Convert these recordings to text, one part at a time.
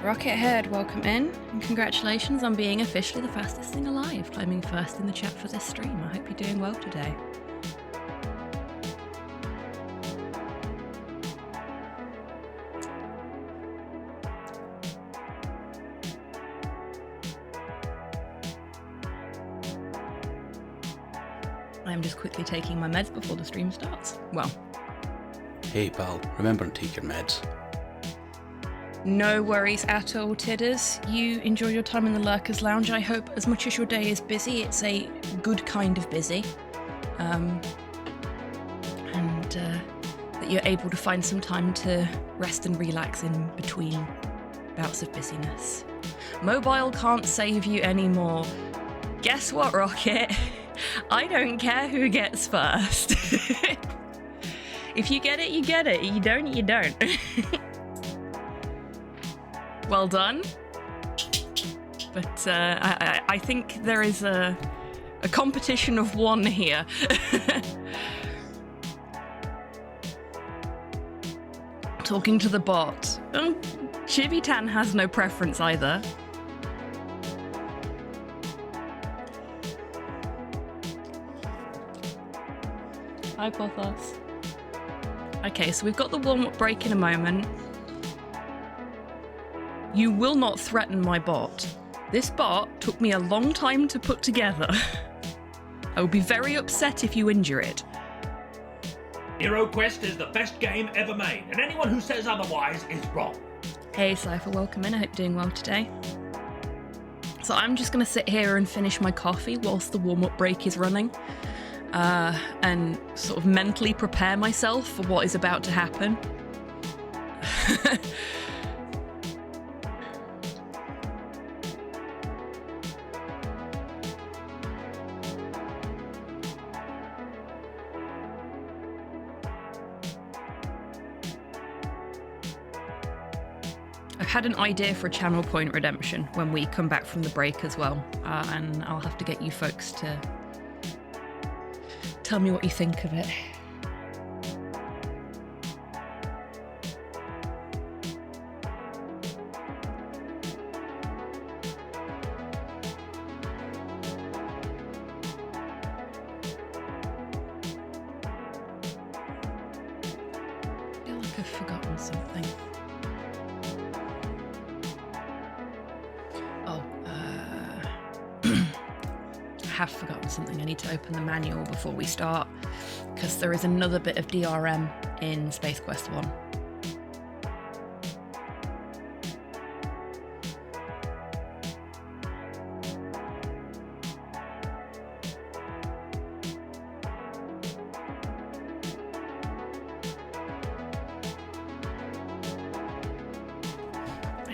Rockhead, welcome in, and congratulations on being officially the fastest thing alive, climbing first in the chat for this stream. I hope you're doing well today. I'm just quickly taking my meds before the stream starts. Well. Hey pal, remember to take your meds. No worries at all, Tidders. You enjoy your time in the Lurkers Lounge. I hope as much as your day is busy, it's a good kind of busy. That you're able to find some time to rest and relax in between bouts of busyness. Mobile can't save you anymore. Guess what, Rocket? I don't care who gets first. If you get it, you get it. You don't, you don't. Well done. But I think there is a competition of one here. Talking to the bot. HobbyTan has no preference either. Hi, Porthos. Okay, so we've got the warm-up break in a moment. You will not threaten my bot. This bot took me a long time to put together. I will be very upset if you injure it. Hero Quest is the best game ever made, and anyone who says otherwise is wrong. Hey Cypher, welcome in. I hope you're doing well today. So I'm just going to sit here and finish my coffee whilst the warm-up break is running. And sort of mentally prepare myself for what is about to happen. I've had an idea for a channel point redemption when we come back from the break as well, and I'll have to get you folks to tell me what you think of it. I feel like I've forgotten something. I have forgotten something. I need to open the manual before we start, because there is another bit of DRM in Space Quest 1.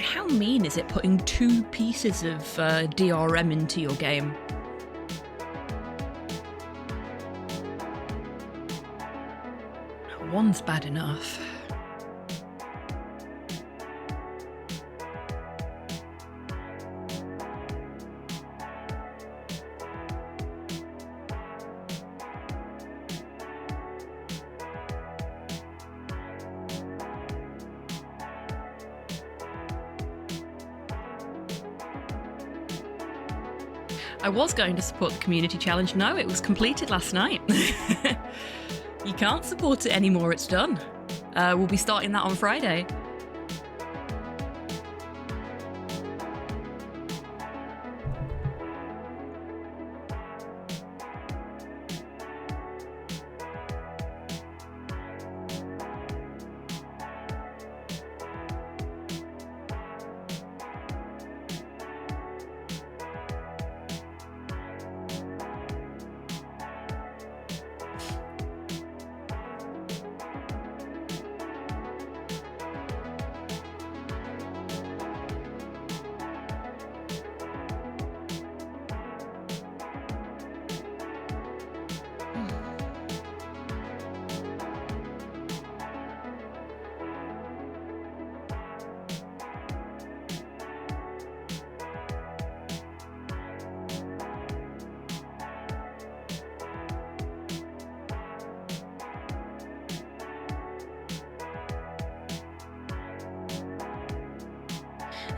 How mean is it putting 2 pieces of DRM into your game? One's bad enough. I was going to support the community challenge. No, it was completed last night. You can't support it anymore, it's done. We'll be starting that on Friday.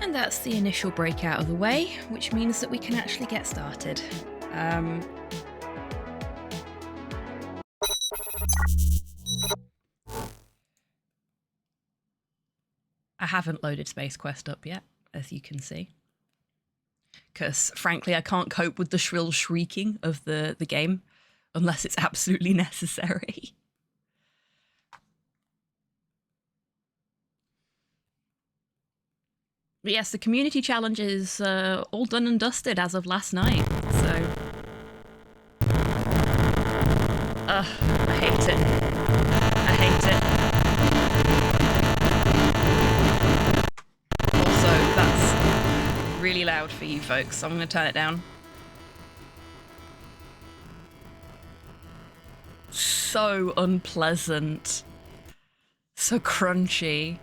And that's the initial break out of the way, which means that we can actually get started. I haven't loaded Space Quest up yet, as you can see. Because, frankly, I can't cope with the shrill shrieking of the game, unless it's absolutely necessary. But yes, the community challenge is all done and dusted as of last night, so... Ugh, I hate it. I hate it. Also, that's really loud for you folks, so I'm going to turn it down. So unpleasant. So crunchy.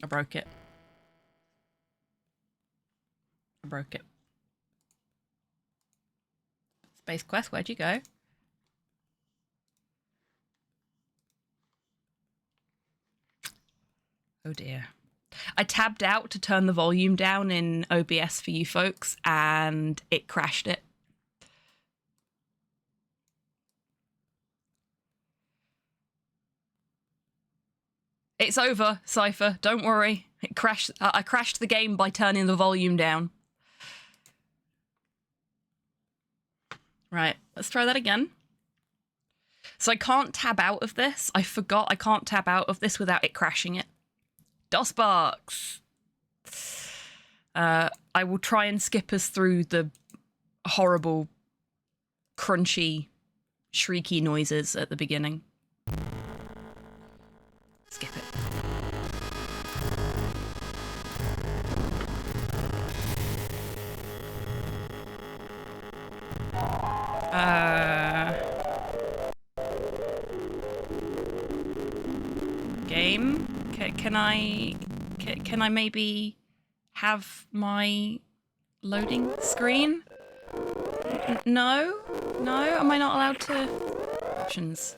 I broke it. I broke it. Space Quest, where'd you go? Oh dear. I tabbed out to turn the volume down in OBS for you folks, and it crashed it. It's over, Cypher. Don't worry. It crashed. I crashed the game by turning the volume down. Right, let's try that again. So I can't tab out of this. I forgot I can't tab out of this without it crashing it. DOSBox! I will try and skip us through the horrible, crunchy, shrieky noises at the beginning. Skip it. Game? Can I maybe have my loading screen? No? No? Am I not allowed to? Options.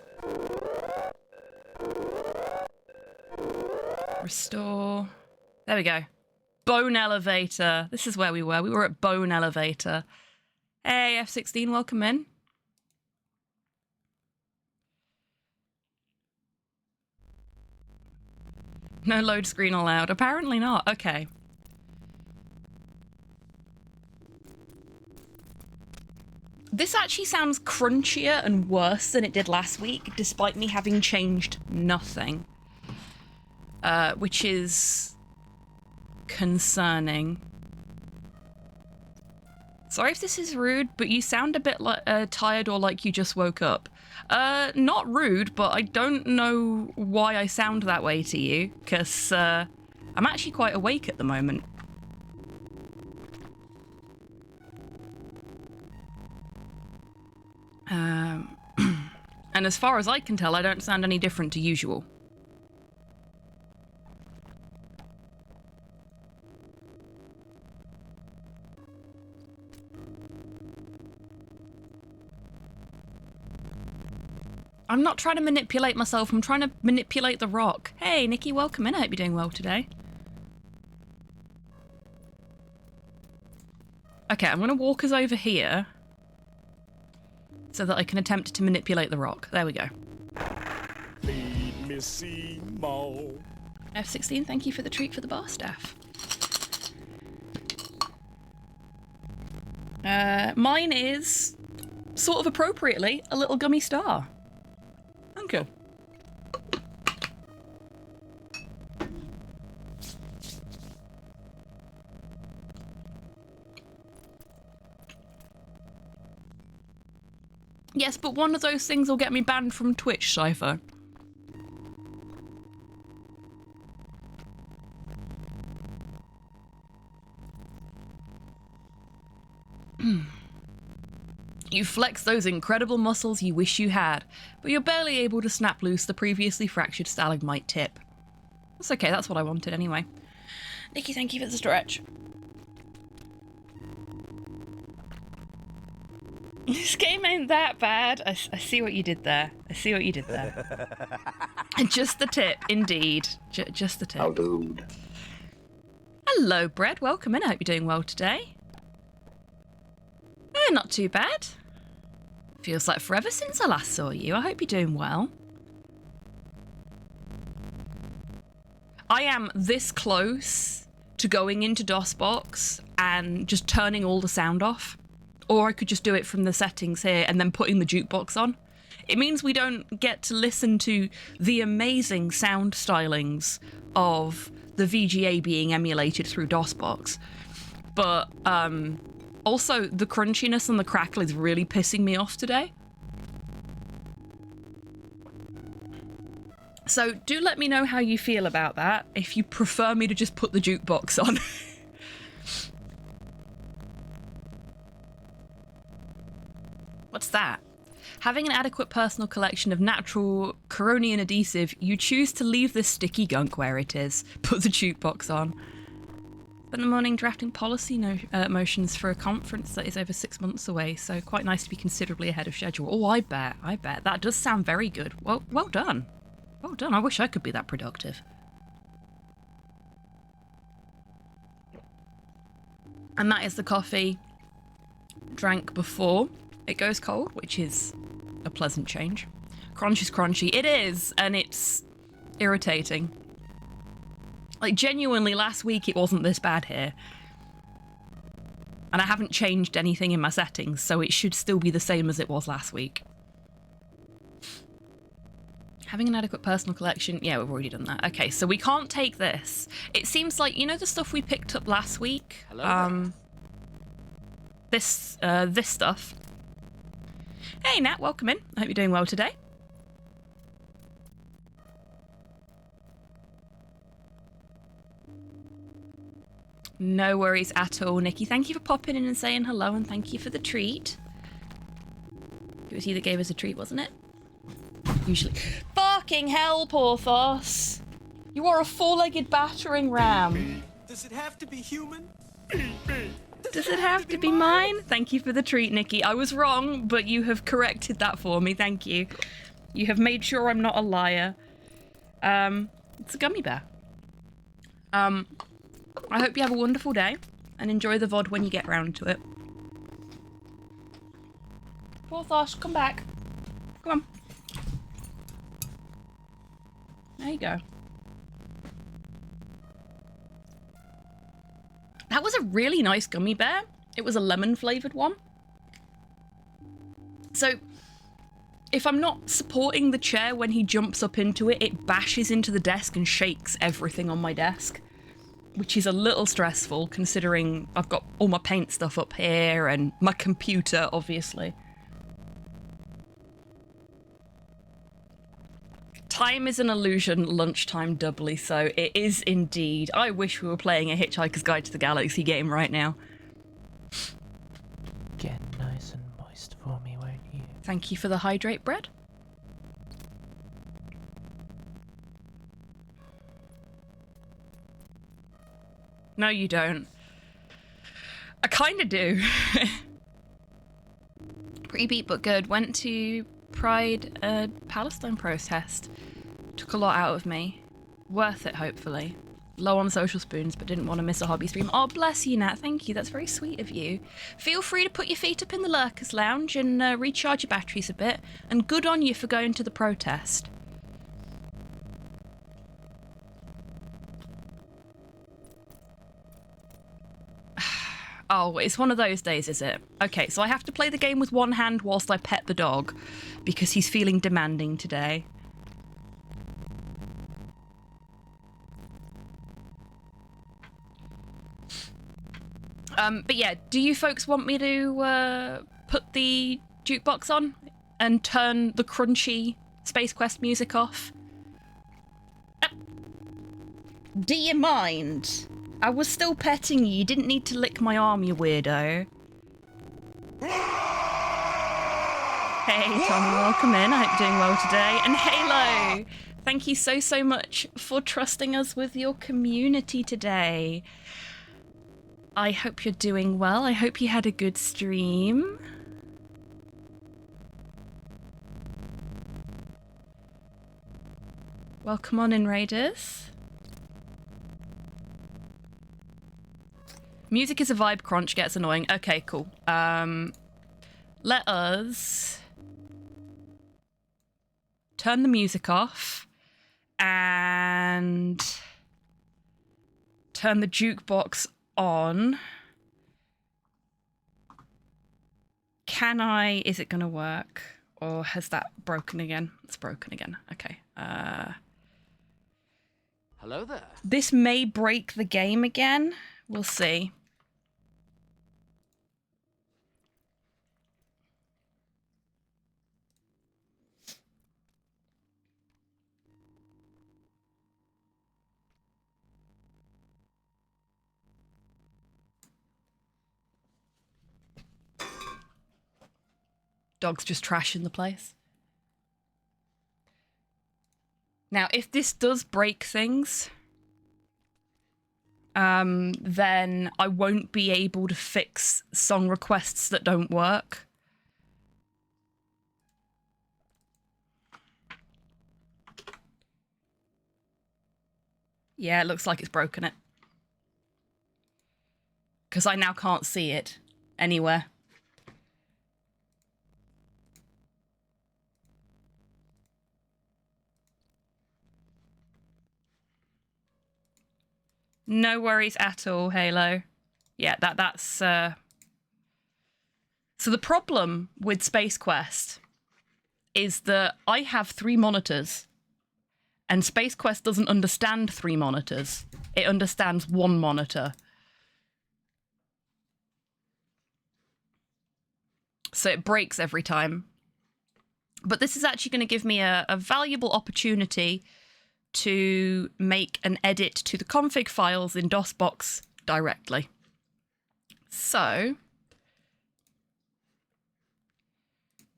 Restore. There we go. Bone Elevator. This is where we were. We were at Bone Elevator. Hey, F16, welcome in. No load screen allowed. Apparently not. Okay. This actually sounds crunchier and worse than it did last week, despite me having changed nothing. Which is concerning. Sorry if this is rude, but you sound a bit like tired or like you just woke up. Not rude, but I don't know why I sound that way to you, because I'm actually quite awake at the moment. And as far as I can tell, I don't sound any different to usual. I'm not trying to manipulate myself, I'm trying to manipulate the rock. Hey, Nikki, welcome in. I hope you're doing well today. Okay, I'm going to walk us over here so that I can attempt to manipulate the rock. There we go. Lead me see more. F16, thank you for the treat for the bar staff. Mine is, sort of appropriately, a little gummy star. Thank you. Yes, but one of those things will get me banned from Twitch, Cypher. You flex those incredible muscles you wish you had, but you're barely able to snap loose the previously fractured stalagmite tip. That's okay, that's what I wanted anyway. Nikki, thank you for the stretch. This game ain't that bad. I see what you did there. I see what you did there. Just the tip, indeed. Just the tip. How dude. Hello, Bread. Welcome in. I hope you're doing well today. Not too bad. Feels like forever since I last saw you. I hope you're doing well. I am this close to going into DOSBox and just turning all the sound off. Or I could just do it from the settings here and then putting the jukebox on. It means we don't get to listen to the amazing sound stylings of the VGA being emulated through DOSBox. But also the crunchiness and the crackle is really pissing me off today. So do let me know how you feel about that, if you prefer me to just put the jukebox on. What's that? Having an adequate personal collection of natural Coronian adhesive, you choose to leave this sticky gunk where it is. Put the jukebox on. Spent the morning drafting policy motions for a conference that is over 6 months away, so quite nice to be considerably ahead of schedule. Oh, I bet. That does sound very good. Well done. Well done. I wish I could be that productive. And that is the coffee drank before it goes cold, which is a pleasant change. Crunch is crunchy. It is, and it's irritating. Like, genuinely, last week it wasn't this bad here. And I haven't changed anything in my settings, so it should still be the same as it was last week. Having an adequate personal collection. Yeah, we've already done that. Okay, so we can't take this. It seems like, you know the stuff we picked up last week? Hello. This stuff. Hey, Nat, welcome in. I hope you're doing well today. No worries at all, Nikki. Thank you for popping in and saying hello, and thank you for the treat. It was you that gave us a treat, wasn't it? Usually. Fucking hell, Porthos! You are a four-legged battering ram. Does it have to be human? Does it have to be mine? Thank you for the treat, Nikki. I was wrong, but you have corrected that for me. Thank you. You have made sure I'm not a liar. It's a gummy bear. I hope you have a wonderful day and enjoy the VOD when you get round to it. Porthos, come back. Come on. There you go. That was a really nice gummy bear. It was a lemon flavoured one. So, if I'm not supporting the chair when he jumps up into it, it bashes into the desk and shakes everything on my desk. Which is a little stressful, considering I've got all my paint stuff up here and my computer, obviously. Time is an illusion, lunchtime doubly so. It is indeed. I wish we were playing a Hitchhiker's Guide to the Galaxy game right now. Get nice and moist for me, won't you? Thank you for the hydrate bread. No, you don't. I kind of do. Pretty beat but good. Went to Pride Palestine protest. Took a lot out of me. Worth it, hopefully. Low on social spoons, but didn't want to miss a hobby stream. Oh, bless you, Nat. Thank you. That's very sweet of you. Feel free to put your feet up in the Lurkers Lounge and recharge your batteries a bit. And good on you for going to the protest. Oh, it's one of those days, is it? Okay, so I have to play the game with one hand whilst I pet the dog, because he's feeling demanding today. But yeah, do you folks want me to put the jukebox on and turn the crunchy Space Quest music off? Do you mind? I was still petting you. You didn't need to lick my arm, you weirdo. Hey, Tommy, welcome in. I hope you're doing well today. And Halo, thank you so much for trusting us with your community today. I hope you're doing well. I hope you had a good stream. Welcome on in, Raiders. Music is a vibe, crunch gets annoying. Okay, cool. Let us turn the music off and turn the jukebox on. Is it gonna work? Or has that broken again? It's broken again. Okay. Hello there. This may break the game again. We'll see. Dog's just trashing the place. Now, if this does break things, then I won't be able to fix song requests that don't work. Yeah, it looks like it's broken it. Because I now can't see it anywhere. No worries at all, Halo. Yeah, that's... So the problem with Space Quest is that I have 3 monitors, and Space Quest doesn't understand 3 monitors. It understands 1 monitor. So it breaks every time. But this is actually going to give me a valuable opportunity to make an edit to the config files in DOSBox directly. So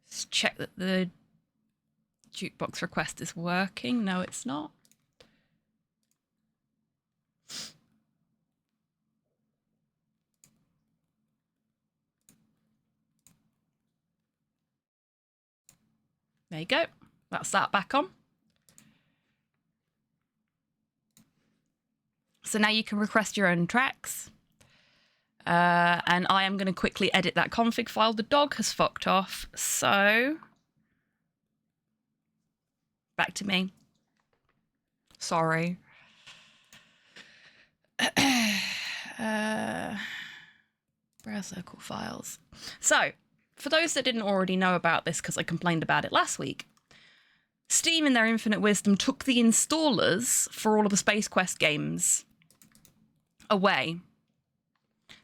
let's check that the jukebox request is working. No, it's not. There you go. That's that back on. So now you can request your own tracks. And I am going to quickly edit that config file. The dog has fucked off. So back to me. Sorry. Browse local files. So for those that didn't already know about this, because I complained about it last week, Steam in their infinite wisdom took the installers for all of the Space Quest games away.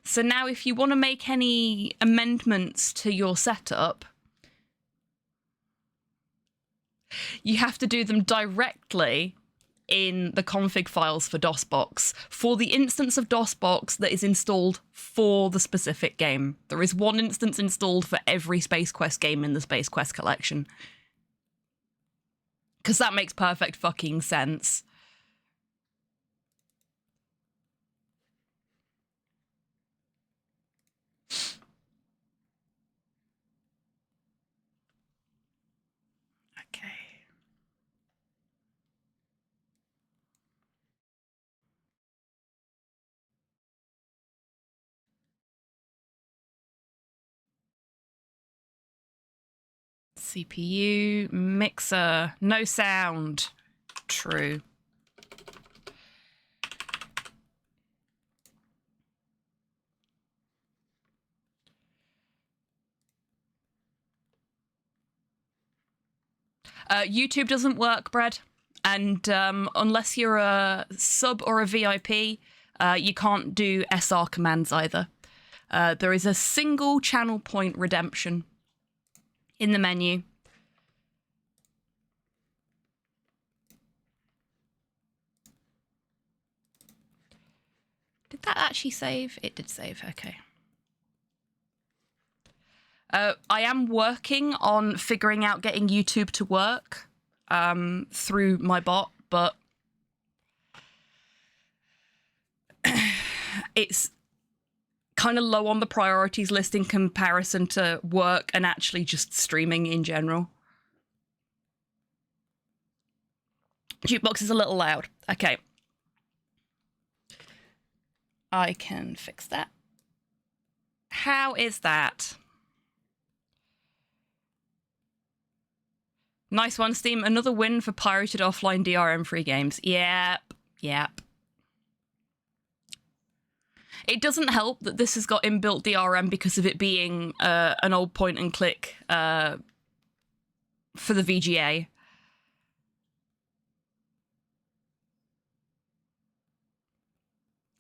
So now if you want to make any amendments to your setup, you have to do them directly in the config files for DOSBox for the instance of DOSBox that is installed for the specific game. There is 1 instance installed for every Space Quest game in the Space Quest collection. Because that makes perfect fucking sense. Okay. CPU, mixer, no sound. True. YouTube doesn't work, Brad. And unless you're a sub or a VIP, you can't do SR commands either. There is a single channel point redemption in the menu. Did that actually save? It did save, okay. I am working on figuring out getting YouTube to work through my bot, but it's kind of low on the priorities list in comparison to work and actually just streaming in general. Jukebox is a little loud. Okay. I can fix that. How is that? Nice one, Steam. Another win for pirated offline DRM-free games. Yep. It doesn't help that this has got inbuilt DRM because of it being an old point and click for the VGA.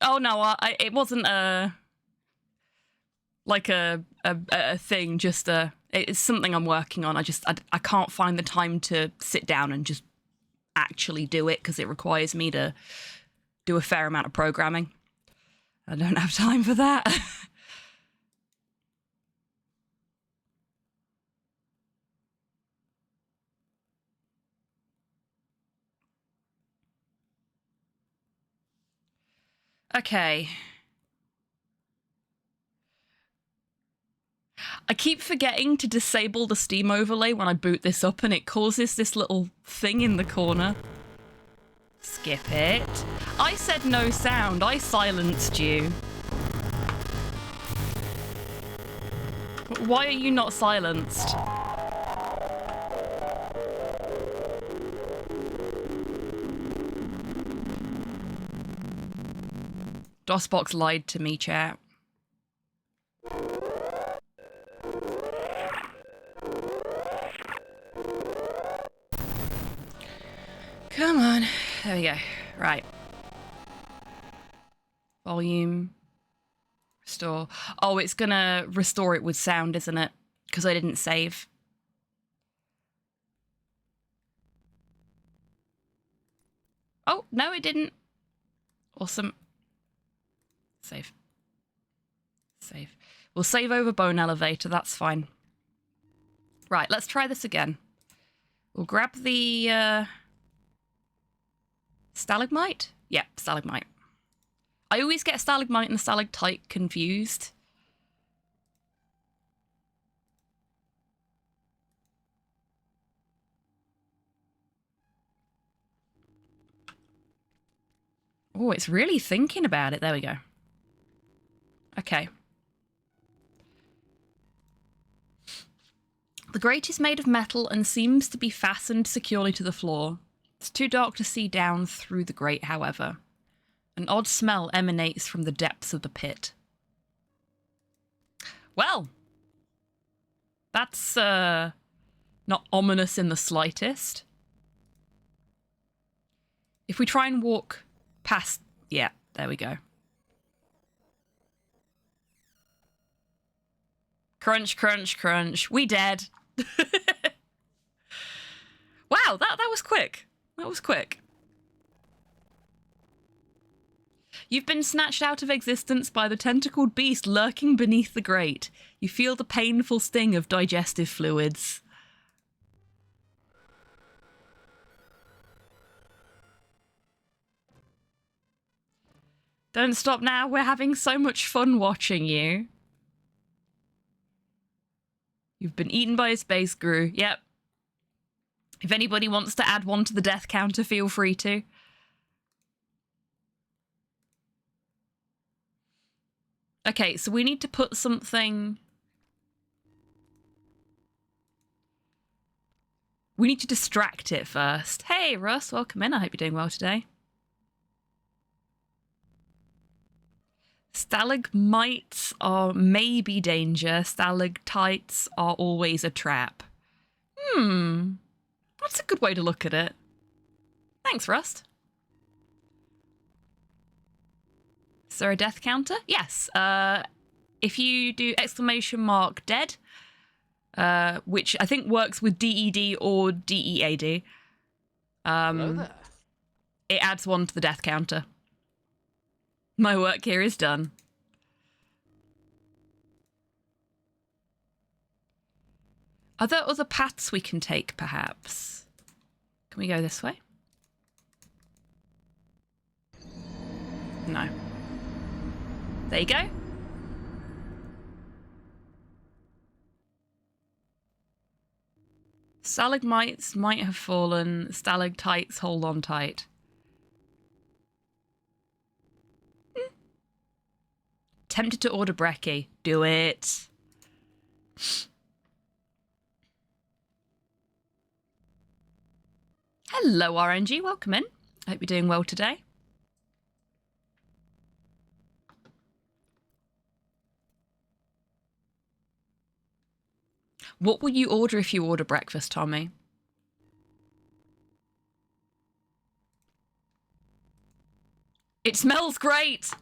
Oh no, it wasn't a thing. Just it's something I'm working on. I can't find the time to sit down and just actually do it because it requires me to do a fair amount of programming. I don't have time for that. Okay. I keep forgetting to disable the Steam overlay when I boot this up and it causes this little thing in the corner. Skip it. I said no sound. I silenced you. Why are you not silenced? DOSBox lied to me, chat. Come on. There we go. Right. Volume. Restore. Oh, it's gonna restore it with sound, isn't it? Because I didn't save. Oh, no, it didn't. Awesome. Save. Save. We'll save over Bone Elevator, that's fine. Right, let's try this again. We'll grab the stalagmite? Yeah, stalagmite. I always get stalagmite and stalactite confused. Oh, it's really thinking about it. There we go. Okay. The grate is made of metal and seems to be fastened securely to the floor. It's too dark to see down through the grate, however. An odd smell emanates from the depths of the pit. Well, that's not ominous in the slightest. If we try and walk past... Yeah, there we go. Crunch, crunch, crunch. We dead. Wow, that was quick. That was quick. You've been snatched out of existence by the tentacled beast lurking beneath the grate. You feel the painful sting of digestive fluids. Don't stop now. We're having so much fun watching you. You've been eaten by a space grue. Yep. If anybody wants to add one to the death counter, feel free to. Okay, so we need to put something... We need to distract it first. Hey, Russ, welcome in. I hope you're doing well today. Stalagmites are maybe danger. Stalactites are always a trap. That's a good way to look at it. Thanks, Rust. Is there a death counter? Yes. If you do !dead, which I think works with DED or DEAD, Hello there. it adds one to the death counter. My work here is done. Are there other paths we can take, perhaps? Can we go this way? No. There you go. Stalagmites might have fallen. Stalactites hold on tight. Tempted to order brekkie. Do it. Hello, RNG. Welcome in. I hope you're doing well today. What will you order if you order breakfast, Tommy? It smells great.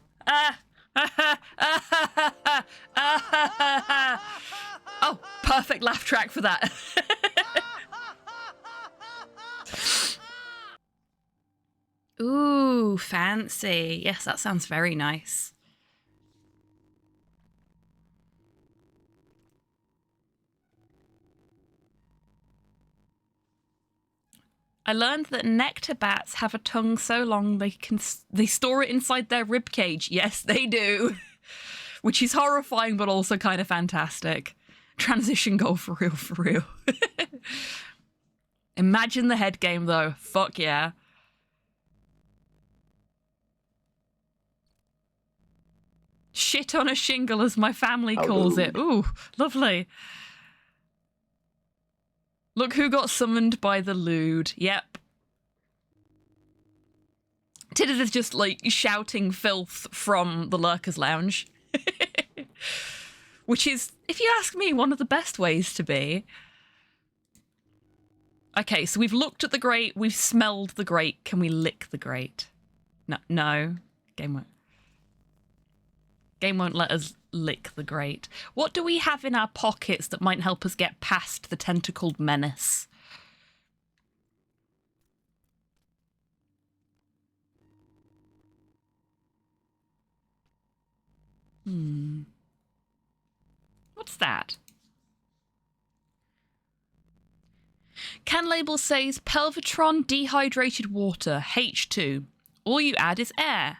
Oh, perfect laugh track for that. Ooh, fancy. Yes, that sounds very nice. I learned that nectar bats have a tongue so long they store it inside their rib cage. Yes, they do. Which is horrifying, but also kind of fantastic. Transition goal for real, for real. Imagine the head game, though. Fuck yeah. Shit on a shingle, as my family calls it. Ooh, lovely. Look who got summoned by the lewd. Yep. Tidded is just, like, shouting filth from the Lurker's Lounge. Which is, if you ask me, one of the best ways to be. Okay, so we've looked at the grate, we've smelled the grate. Can we lick the grate? No. No. Game won't let us lick the grate. What do we have in our pockets that might help us get past the tentacled menace? What's that? Can label says Pelvatron dehydrated water, H2. All you add is air.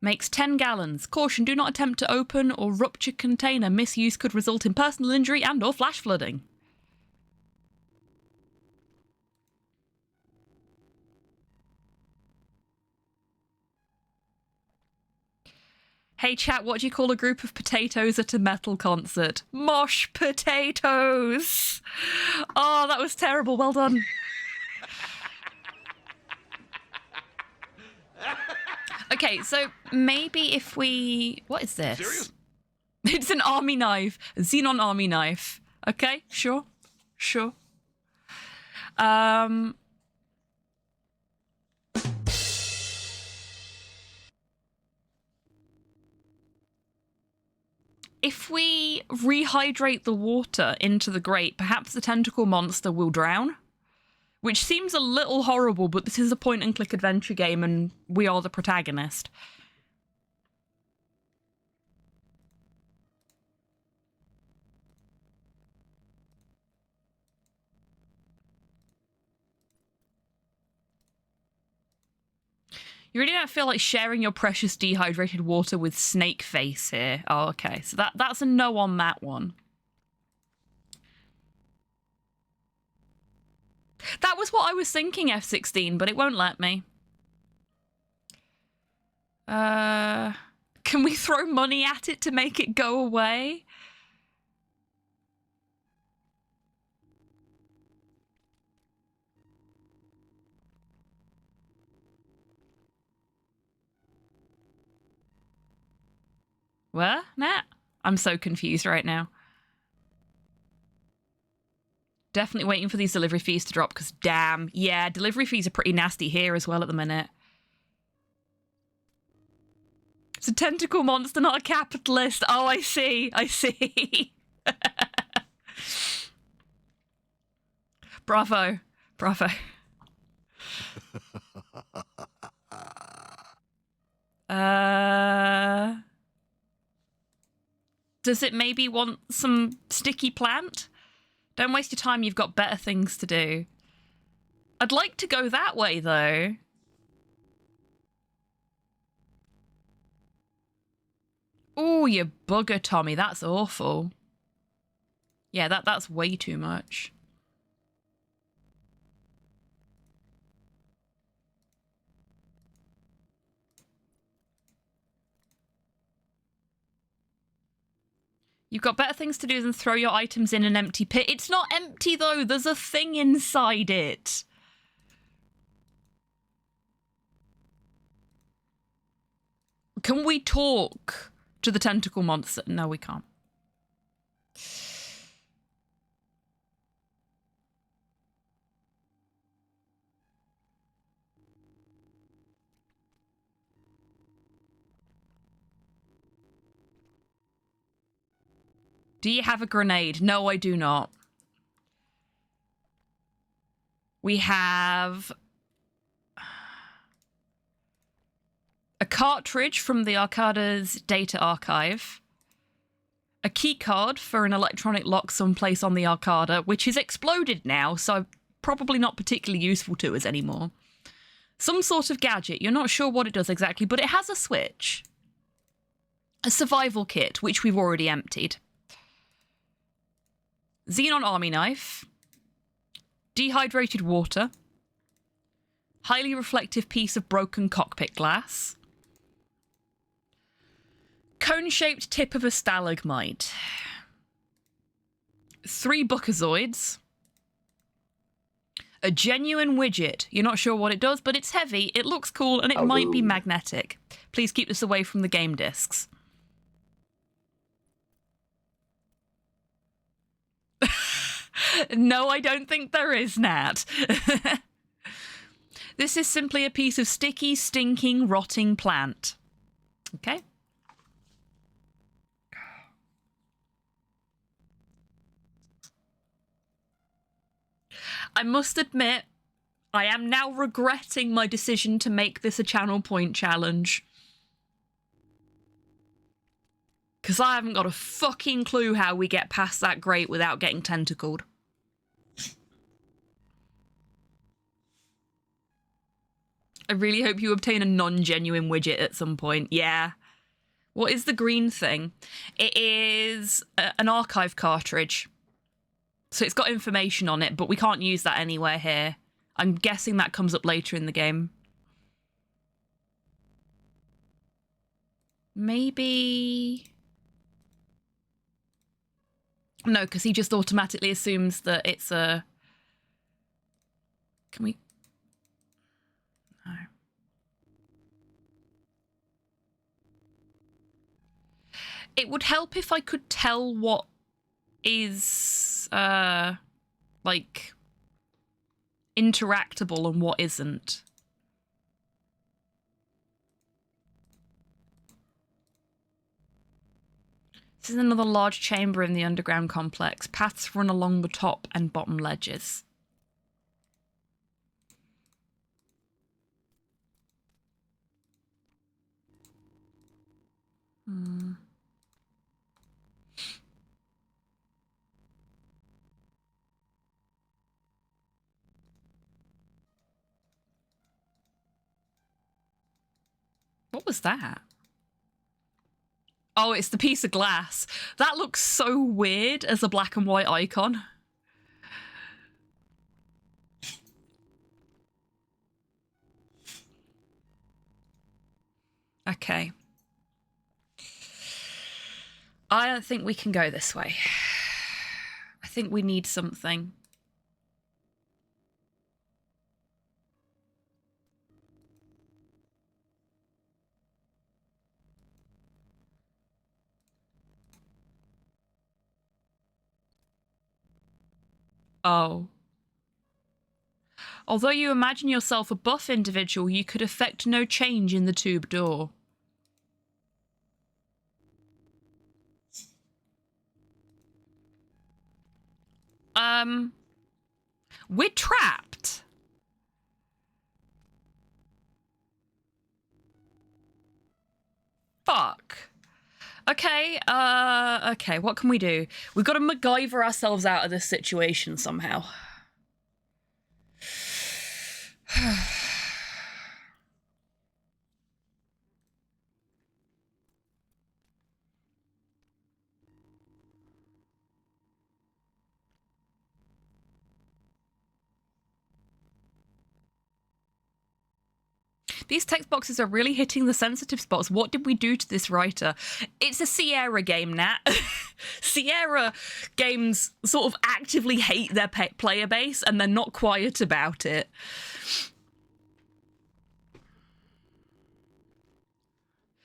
Makes 10 gallons. Caution, do not attempt to open or rupture container. Misuse could result in personal injury and or flash flooding. Hey chat, what do you call a group of potatoes at a metal concert? Mosh potatoes! Oh, that was terrible. Well done. Okay, so maybe if we... What is this? Serious? It's an army knife. A Xenon army knife. Okay, sure. Sure. If we rehydrate the water into the grate, perhaps the tentacle monster will drown. Which seems a little horrible, but this is a point-and-click adventure game and we are the protagonist. You really don't feel like sharing your precious dehydrated water with Snake Face here. Oh, okay. So that's a no on that one. That was what I was thinking, F16, but it won't let me. Can we throw money at it to make it go away? What? Nah. I'm so confused right now. Definitely waiting for these delivery fees to drop because damn, yeah, delivery fees are pretty nasty here as well at the minute. It's a tentacle monster, not a capitalist. Oh, I see. I see. Bravo. Bravo. Does it maybe want some sticky plant? Don't waste your time, you've got better things to do. I'd like to go that way, though. Oh, you bugger, Tommy. That's awful. Yeah, that's way too much. You've got better things to do than throw your items in an empty pit. It's not empty, though. There's a thing inside it. Can we talk to the tentacle monster? No, we can't. Do you have a grenade? No, I do not. We have a cartridge from the Arcada's data archive, a key card for an electronic lock someplace on the Arcada, which is exploded now, so probably not particularly useful to us anymore. Some sort of gadget. You're not sure what it does exactly, but it has a switch. A survival kit, which we've already emptied. Xenon army knife, dehydrated water, highly reflective piece of broken cockpit glass, cone-shaped tip of a stalagmite, 3 Bookazoids, a genuine widget. You're not sure what it does, but it's heavy, it looks cool, and it might be magnetic. Please keep this away from the game discs. No, I don't think there is, Nat. This is simply a piece of sticky, stinking, rotting plant. Okay. I must admit, I am now regretting my decision to make this a channel point challenge. Because I haven't got a fucking clue how we get past that grate without getting tentacled. I really hope you obtain a non-genuine widget at some point. Yeah. What is the green thing? It is an archive cartridge. So it's got information on it, but we can't use that anywhere here. I'm guessing that comes up later in the game. Maybe... No, because he just automatically assumes that it's a... Can we... No. It would help if I could tell what is, like, interactable and what isn't. This is another large chamber in the underground complex. Paths run along the top and bottom ledges. What was that? Oh, it's the piece of glass. That looks so weird as a black and white icon. Okay. I don't think we can go this way. I think we need something. Oh. Although you imagine yourself a buff individual, you could effect no change in the tube door. We're trapped. Fuck. Okay, okay, what can we do? We've got to MacGyver ourselves out of this situation somehow. These text boxes are really hitting the sensitive spots. What did we do to this writer? It's a Sierra game, Nat. Sierra games sort of actively hate their player base, and they're not quiet about it.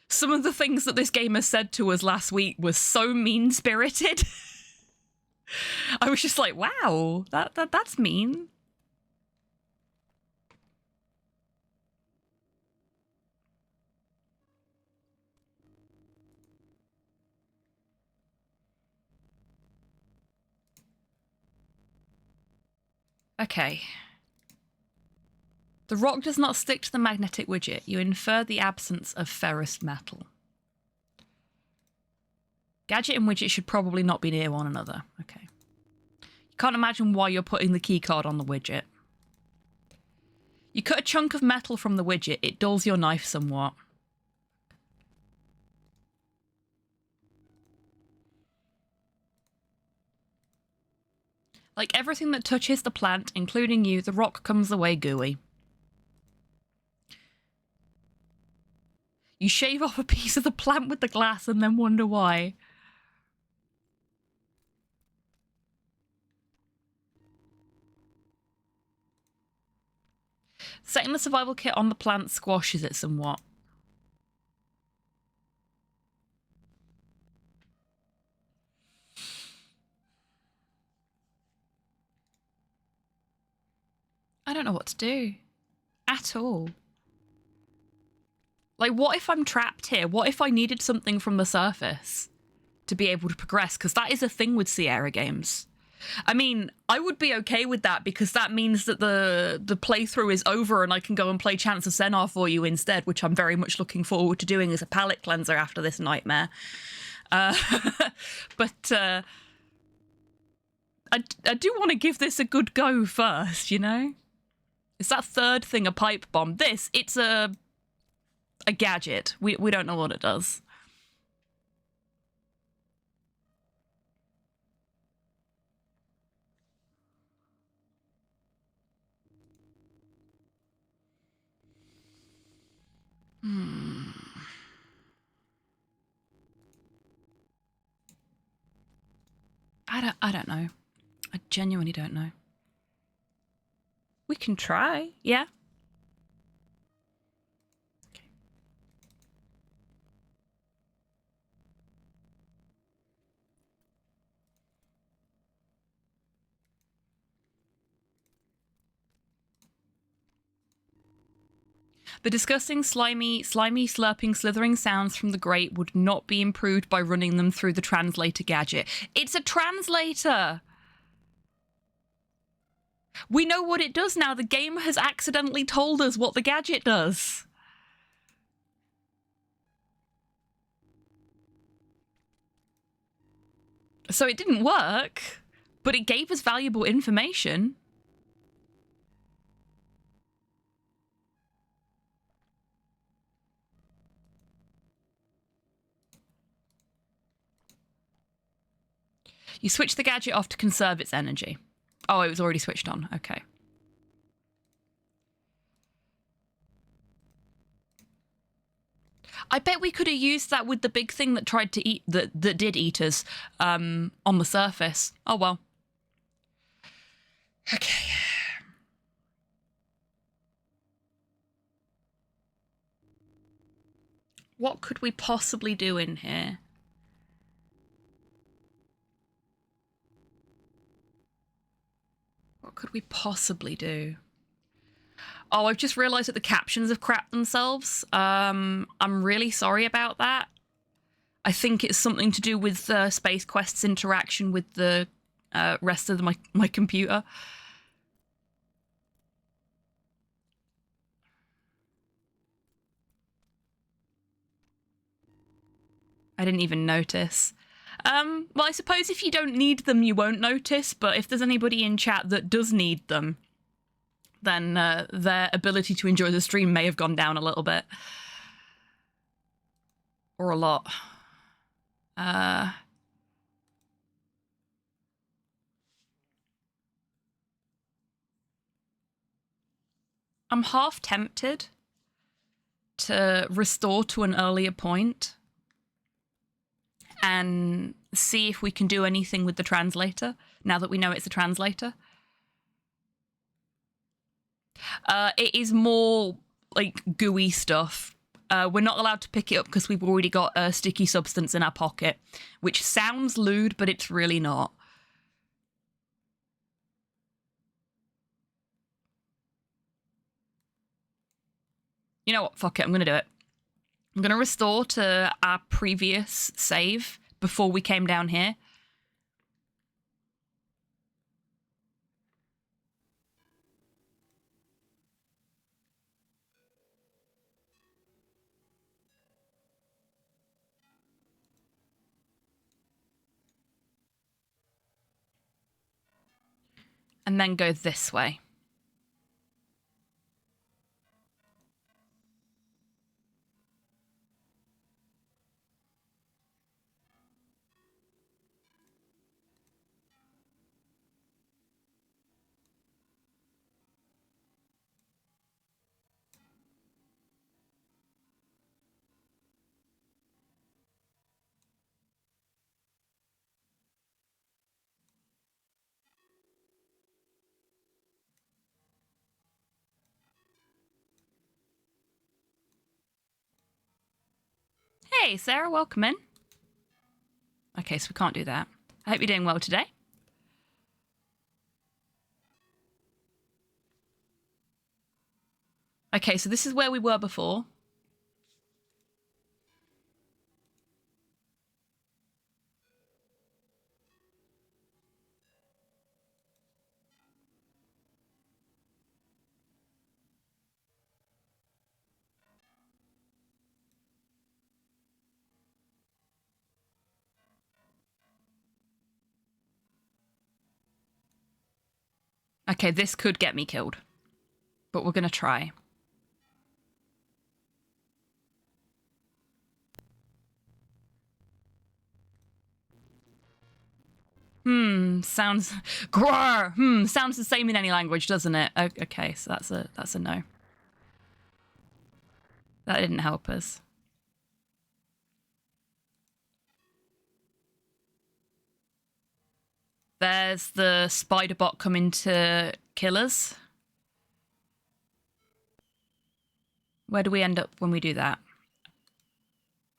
Some of the things that this gamer said to us last week was so mean-spirited. I was just like, wow, that's mean. Okay. The rock does not stick to the magnetic widget. You infer the absence of ferrous metal. Gadget and widget should probably not be near one another. Okay. You can't imagine why you're putting the keycard on the widget. You cut a chunk of metal from the widget. It dulls your knife somewhat. Like everything that touches the plant, including you, the rock comes away gooey. You shave off a piece of the plant with the glass and then wonder why. Setting the survival kit on the plant squashes it somewhat. I don't know what to do. At all. Like, what if I'm trapped here? What if I needed something from the surface to be able to progress? Because that is a thing with Sierra games. I mean, I would be okay with that because that means that the playthrough is over and I can go and play Chance of Senar for you instead, which I'm very much looking forward to doing as a palate cleanser after this nightmare. But I do want to give this a good go first, you know? It's that third thing, a pipe bomb. This, it's a gadget. We don't know what it does. I don't know. I genuinely don't know. We can try, yeah. Okay. The disgusting, slimy, slurping, slithering sounds from the grate would not be improved by running them through the translator gadget. It's a translator! We know what it does now. The game has accidentally told us what the gadget does. So it didn't work, but it gave us valuable information. You switch the gadget off to conserve its energy. Oh, it was already switched on. Okay. I bet we could have used that with the big thing that tried to eat, that did eat us on the surface. Oh, well. Okay. What could we possibly do in here? What could we possibly do? Oh, I've just realised that the captions have crapped themselves. I'm really sorry about that. I think it's something to do with Space Quest's interaction with the rest of my computer. I didn't even notice. Well, I suppose if you don't need them, you won't notice, but if there's anybody in chat that does need them, then their ability to enjoy the stream may have gone down a little bit. Or a lot. I'm half tempted to restore to an earlier point and see if we can do anything with the translator, now that we know it's a translator. It is more like gooey stuff. We're not allowed to pick it up because we've already got a sticky substance in our pocket, which sounds lewd, but it's really not. You know what? Fuck it. I'm going to do it. I'm going to restore to our previous save before we came down here. And then go this way. Hey, Sarah, welcome in. Okay, so we can't do that. I hope you're doing well today. Okay, so this is where we were before. Okay, this could get me killed, but we're going to try. Sounds... Grrr! Sounds the same in any language, doesn't it? Okay, so that's a no. That didn't help us. There's the spider bot coming to kill us. Where do we end up when we do that?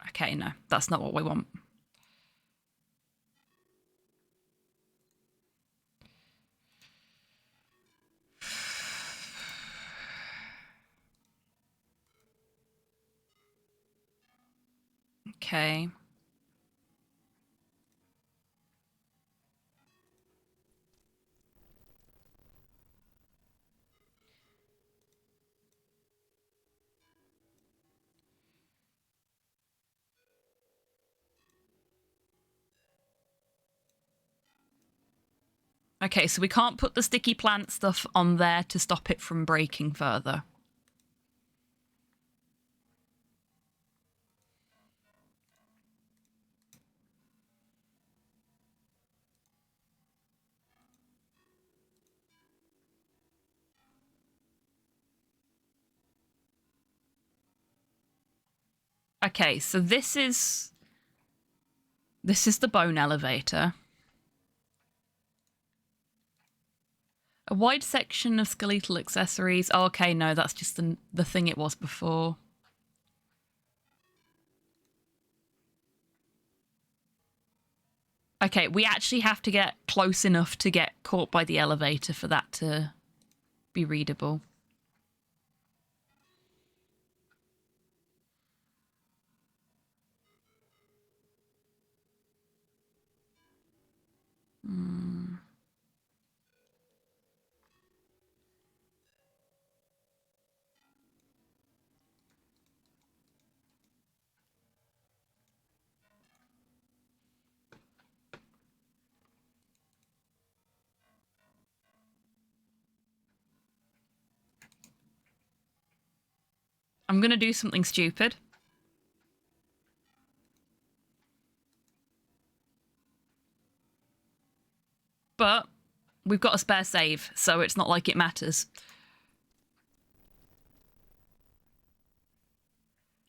Okay, no, that's not what we want. Okay. Okay, so we can't put the sticky plant stuff on there to stop it from breaking further. Okay, so this is the bone elevator. A wide section of skeletal accessories. Oh, okay, no, that's just the thing it was before. Okay, we actually have to get close enough to get caught by the elevator for that to be readable. I'm gonna do something stupid. But we've got a spare save, so it's not like it matters.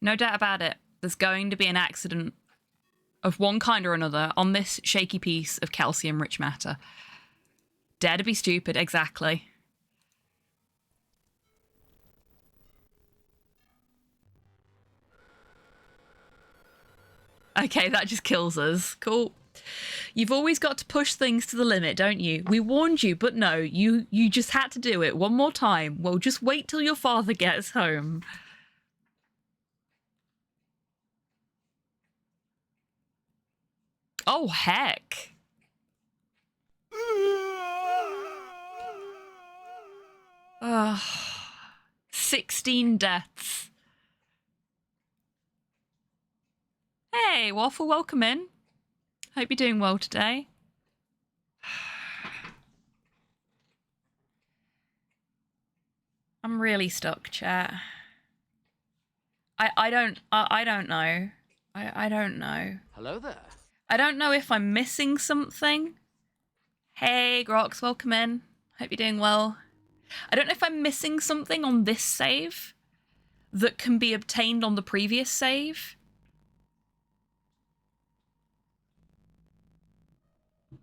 No doubt about it. There's going to be an accident of one kind or another on this shaky piece of calcium-rich matter. Dare to be stupid, exactly. Okay, that just kills us. Cool. You've always got to push things to the limit, don't you? We warned you, but no, you just had to do it one more time. Well, just wait till your father gets home. Oh, heck. Ugh. 16 deaths. Hey, Waffle, welcome in. Hope you're doing well today. I'm really stuck, chat. I don't know. I don't know. Hello there. I don't know if I'm missing something. Hey, Grox, welcome in. Hope you're doing well. I don't know if I'm missing something on this save that can be obtained on the previous save.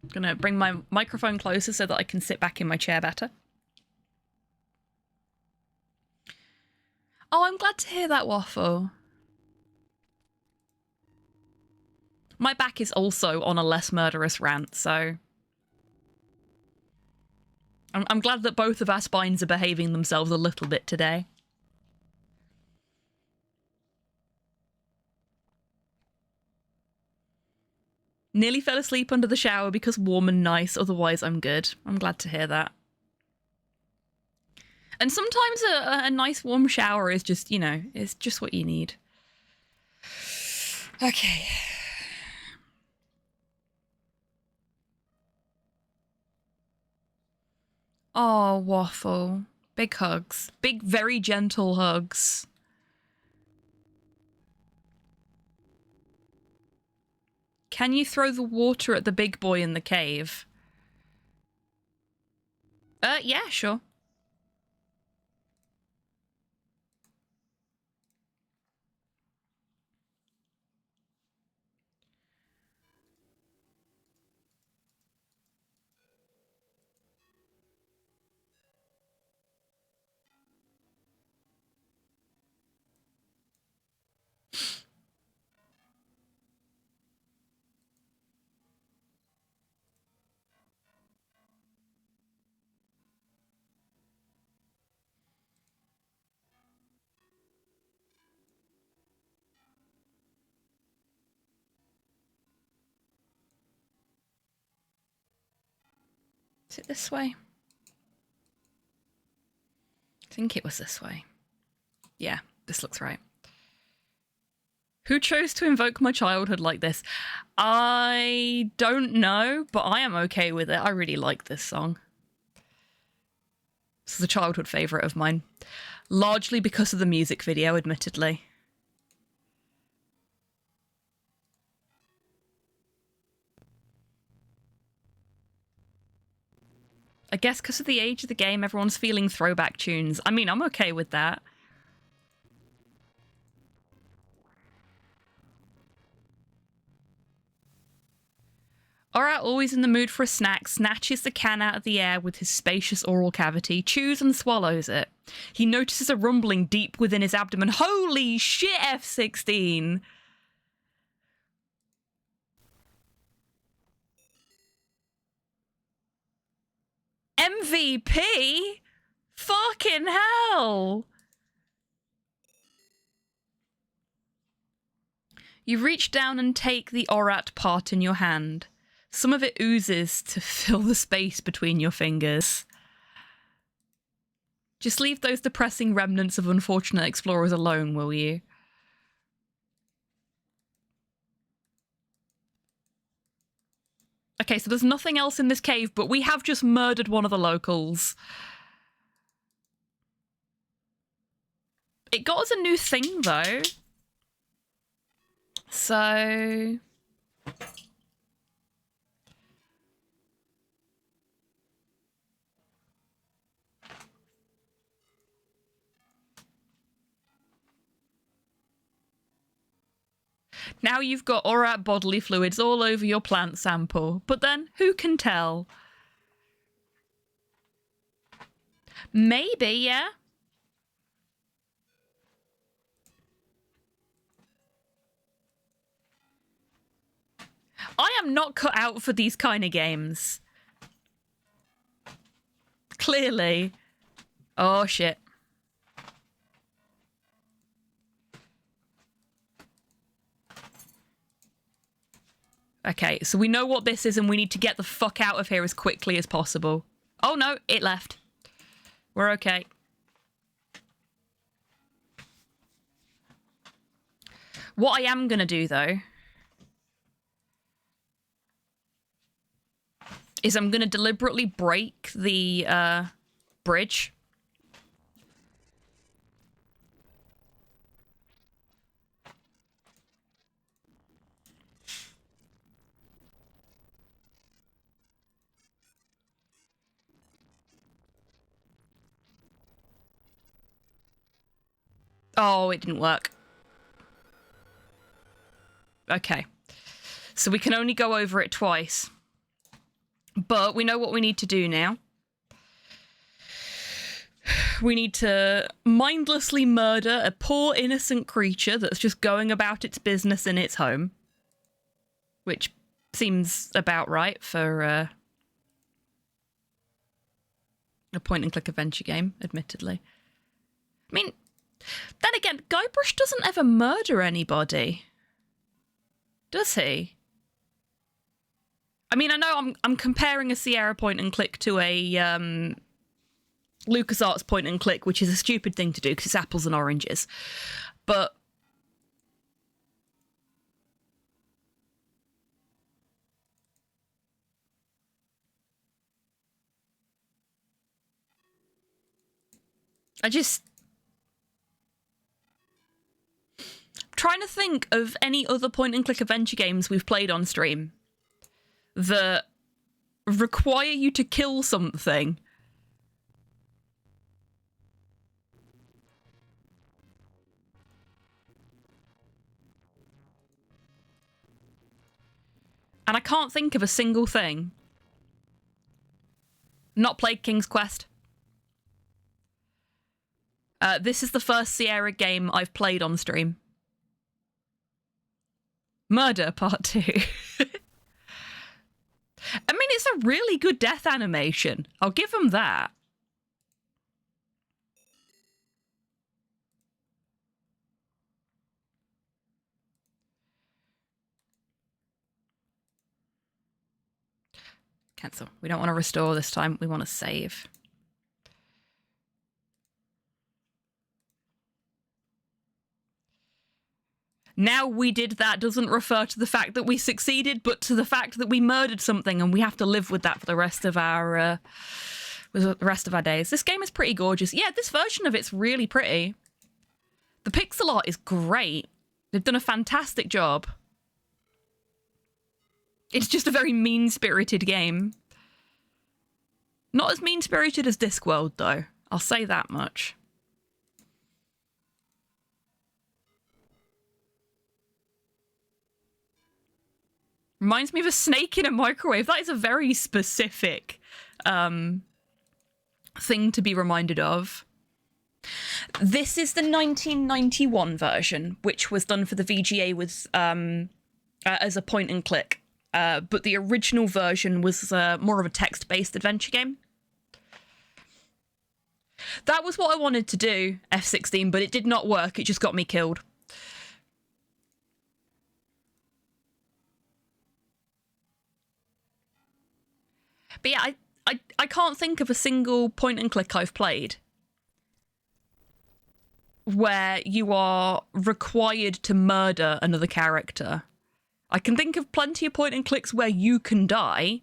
I'm gonna bring my microphone closer so that I can sit back in my chair better. Oh, I'm glad to hear that, Waffle. My back is also on a less murderous rant, so... I'm glad that both of our spines are behaving themselves a little bit today. Nearly fell asleep under the shower because warm and nice, otherwise I'm good. I'm glad to hear that. And sometimes a nice warm shower is just, you know, it's just what you need. Okay. Oh, Waffle. Big hugs. Big, very gentle hugs. Can you throw the water at the big boy in the cave? Yeah, sure. Is it this way? I think it was this way. Yeah, this looks right. Who chose to invoke my childhood like this? I don't know, but I am okay with it. I really like this song. This is a childhood favourite of mine. Largely because of the music video, admittedly. I guess because of the age of the game, everyone's feeling throwback tunes. I mean, I'm okay with that. Alright, always in the mood for a snack, snatches the can out of the air with his spacious oral cavity, chews and swallows it. He notices a rumbling deep within his abdomen. Holy shit, F16! MVP? Fucking hell! You reach down and take the Orat part in your hand. Some of it oozes to fill the space between your fingers. Just leave those depressing remnants of unfortunate explorers alone, will you? Okay, so there's nothing else in this cave, but we have just murdered one of the locals. It got us a new thing, though. So... Now you've got aurat bodily fluids all over your plant sample. But then, who can tell? Maybe, yeah? I am not cut out for these kind of games. Clearly. Oh, shit. Okay, so we know what this is and we need to get the fuck out of here as quickly as possible. Oh no, it left. We're okay. What I am gonna do, though, is I'm gonna deliberately break the bridge. Oh, it didn't work. Okay. So we can only go over it twice. But we know what we need to do now. We need to mindlessly murder a poor innocent creature that's just going about its business in its home. Which seems about right for a point-and-click adventure game, admittedly. I mean, then again, Guybrush doesn't ever murder anybody. Does he? I mean, I know I'm comparing a Sierra point-and-click to a LucasArts point-and-click, which is a stupid thing to do because it's apples and oranges. But I'm trying to think of any other point-and-click adventure games we've played on stream that require you to kill something. And I can't think of a single thing. Not played King's Quest. This is the first Sierra game I've played on stream. Murder Part 2. I mean, it's a really good death animation. I'll give them that. Cancel. We don't want to restore this time. We want to save. Now we did that doesn't refer to the fact that we succeeded, but to the fact that we murdered something and we have to live with that for the rest of our days. This game is pretty gorgeous. Yeah, this version of it's really pretty. The pixel art is great. They've done a fantastic job. It's just a very mean-spirited game. Not as mean-spirited as Discworld, though. I'll say that much. Reminds me of a snake in a microwave. That is a very specific thing to be reminded of. This is the 1991 version, which was done for the VGA with as a point and click. But the original version was more of a text-based adventure game. That was what I wanted to do, F16, but it did not work. It just got me killed. But yeah, I can't think of a single point and click I've played where you are required to murder another character. I can think of plenty of point and clicks where you can die,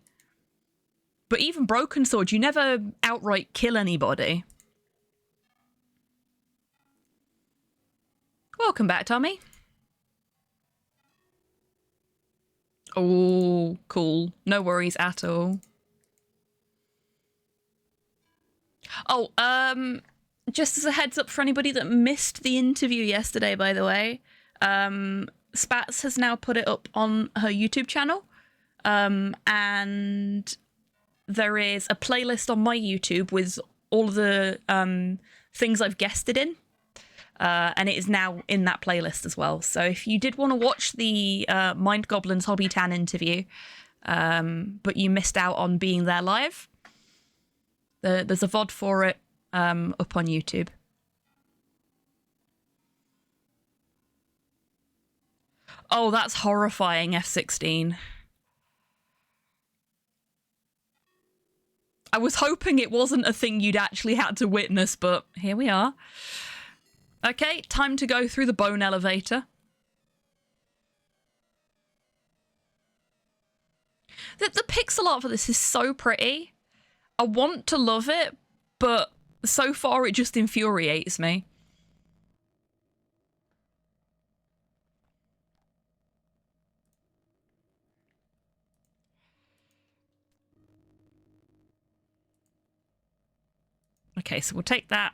but even Broken Sword, you never outright kill anybody. Welcome back, Tommy. Oh, cool. No worries at all. Oh, just as a heads up for anybody that missed the interview yesterday, by the way, Spats has now put it up on her YouTube channel. And there is a playlist on my YouTube with all of the things I've guested in. And it is now in that playlist as well. So if you did want to watch the Mind Goblins HobbyTan interview, but you missed out on being there live, there's a VOD for it up on YouTube. Oh, that's horrifying, F16. I was hoping it wasn't a thing you'd actually had to witness, but here we are. Okay, time to go through the bone elevator. The pixel art for this is so pretty. I want to love it, but so far it just infuriates me. Okay, so we'll take that.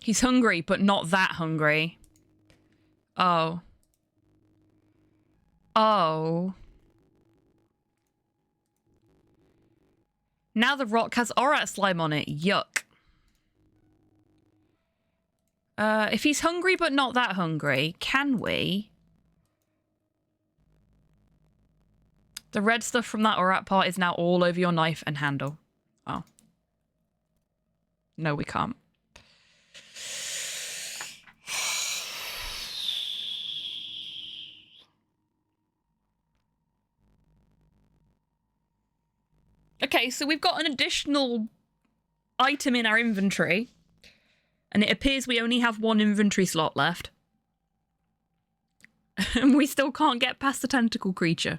He's hungry, but not that hungry. Oh. Oh. Now the rock has Orat slime on it. Yuck. If he's hungry but not that hungry, can we? The red stuff from that Orat part is now all over your knife and handle. Oh. No, we can't. Okay, so we've got an additional item in our inventory. And it appears we only have one inventory slot left. And we still can't get past the tentacle creature.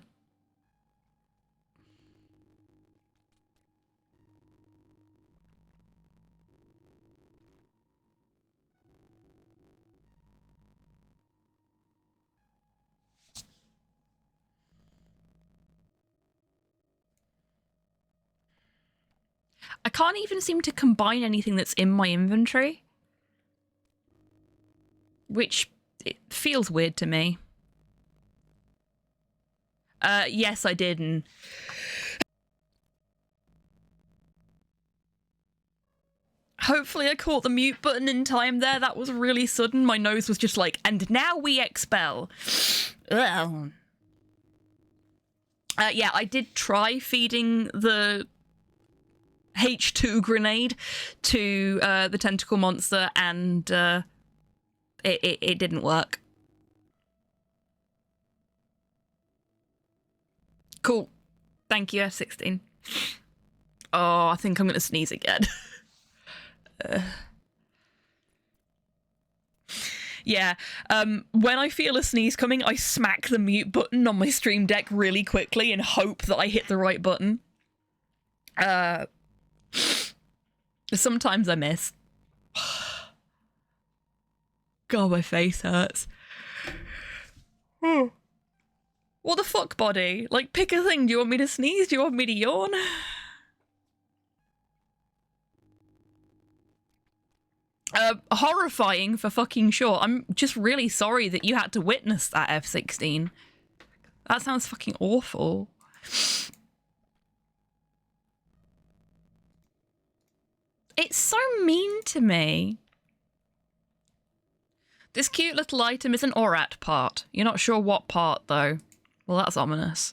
I can't even seem to combine anything that's in my inventory. Which it feels weird to me. Yes, I did, and hopefully I caught the mute button in time there. That was really sudden. My nose was just like, and now we expel. Ugh. Yeah, I did try feeding the H2 grenade to the tentacle monster, and it didn't work. Cool. Thank you, F16. Oh, I think I'm going to sneeze again. Yeah, when I feel a sneeze coming, I smack the mute button on my stream deck really quickly and hope that I hit the right button. Sometimes I miss. God, my face hurts. What the fuck, body? Like, pick a thing. Do you want me to sneeze? Do you want me to yawn? Horrifying for fucking sure. I'm just really sorry that you had to witness that, F16. That sounds fucking awful. It's so mean to me. This cute little item is an Orat part. You're not sure what part, though. Well, that's ominous.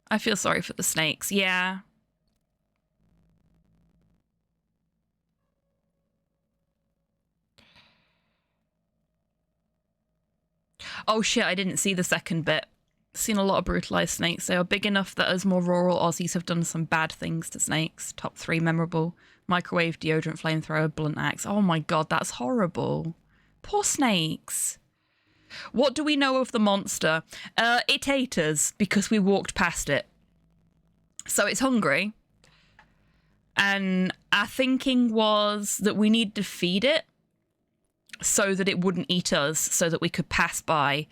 I feel sorry for the snakes, yeah. Oh shit, I didn't see the second bit. Seen a lot of brutalized snakes. They are big enough that us more rural Aussies have done some bad things to snakes. Top 3 memorable. Microwave, deodorant, flamethrower, blunt axe. Oh my god, that's horrible. Poor snakes. What do we know of the monster? It ate us because we walked past it. So it's hungry. And our thinking was that we need to feed it. so that it wouldn't eat us, so that we could pass by.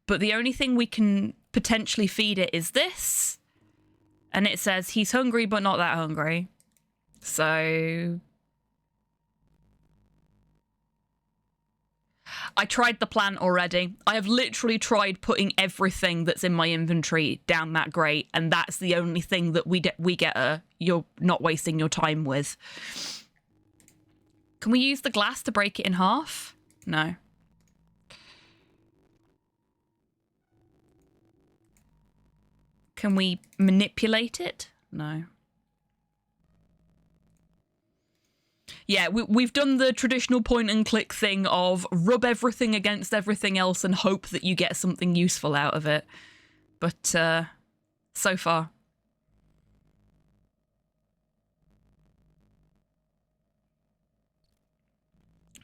But the only thing we can potentially feed it is this. And it says he's hungry, but not that hungry. So I tried the plant already. I have literally tried putting everything that's in my inventory down that grate, and that's the only thing that we get you're not wasting your time with. Can we use the glass to break it in half? No. Can we manipulate it? No. Yeah, we've done the traditional point and click thing of rub everything against everything else and hope that you get something useful out of it. But so far.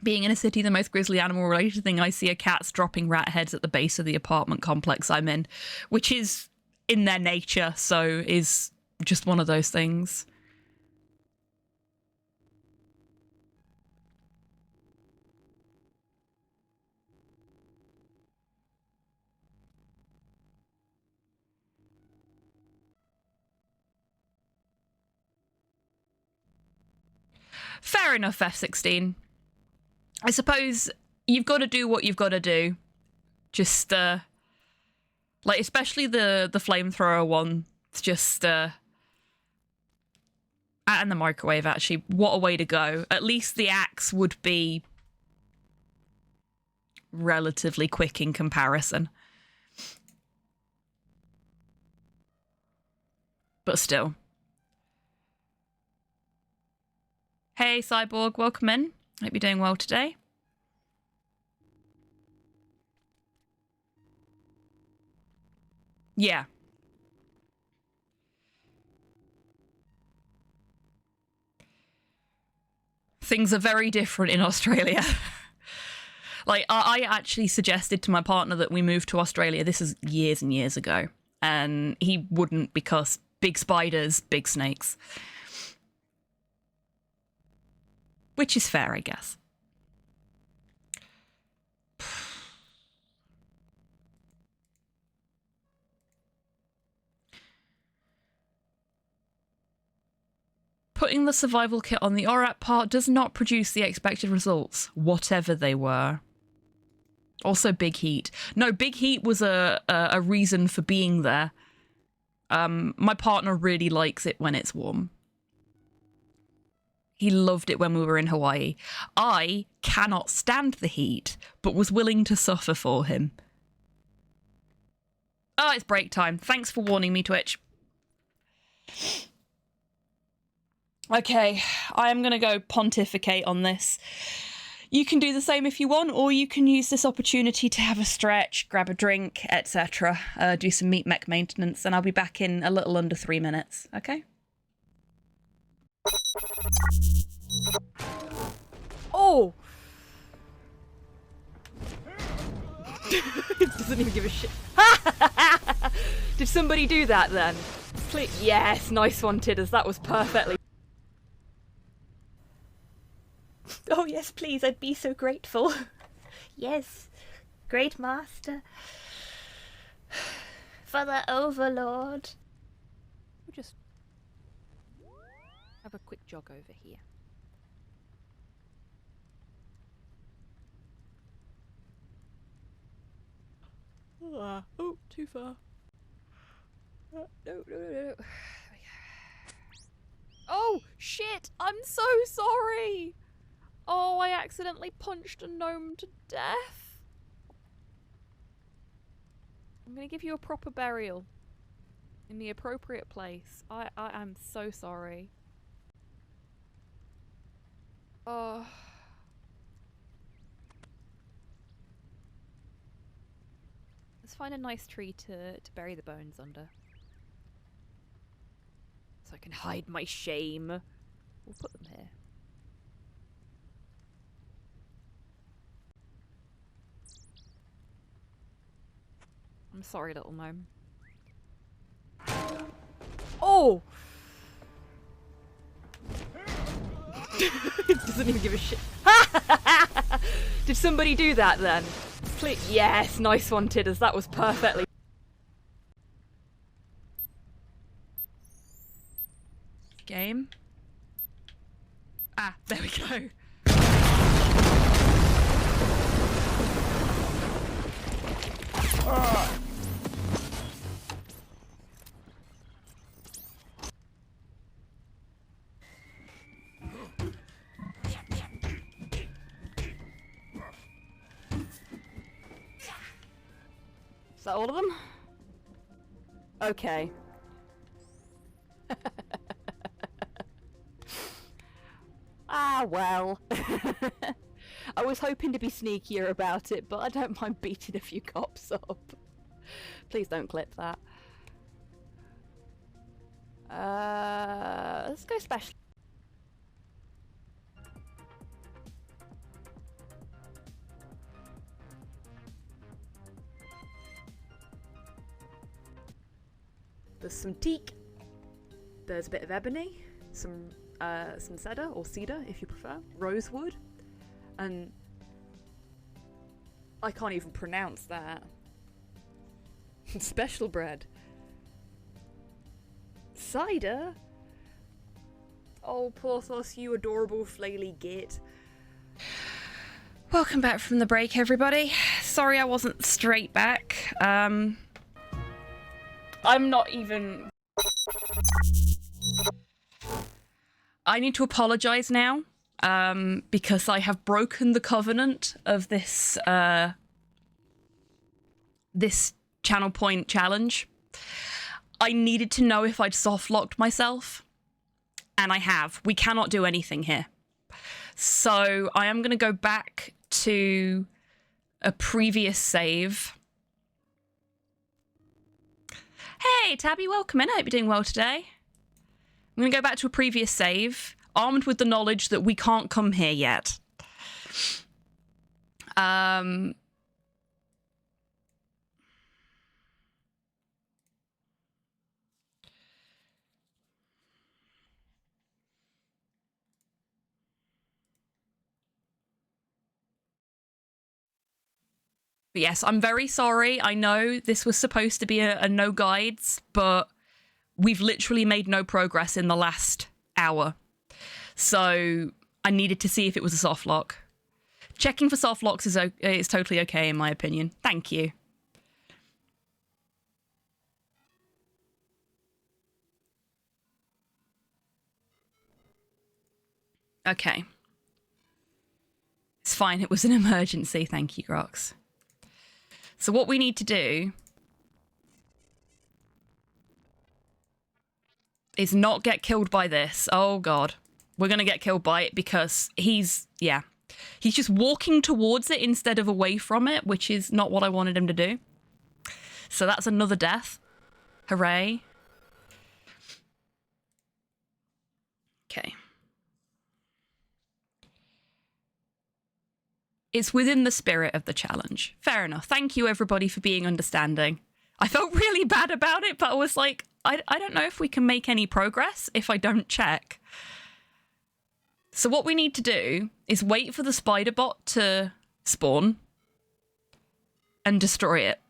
Being in a city, the most grisly animal-related thing I see are cats dropping rat heads at the base of the apartment complex I'm in, which is in their nature, so is just one of those things. Fair enough, F16. I suppose you've got to do what you've got to do. Just, like, especially the flamethrower one. It's just, out in the microwave, actually. What a way to go. At least the axe would be relatively quick in comparison. But still. Hey, Cyborg, welcome in. Hope you're doing well today. Yeah. Things are very different in Australia. Like, I actually suggested to my partner that we move to Australia. This is years and years ago. And he wouldn't because big spiders, big snakes. Which is fair, I guess. Putting the survival kit on the ORAP part does not produce the expected results, whatever they were. Also, big heat. No, big heat was a reason for being there. My partner really likes it when it's warm. He loved it when we were in Hawaii. I cannot stand the heat, but was willing to suffer for him. Oh, it's break time. Thanks for warning me, Twitch. Okay, I am going to go pontificate on this. You can do the same if you want, or you can use this opportunity to have a stretch, grab a drink, etc. Do some meat mech maintenance, and I'll be back in a little under 3 minutes, okay? Oh! It doesn't even give a shit. Did somebody do that then? Yes, nice one, Tidders. That was perfectly. Oh yes, please, I'd be so grateful. Yes, great master. For the overlord. We'll just have a quick jog over here. Oh, too far. No. Oh, shit! I'm so sorry! Oh, I accidentally punched a gnome to death. I'm gonna give you a proper burial. In the appropriate place. I am so sorry. Oh. Let's find a nice tree to bury the bones under. So I can hide my shame. We'll put them here. I'm sorry, little gnome. Oh! It doesn't even give a shit. Did somebody do that then? Yes, nice one, Tidders. That was perfectly. Game. Ah, there we go. Is that all of them? Okay. Ah, well. I was hoping to be sneakier about it, but I don't mind beating a few cops up. Please don't clip that. Let's go special. There's some teak. There's a bit of ebony. Some cedar, or cedar if you prefer. Rosewood. And I can't even pronounce that. Special bread. Cider? Oh, Porthos, you adorable flaily git. Welcome back from the break, everybody. Sorry I wasn't straight back. I'm not even... I need to apologize now, because I have broken the covenant of this, this channel point challenge. I needed to know if I'd soft-locked myself, and I have. We cannot do anything here. So I am going to go back to a previous save. Hey, Tabby, welcome in. I hope you're doing well today. I'm going to go back to a previous save, armed with the knowledge that we can't come here yet. But yes, I'm very sorry. I know this was supposed to be a no guides, but we've literally made no progress in the last hour. So I needed to see if it was a soft lock. Checking for soft locks is totally okay in my opinion. Thank you. Okay. It's fine. It was an emergency. Thank you, Grox. So what we need to do is not get killed by this. Oh, God. We're going to get killed by it because he's just walking towards it instead of away from it, which is not what I wanted him to do. So that's another death. Hooray. Okay. It's within the spirit of the challenge. Fair enough. Thank you, everybody, for being understanding. I felt really bad about it, but I was like, I don't know if we can make any progress if I don't check. So what we need to do is wait for the spider bot to spawn and destroy it.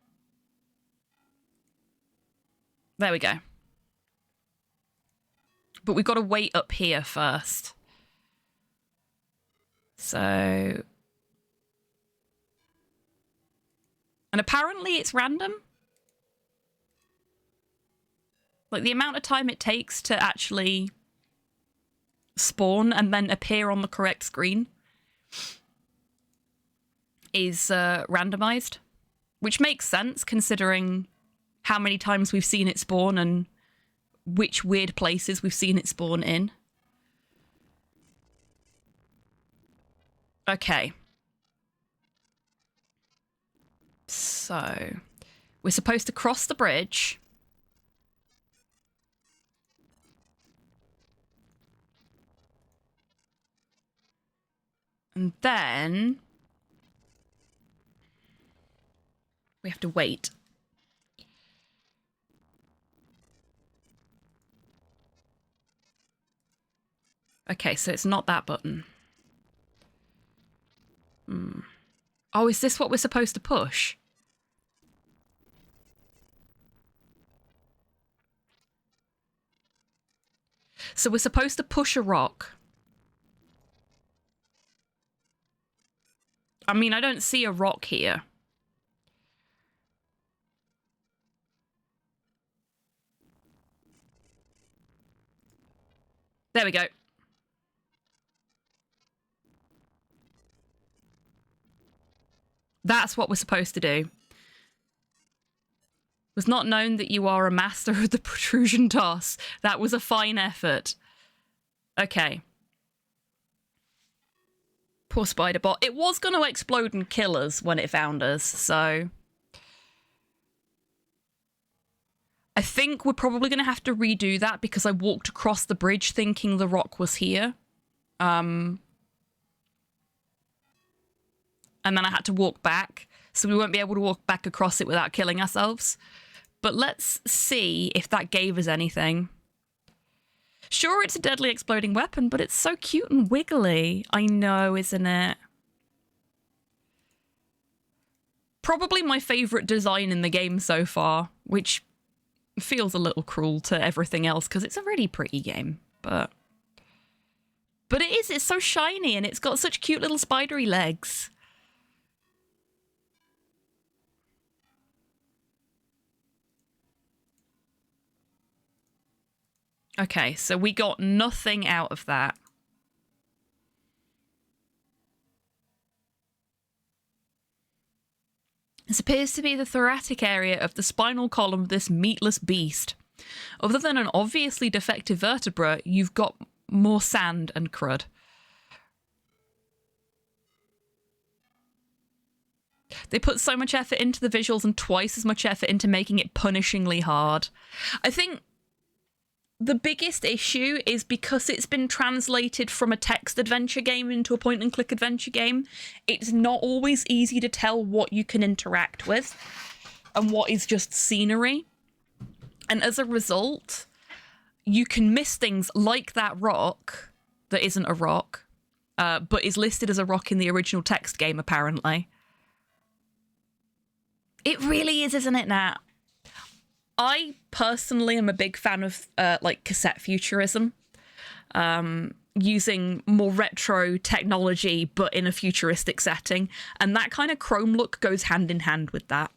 There we go. But we've got to wait up here first. So... And apparently it's random. Like, the amount of time it takes to actually spawn and then appear on the correct screen is randomized, which makes sense considering how many times we've seen it spawn and which weird places we've seen it spawn in. Okay. So, we're supposed to cross the bridge. And then we have to wait. Okay, so it's not that button. Oh, is this what we're supposed to push? So we're supposed to push a rock. I mean, I don't see a rock here. There we go. That's what we're supposed to do. Was not known that you are a master of the protrusion toss. That was a fine effort. Okay. Poor spider bot. It was going to explode and kill us when it found us, so... I think we're probably going to have to redo that because I walked across the bridge thinking the rock was here. And then I had to walk back, so we won't be able to walk back across it without killing ourselves. But let's see if that gave us anything. Sure, it's a deadly exploding weapon, but it's so cute and wiggly. I know, isn't it? Probably my favourite design in the game so far, which feels a little cruel to everything else because it's a really pretty game, but it is, it's so shiny and it's got such cute little spidery legs. Okay, so we got nothing out of that. This appears to be the thoracic area of the spinal column of this meatless beast. Other than an obviously defective vertebra, you've got more sand and crud. They put so much effort into the visuals and twice as much effort into making it punishingly hard. I think the biggest issue is because it's been translated from a text adventure game into a point-and-click adventure game, it's not always easy to tell what you can interact with and what is just scenery. And as a result, you can miss things like that rock that isn't a rock, but is listed as a rock in the original text game, apparently. It really is, isn't it, Nat? I personally am a big fan of like cassette futurism, using more retro technology but in a futuristic setting, and that kind of chrome look goes hand in hand with that.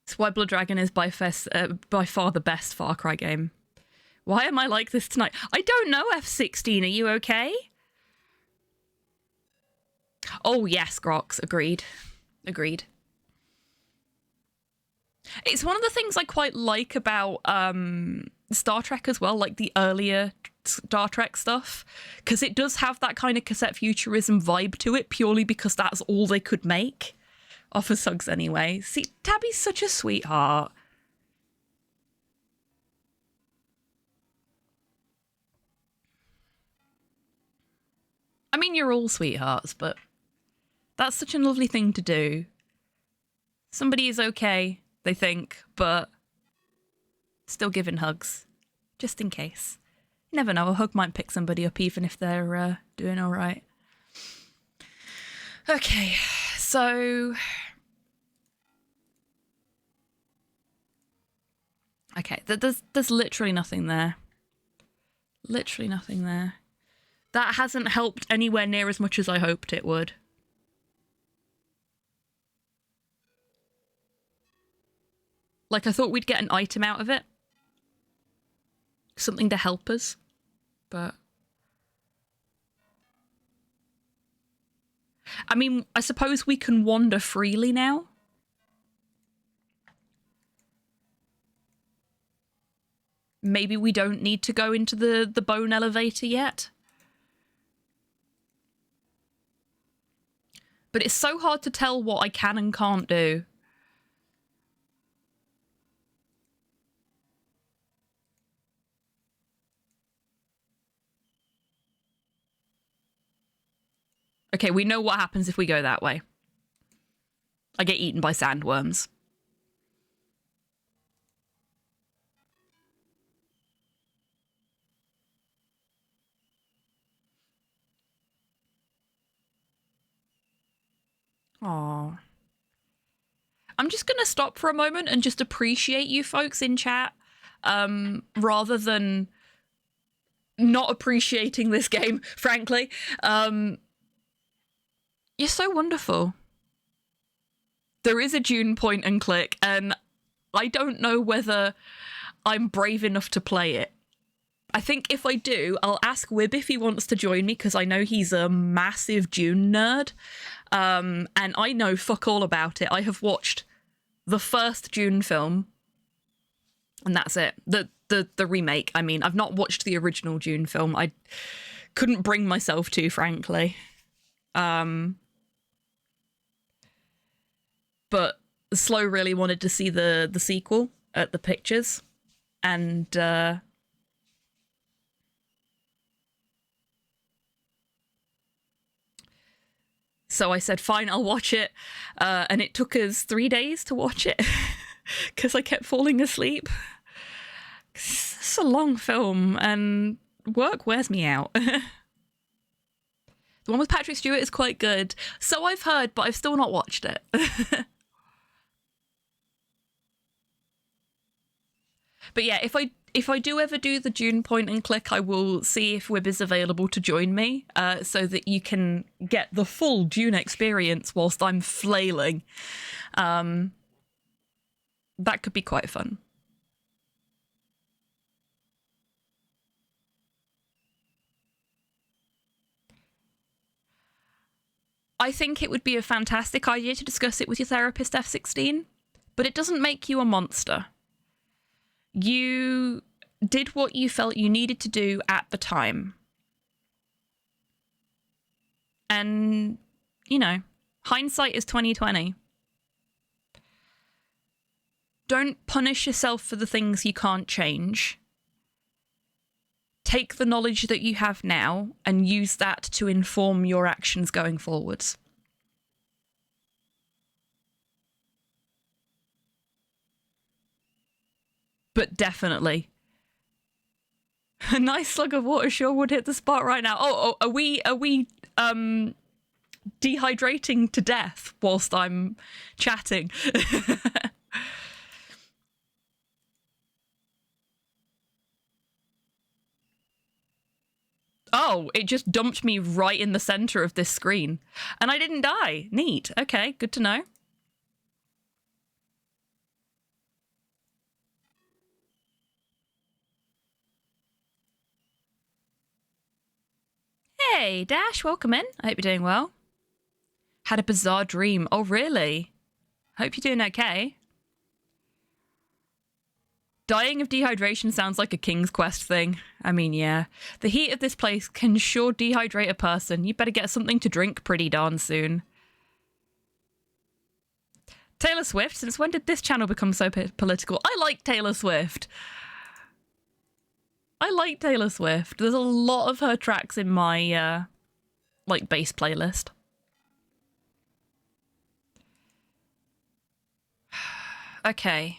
That's why Blood Dragon is by far the best Far Cry game. Why am I like this tonight? I don't know, F16. Are you okay? Oh, yes, Grox. Agreed. Agreed. It's one of the things I quite like about Star Trek as well, like the earlier Star Trek stuff, because it does have that kind of cassette futurism vibe to it, purely because that's all they could make. Offer Suggs anyway. See, Tabby's such a sweetheart. I mean, you're all sweethearts, but that's such a lovely thing to do. Somebody is okay, they think, but still giving hugs, just in case. You never know, a hug might pick somebody up even if they're doing all right. Okay, so... Okay, there's literally nothing there. Literally nothing there. That hasn't helped anywhere near as much as I hoped it would. Like, I thought we'd get an item out of it. Something to help us. But... I mean, I suppose we can wander freely now. Maybe we don't need to go into the bone elevator yet. But it's so hard to tell what I can and can't do. Okay, we know what happens if we go that way. I get eaten by sandworms. Aww. I'm just going to stop for a moment and just appreciate you folks in chat, rather than not appreciating this game, frankly. You're so wonderful. There is a June point and click, and I don't know whether I'm brave enough to play it. I think if I do, I'll ask Wib if he wants to join me, because I know he's a massive June nerd. And I know fuck all about it. I have watched the first June film, and that's it. The remake. I mean, I've not watched the original June film. I couldn't bring myself to, frankly. But Slow really wanted to see the sequel at the pictures, and so I said, fine, I'll watch it. And it took us 3 days to watch it because I kept falling asleep. It's a long film and work wears me out. The one with Patrick Stewart is quite good. So I've heard, but I've still not watched it. But yeah, if I do ever do the June point and click, I will see if Wib is available to join me, so that you can get the full June experience whilst I'm flailing. That could be quite fun. I think it would be a fantastic idea to discuss it with your therapist, F16, but it doesn't make you a monster. You did what you felt you needed to do at the time. And, you know, hindsight is 20/20. Don't punish yourself for the things you can't change. Take the knowledge that you have now and use that to inform your actions going forwards. But definitely, a nice slug of water sure would hit the spot right now. Oh, are we dehydrating to death whilst I'm chatting? Oh, it just dumped me right in the center of this screen. And I didn't die. Neat. Okay, good to know. Hey, Dash, welcome in. I hope you're doing well. Had a bizarre dream. Oh, really? Hope you're doing okay. Dying of dehydration sounds like a King's Quest thing. I mean, yeah. The heat of this place can sure dehydrate a person. You better get something to drink pretty darn soon. Taylor Swift, since when did this channel become so political? I like Taylor Swift. I like Taylor Swift. There's a lot of her tracks in my, like, bass playlist. Okay.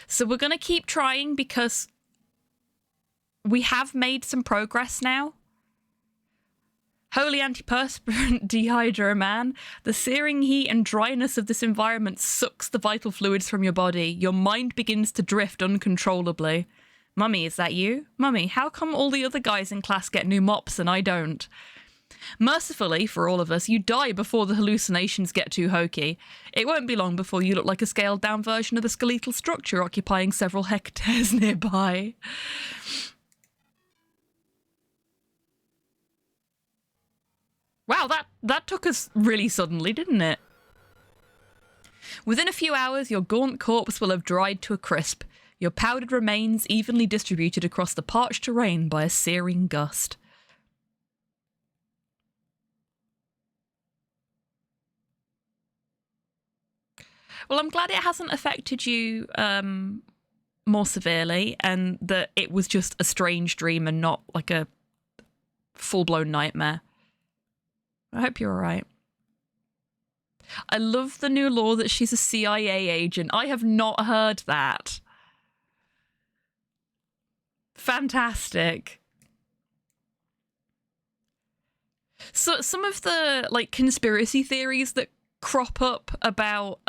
So we're going to keep trying because we have made some progress now. Holy antiperspirant dehydro, man. The searing heat and dryness of this environment sucks the vital fluids from your body. Your mind begins to drift uncontrollably. Mummy, is that you? Mummy, how come all the other guys in class get new mops and I don't? Mercifully, for all of us, you die before the hallucinations get too hokey. It won't be long before you look like a scaled-down version of the skeletal structure occupying several hectares nearby. Wow, that took us really suddenly, didn't it? Within a few hours, your gaunt corpse will have dried to a crisp, your powdered remains evenly distributed across the parched terrain by a searing gust. Well, I'm glad it hasn't affected you more severely, and that it was just a strange dream and not like a full-blown nightmare. I hope you're all right. I love the new law that she's a CIA agent. I have not heard that. Fantastic. So some of the like conspiracy theories that crop up about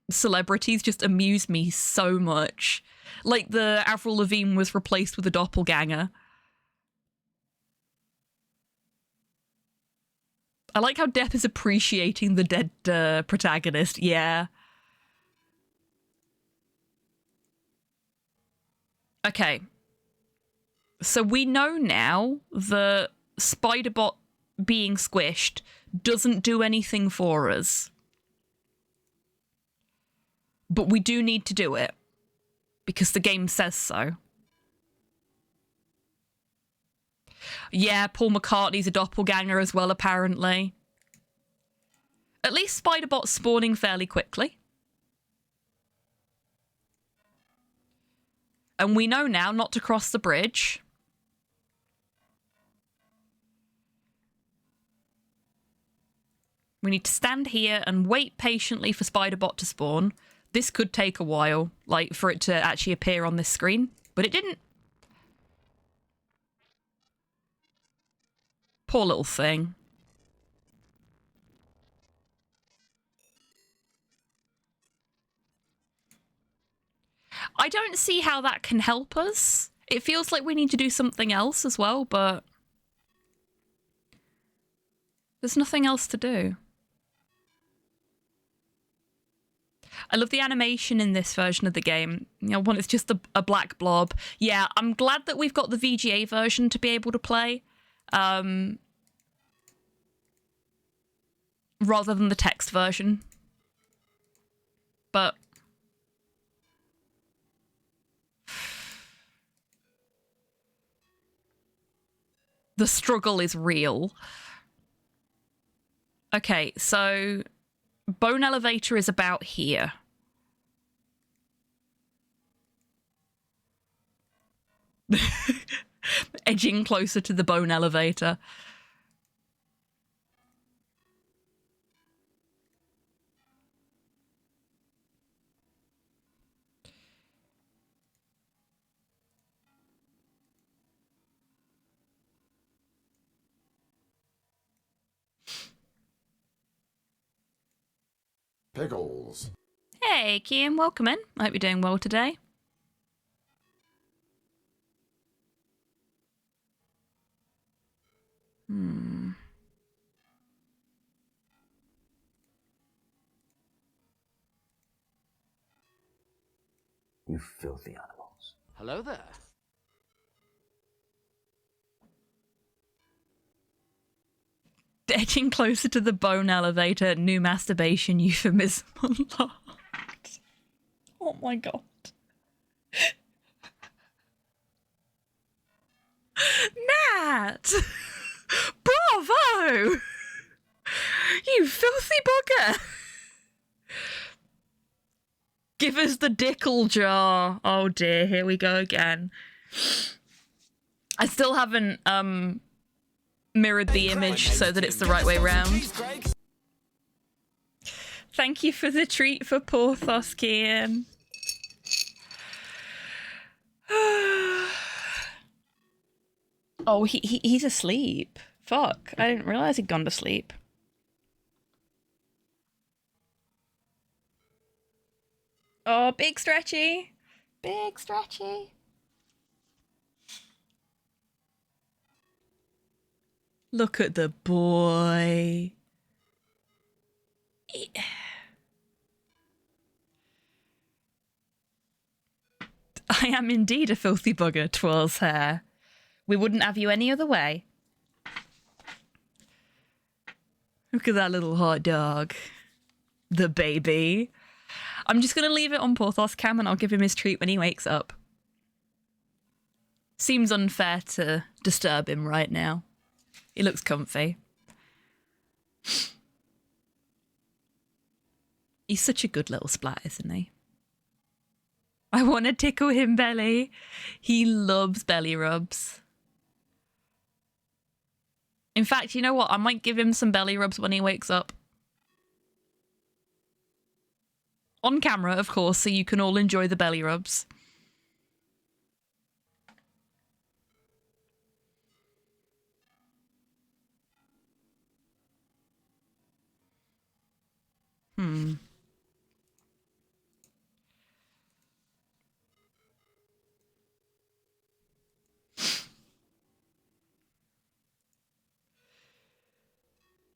celebrities just amuse me so much. Like the Avril Lavigne was replaced with a doppelganger. I like how Depp is appreciating the dead protagonist. Yeah. Okay. So we know now that Spiderbot being squished doesn't do anything for us. But we do need to do it. Because the game says so. Yeah, Paul McCartney's a doppelganger as well, apparently. At least Spiderbot's spawning fairly quickly. And we know now not to cross the bridge. We need to stand here and wait patiently for Spiderbot to spawn. This could take a while, like, for it to actually appear on this screen. But it didn't. Poor little thing. I don't see how that can help us. It feels like we need to do something else as well, but there's nothing else to do. I love the animation in this version of the game. You know, when it's just a black blob. Yeah, I'm glad that we've got the VGA version to be able to play. Rather than the text version. But the struggle is real. Okay, so Bone Elevator is about here. Edging closer to the Bone Elevator. Pickles. Hey, Kian, welcome in. I hope you're doing well today. You filthy animals. Hello there. Edging closer to the Bone Elevator, new masturbation euphemism unlocked. Oh my god. Nat! Bravo! You filthy bugger! Give us the dickle jar. Oh dear, here we go again. I still haven't mirrored the image so that it's the right way round. Thank you for the treat for Porthos, Kian. Oh, he's asleep. Fuck, I didn't realise he'd gone to sleep. Oh, big stretchy. Big stretchy. Look at the boy. I am indeed a filthy bugger, Twirl's hair. We wouldn't have you any other way. Look at that little hot dog. The baby. I'm just going to leave it on Porthos cam and I'll give him his treat when he wakes up. Seems unfair to disturb him right now. He looks comfy. He's such a good little splat, isn't he? I want to tickle him belly. He loves belly rubs. In fact, you know what? I might give him some belly rubs when he wakes up. On camera, of course, so you can all enjoy the belly rubs.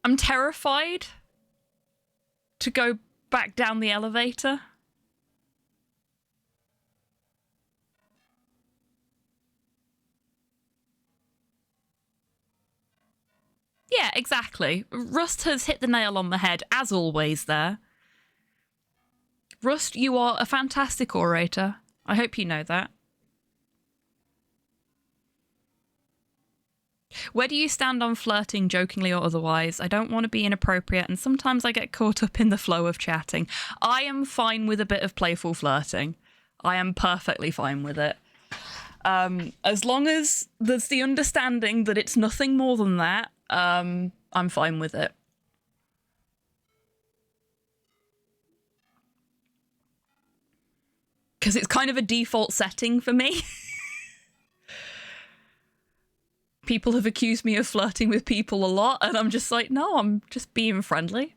I'm terrified to go back down the elevator. Yeah, exactly. Rust has hit the nail on the head, as always there. Rust, you are a fantastic orator. I hope you know that. Where do you stand on flirting, jokingly or otherwise? I don't want to be inappropriate, and sometimes I get caught up in the flow of chatting. I am fine with a bit of playful flirting. I am perfectly fine with it. As long as there's the understanding that it's nothing more than that, I'm fine with it. Because it's kind of a default setting for me. People have accused me of flirting with people a lot, and I'm just like, no, I'm just being friendly.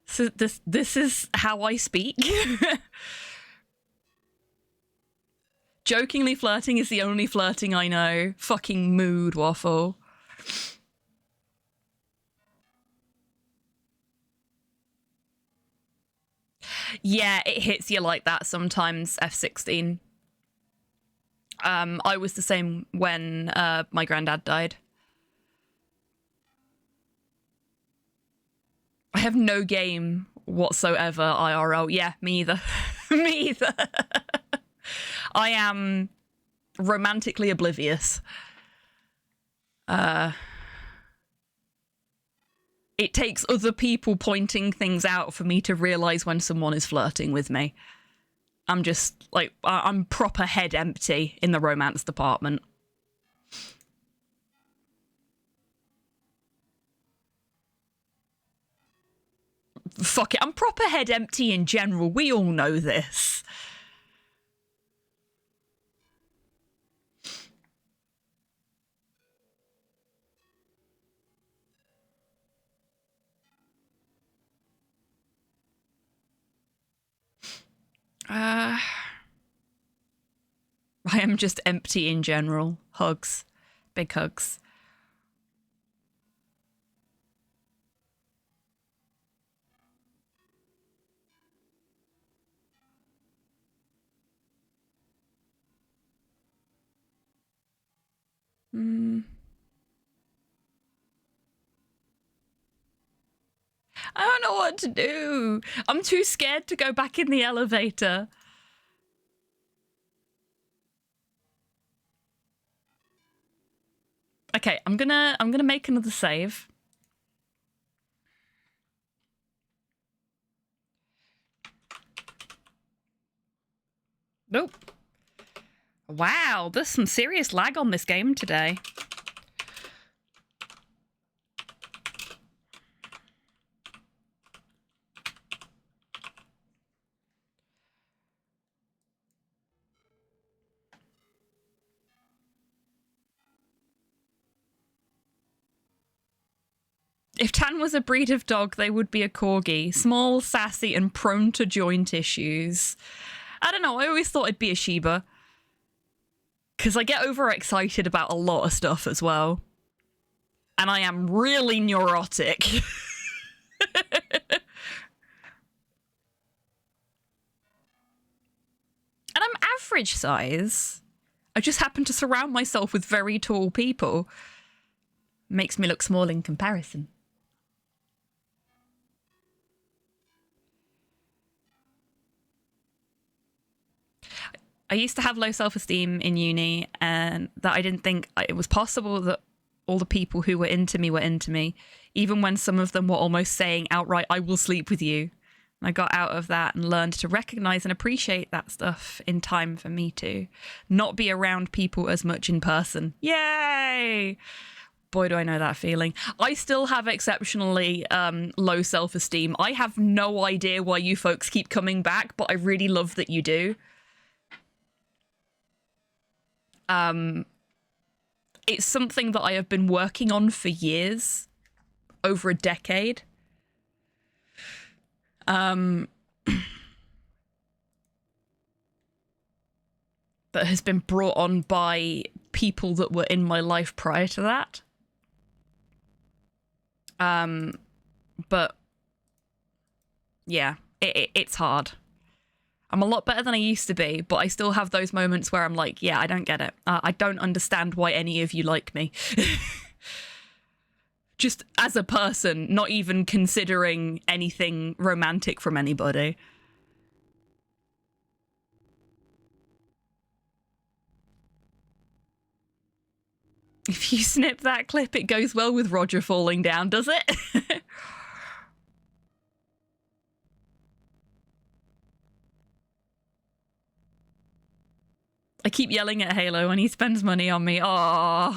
So this is how I speak. Jokingly flirting is the only flirting I know. Fucking mood waffle. Yeah, it hits you like that sometimes, F16. I was the same when my granddad died. I have no game whatsoever IRL. Yeah, me either. Me either. I am romantically oblivious. It takes other people pointing things out for me to realise when someone is flirting with me. I'm just, like, I'm proper head empty in the romance department. Fuck it, I'm proper head empty in general. We all know this. I am just empty in general. Hugs. Big hugs. I don't know what to do. I'm too scared to go back in the elevator. Okay, I'm gonna make another save. Nope. Wow, there's some serious lag on this game today. If Tan was a breed of dog, they would be a corgi. Small, sassy, and prone to joint issues. I don't know, I always thought I'd be a Shiba. Because I get overexcited about a lot of stuff as well. And I am really neurotic. And I'm average size. I just happen to surround myself with very tall people. Makes me look small in comparison. I used to have low self-esteem in uni, and that I didn't think it was possible that all the people who were into me, even when some of them were almost saying outright, I will sleep with you. And I got out of that and learned to recognize and appreciate that stuff in time for me to not be around people as much in person. Yay! boy, do I know that feeling. I still have exceptionally low self-esteem. I have no idea why you folks keep coming back, but I really love that you do. It's something that I have been working on for years, over a decade. That has been brought on by people that were in my life prior to that. But yeah, it's hard. I'm a lot better than I used to be, but I still have those moments where I'm like, yeah, I don't get it. I don't understand why any of you like me. Just as a person, not even considering anything romantic from anybody. If you snip that clip, it goes well with Roger falling down, does it? I keep yelling at Halo when he spends money on me. Aww.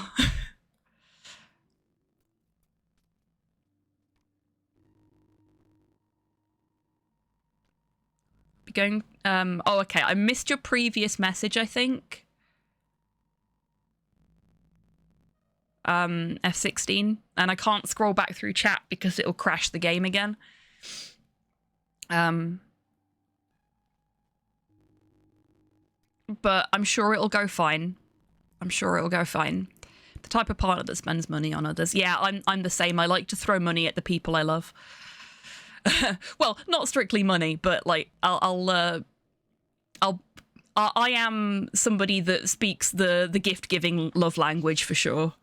Be going. Oh, okay. I missed your previous message, I think. F16, and I can't scroll back through chat because it'll crash the game again. But I'm sure it'll go fine. I'm sure it'll go fine. The type of partner that spends money on others. Yeah, I'm the same. I like to throw money at the people I love. Well, not strictly money, but like I am somebody that speaks the gift-giving love language for sure.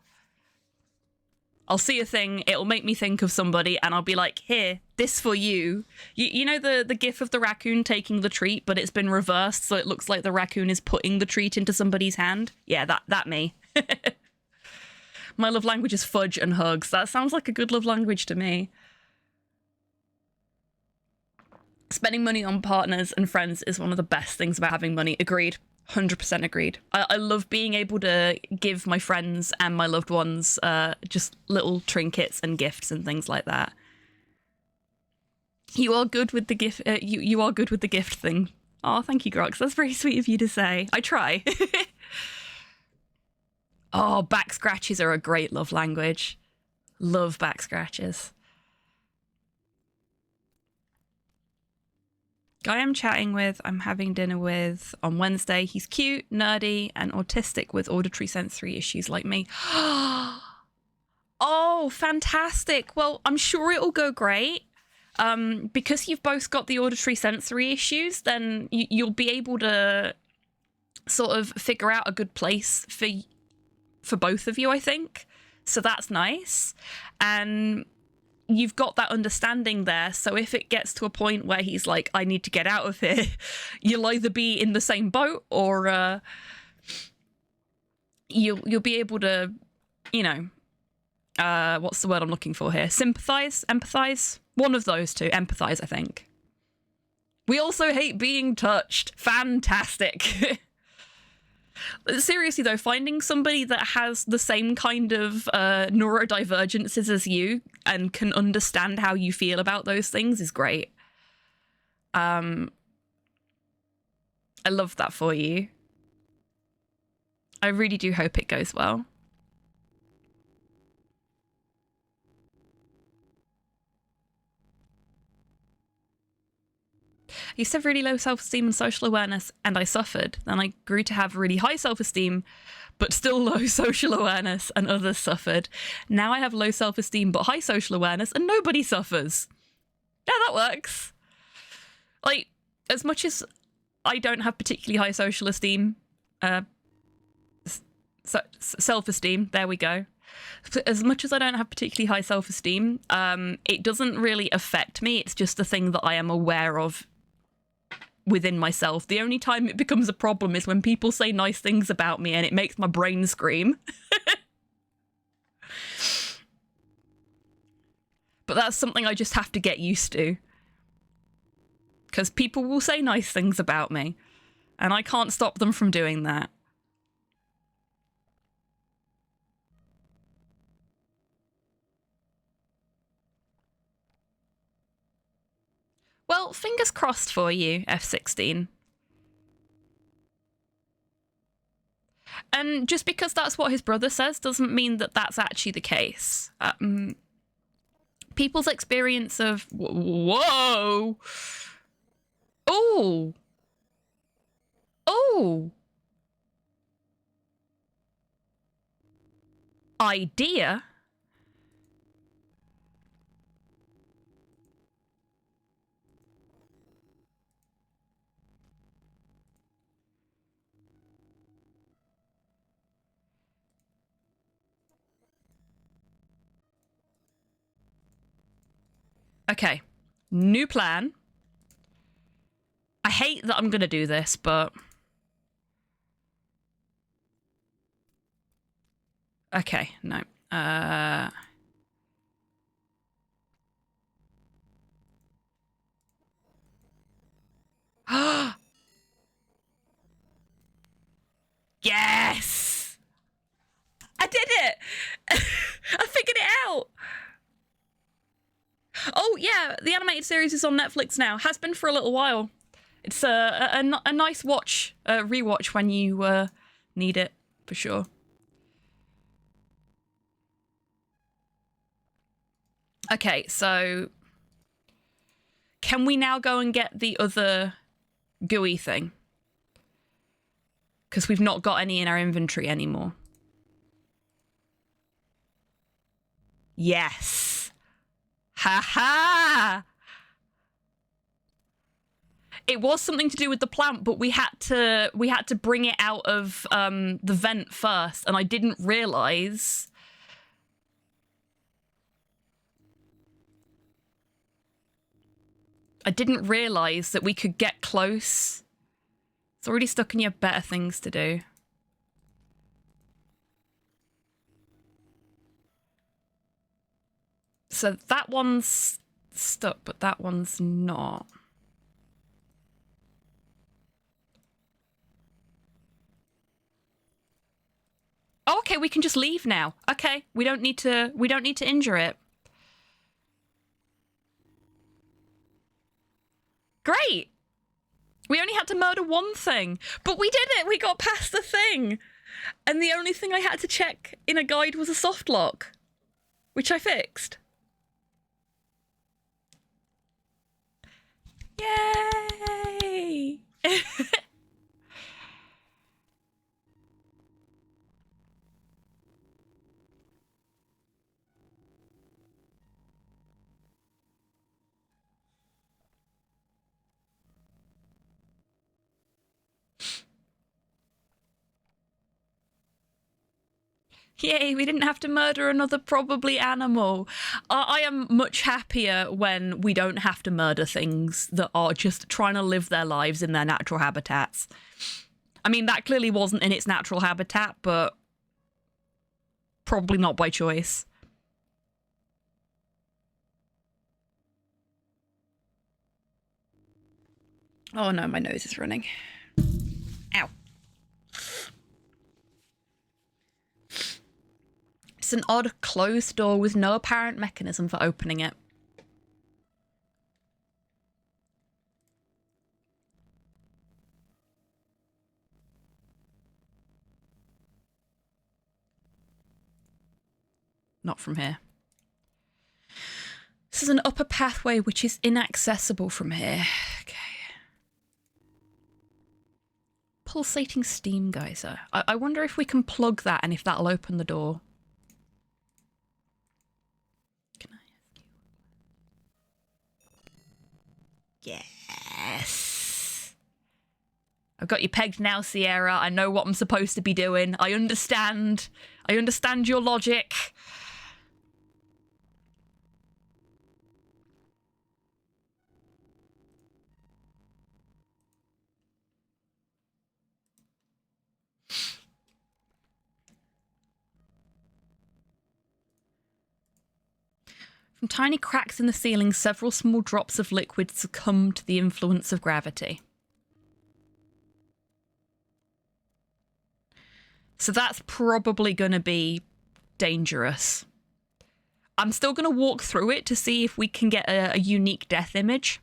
I'll see a thing, it'll make me think of somebody, and I'll be like, here, this for you. You know the gif of the raccoon taking the treat, but it's been reversed, so it looks like the raccoon is putting the treat into somebody's hand? Yeah, that me. My love language is fudge and hugs. That sounds like a good love language to me. Spending money on partners and friends is one of the best things about having money. Agreed. 100% agreed. I love being able to give my friends and my loved ones just little trinkets and gifts and things like that. You are good with the gift. You are good with the gift thing. Oh, thank you, Grox. That's very sweet of you to say. I try. Oh, back scratches are a great love language. Love back scratches. Guy I'm chatting with, I'm having dinner with on Wednesday. He's cute, nerdy, and autistic with auditory sensory issues like me. Oh, fantastic. Well, I'm sure it'll go great. Because you've both got the auditory sensory issues, then you'll be able to sort of figure out a good place for both of you, I think. So that's nice. And you've got that understanding there, so if it gets to a point where he's like, I need to get out of here, you'll either be in the same boat or you'll be able to, you know, what's the word I'm looking for here? Sympathize? Empathize? One of those two. Empathize, I think. We also hate being touched. Fantastic. Seriously though, finding somebody that has the same kind of neurodivergences as you and can understand how you feel about those things is great. I love that for you. I really do hope it goes well. I used to have really low self-esteem and social awareness, and I suffered. Then I grew to have really high self-esteem, but still low social awareness, and others suffered. Now I have low self-esteem, but high social awareness, and nobody suffers. Yeah, that works. Like, as much as I don't have particularly high social esteem, self-esteem, there we go. As much as I don't have particularly high self-esteem, it doesn't really affect me. It's just a thing that I am aware of within myself. The only time it becomes a problem is when people say nice things about me and it makes my brain scream. But that's something I just have to get used to. Because people will say nice things about me, and I can't stop them from doing that. crossed for you, F16. And just because that's what his brother says doesn't mean that that's actually the case. People's experience of... Whoa! Oh! Oh! Idea? Okay, new plan. I hate that I'm gonna do this, but... Okay, no. Yes! I did it! I figured it out! Oh, yeah, the animated series is on Netflix now. Has been for a little while. It's a nice watch, rewatch when you need it, for sure. Okay, so... Can we now go and get the other gooey thing? Because we've not got any in our inventory anymore. Yes! Ha-ha! It was something to do with the plant, but we had to bring it out of the vent first, and I didn't realise. I didn't realise that we could get close. It's already stuck in your better things to do. So that one's stuck, but that one's not. Oh, okay, we can just leave now. Okay, we don't need to injure it. Great. We only had to murder one thing, but we did it. We got past the thing. And the only thing I had to check in a guide was a soft lock, which I fixed. Yay! Yay, we didn't have to murder another probably animal. I am much happier when we don't have to murder things that are just trying to live their lives in their natural habitats. I mean, that clearly wasn't in its natural habitat, but probably not by choice. Oh no, my nose is running. Ow. It's an odd closed door with no apparent mechanism for opening it. Not from here. This is an upper pathway which is inaccessible from here. Okay. Pulsating steam geyser. I wonder if we can plug that and if that'll open the door. Can I ask you? Yes. I've got you pegged now, Sierra. I know what I'm supposed to be doing. I understand. I understand your logic. From tiny cracks in the ceiling, several small drops of liquid succumb to the influence of gravity. So that's probably going to be dangerous. I'm still going to walk through it to see if we can get a unique death image.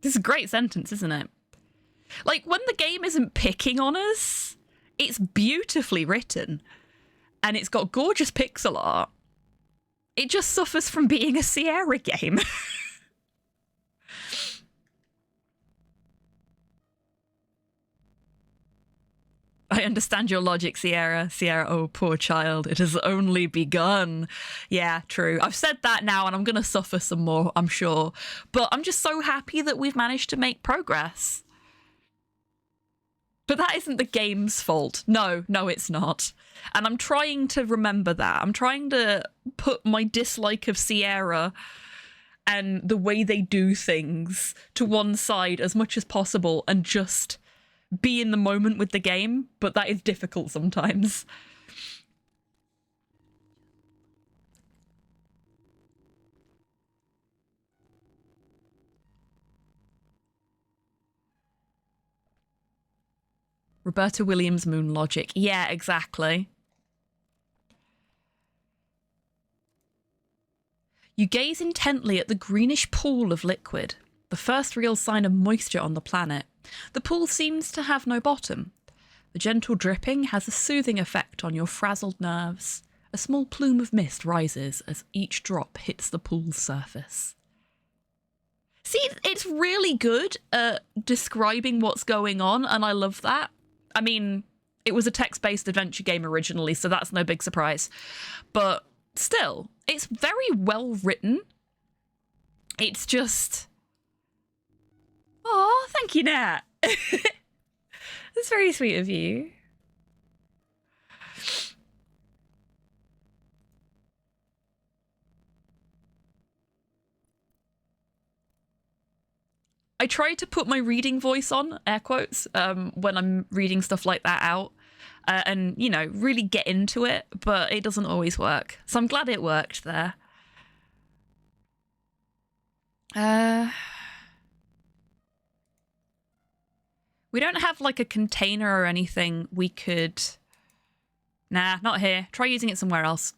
This is a great sentence, isn't it? Like, when the game isn't picking on us, it's beautifully written. And it's got gorgeous pixel art. It just suffers from being a Sierra game. I understand your logic, Sierra. Sierra, oh, poor child. It has only begun. Yeah, true. I've said that now, and I'm going to suffer some more, I'm sure. But I'm just so happy that we've managed to make progress. But that isn't the game's fault. No, it's not. And I'm trying to remember that. I'm trying to put my dislike of Sierra and the way they do things to one side as much as possible and just be in the moment with the game, but that is difficult sometimes. Roberta Williams moon logic. Yeah, exactly. You gaze intently at the greenish pool of liquid, the first real sign of moisture on the planet. The pool seems to have no bottom. The gentle dripping has a soothing effect on your frazzled nerves. A small plume of mist rises as each drop hits the pool's surface. See, it's really good at describing what's going on, and I love that. I mean, it was a text-based adventure game originally, so that's no big surprise. But still, it's very well written. It's just... Oh, thank you, Nat. That's very sweet of you. I try to put my reading voice on, air quotes, when I'm reading stuff like that out. And, you know, really get into it, but it doesn't always work. So I'm glad it worked there. We don't have, like, a container or anything we could... Nah, not here. Try using it somewhere else.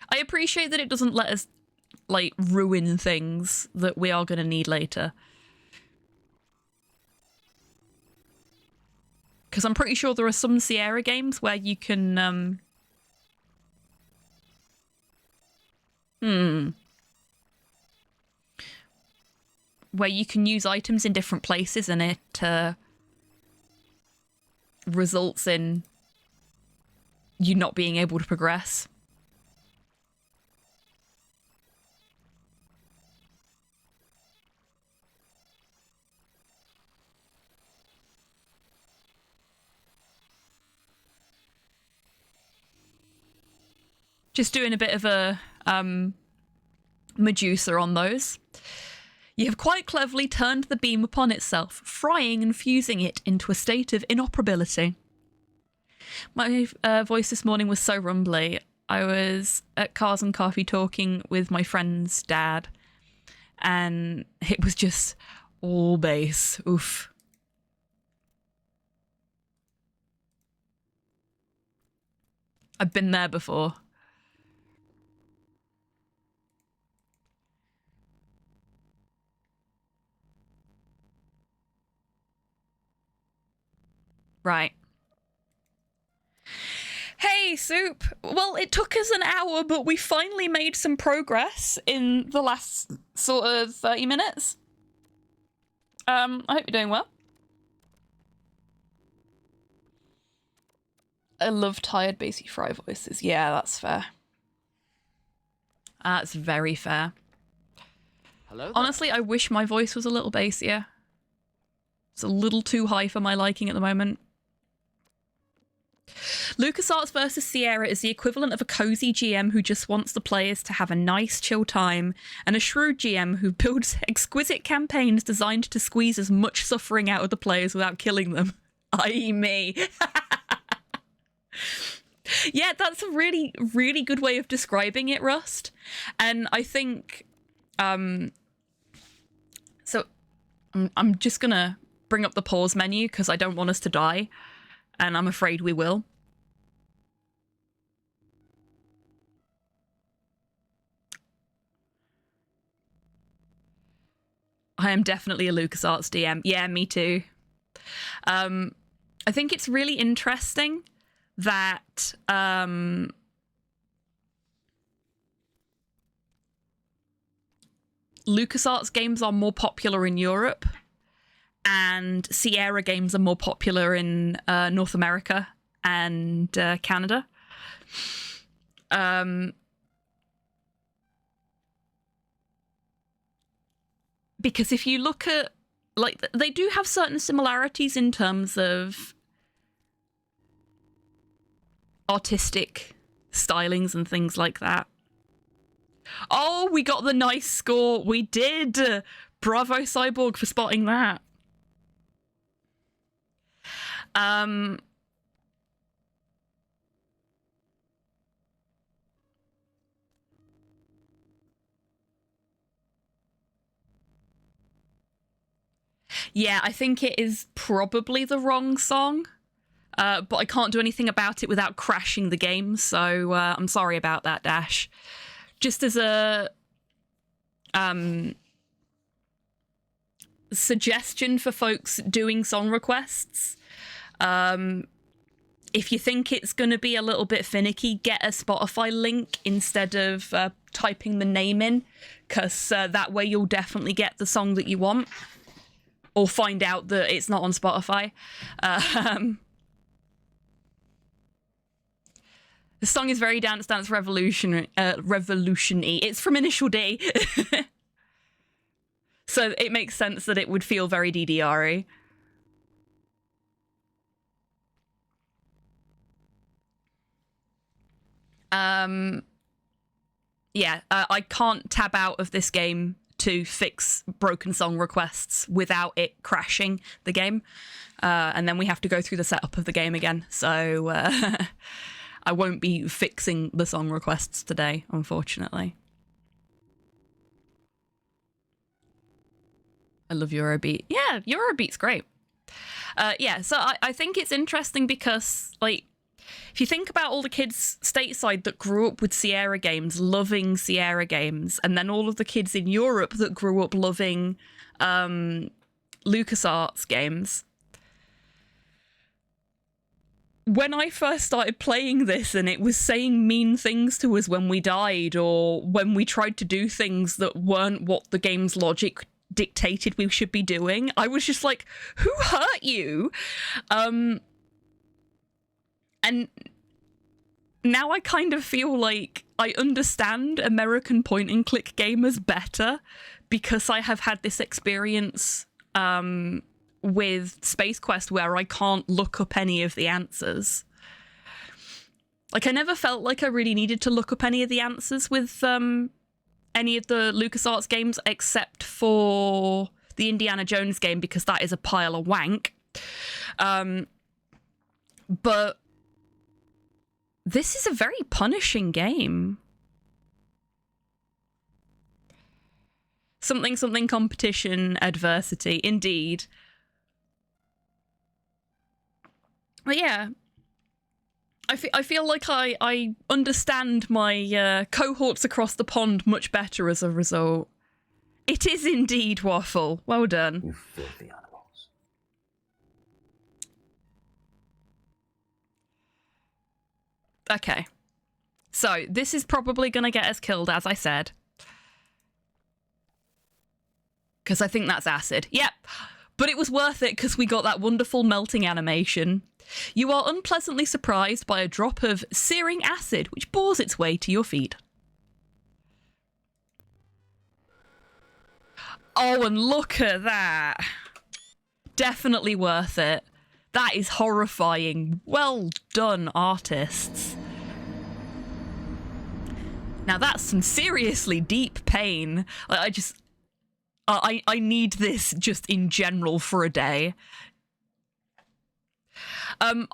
I appreciate that it doesn't let us, like, ruin things that we are going to need later. Because I'm pretty sure there are some Sierra games where you can... Where you can use items in different places and it results in you not being able to progress. Just doing a bit of a Medusa on those. You have quite cleverly turned the beam upon itself, frying and fusing it into a state of inoperability. My voice this morning was so rumbly. I was at Cars and Coffee talking with my friend's dad, and it was just all bass. Oof. I've been there before. Right. Hey, Soup. Well, it took us an hour, but we finally made some progress in the last sort of 30 minutes. I hope you're doing well. I love tired, bassy fry voices. Yeah, that's fair. That's very fair. Hello there. Honestly, I wish my voice was a little bassier. It's a little too high for my liking at the moment. LucasArts versus Sierra is the equivalent of a cozy GM who just wants the players to have a nice, chill time, and a shrewd GM who builds exquisite campaigns designed to squeeze as much suffering out of the players without killing them. I.e. me. Yeah, that's a really, really good way of describing it, Rust. And I think... So, I'm just gonna bring up the pause menu because I don't want us to die. And I'm afraid we will. I am definitely a LucasArts DM. Yeah, me too. I think it's really interesting that LucasArts games are more popular in Europe and Sierra games are more popular in North America and Canada. Because if you look at, like, they do have certain similarities in terms of artistic stylings and things like that. Oh, we got the nice score. We did. Bravo, Cyborg, for spotting that. Yeah, I think it is probably the wrong song, but I can't do anything about it without crashing the game, so I'm sorry about that, Dash. Just as a suggestion for folks doing song requests, if you think it's going to be a little bit finicky, get a Spotify link instead of typing the name in, because that way you'll definitely get the song that you want. Or find out that it's not on Spotify. The song is very Dance Dance Revolution-y. It's from Initial D. So it makes sense that it would feel very DDR-y. Yeah, I can't tab out of this game to fix broken song requests without it crashing the game. And then we have to go through the setup of the game again. So I won't be fixing the song requests today, unfortunately. I love Eurobeat. Yeah, Eurobeat's great. Yeah, so I think it's interesting because, like, if you think about all the kids stateside that grew up with Sierra games, loving Sierra games, and then all of the kids in Europe that grew up loving LucasArts games, when I first started playing this and it was saying mean things to us when we died or when we tried to do things that weren't what the game's logic dictated we should be doing, I was just like, who hurt you? And now I kind of feel like I understand American point-and-click gamers better because I have had this experience with Space Quest where I can't look up any of the answers. Like, I never felt like I really needed to look up any of the answers with any of the LucasArts games except for the Indiana Jones game because that is a pile of wank. But this is a very punishing game. Something, something, competition, adversity. Indeed. But yeah, I feel like I understand my cohorts across the pond much better as a result. It is indeed Waffle. Well done. You filthy animals. Okay. So, this is probably going to get us killed, as I said. Because I think that's acid. Yep. But it was worth it because we got that wonderful melting animation. You are unpleasantly surprised by a drop of searing acid which bores its way to your feet. Oh, and look at that. Definitely worth it. That is horrifying. Well done, artists. Now that's some seriously deep pain. I need this just in general for a day.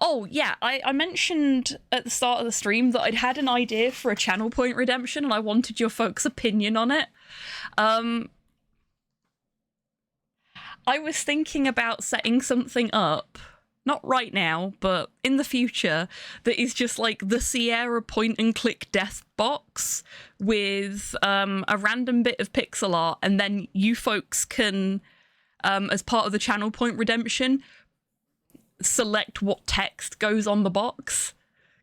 Oh, yeah, I mentioned at the start of the stream that I'd had an idea for a channel point redemption and I wanted your folks' opinion on it. I was thinking about setting something up, not right now, but in the future, that is just like the Sierra point-and-click death box with a random bit of pixel art, and then you folks can, as part of the channel point redemption, select what text goes on the box,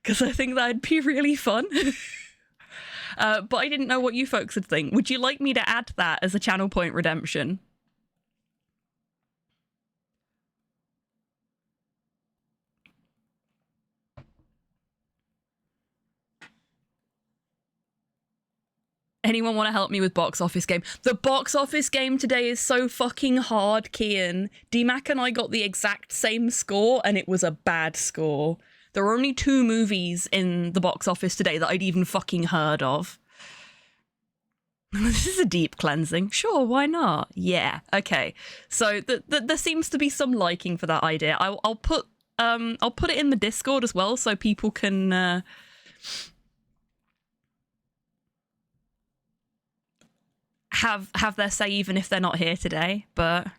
because I think that'd be really fun. But I didn't know what you folks would think. Would you like me to add that as a channel point redemption? Anyone want to help me with box office game? The box office game today is so fucking hard, Kian. DMAC and I got the exact same score, and it was a bad score. There were only 2 movies in the box office today that I'd even fucking heard of. This is a deep cleansing. Sure, why not? Yeah, okay. So there seems to be some liking for that idea. I'll put it in the Discord as well, so people can have their say even if they're not here today. But I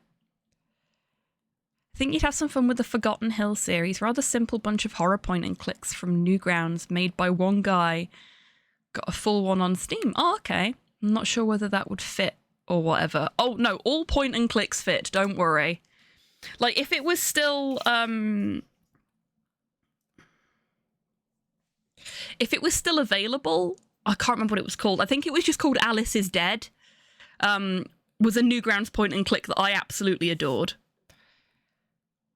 think you'd have some fun with the Forgotten Hill series. Rather simple bunch of horror point and clicks from Newgrounds, made by one guy. Got a full one on Steam. Oh, okay. I'm not sure whether that would fit or whatever. Oh, no, all point and clicks fit, don't worry. Like, if it was still, if it was still available, I can't remember what it was called. I think it was just called Alice is Dead. Was a Newgrounds point and click that I absolutely adored.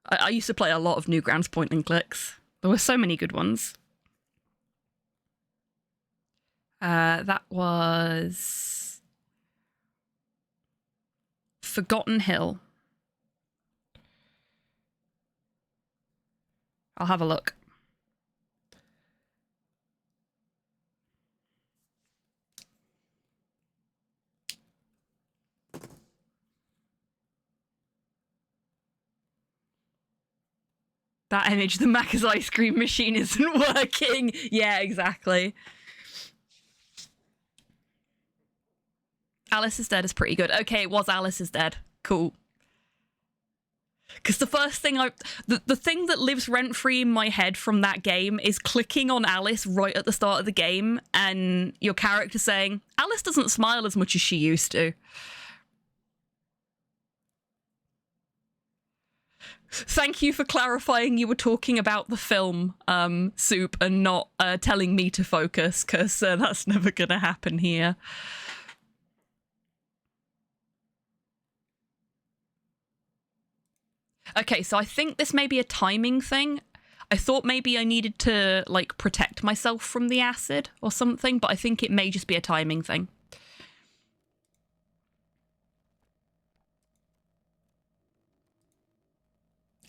I used to play a lot of Newgrounds point and clicks. There were so many good ones. That was Forgotten Hill. I'll have a look. That image, the Macca's ice cream machine isn't working. Yeah, exactly. Alice is Dead is pretty good. Okay, it was Alice is Dead. Cool. Because the first thing the thing that lives rent-free in my head from that game is clicking on Alice right at the start of the game and your character saying, Alice doesn't smile as much as she used to. Thank you for clarifying you were talking about the film, Soup, and not telling me to focus, because that's never going to happen here. Okay, so I think this may be a timing thing. I thought maybe I needed to, like, protect myself from the acid or something, but I think it may just be a timing thing.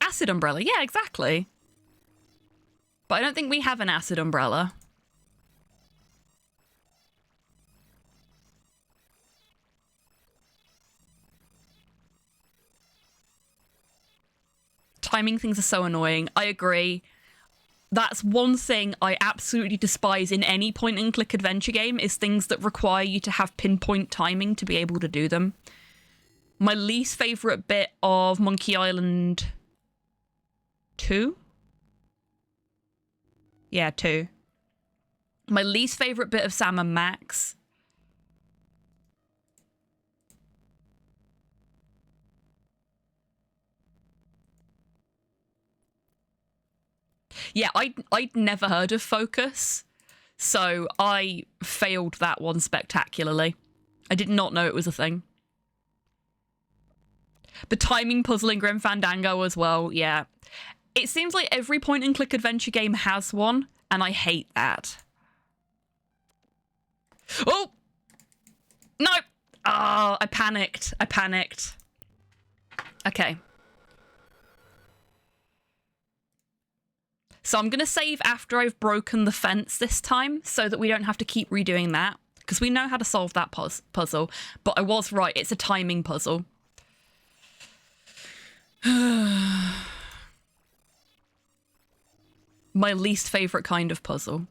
Acid umbrella, yeah, exactly. But I don't think we have an acid umbrella. Timing things are so annoying. I agree. That's one thing I absolutely despise in any point-and-click adventure game, is things that require you to have pinpoint timing to be able to do them. My least favourite bit of Monkey Island 2? Yeah, 2. My least favourite bit of Sam and Max. Yeah, I'd never heard of Focus, so I failed that one spectacularly. I did not know it was a thing. The timing puzzle in Grim Fandango as well, yeah. It seems like every point-and-click adventure game has one, and I hate that. Oh! No! Oh, I panicked. I panicked. Okay. So I'm going to save after I've broken the fence this time, so that we don't have to keep redoing that, because we know how to solve that puzzle. But I was right, it's a timing puzzle. My least favourite kind of puzzle.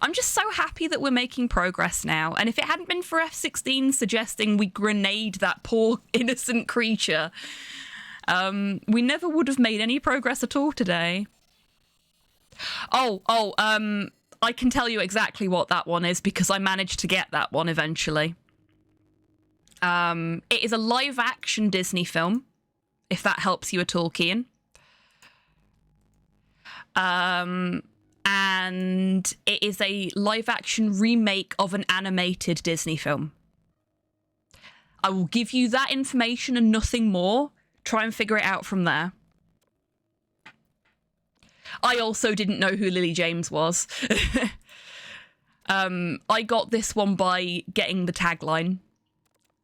I'm just so happy that we're making progress now, and if it hadn't been for F16 suggesting we grenade that poor innocent creature, we never would have made any progress at all today. I can tell you exactly what that one is because I managed to get that one eventually. It is a live-action Disney film, if that helps you at all, Kian. And it is a live-action remake of an animated Disney film. I will give you that information and nothing more. Try and figure it out from there. I also didn't know who Lily James was. I got this one by getting the tagline,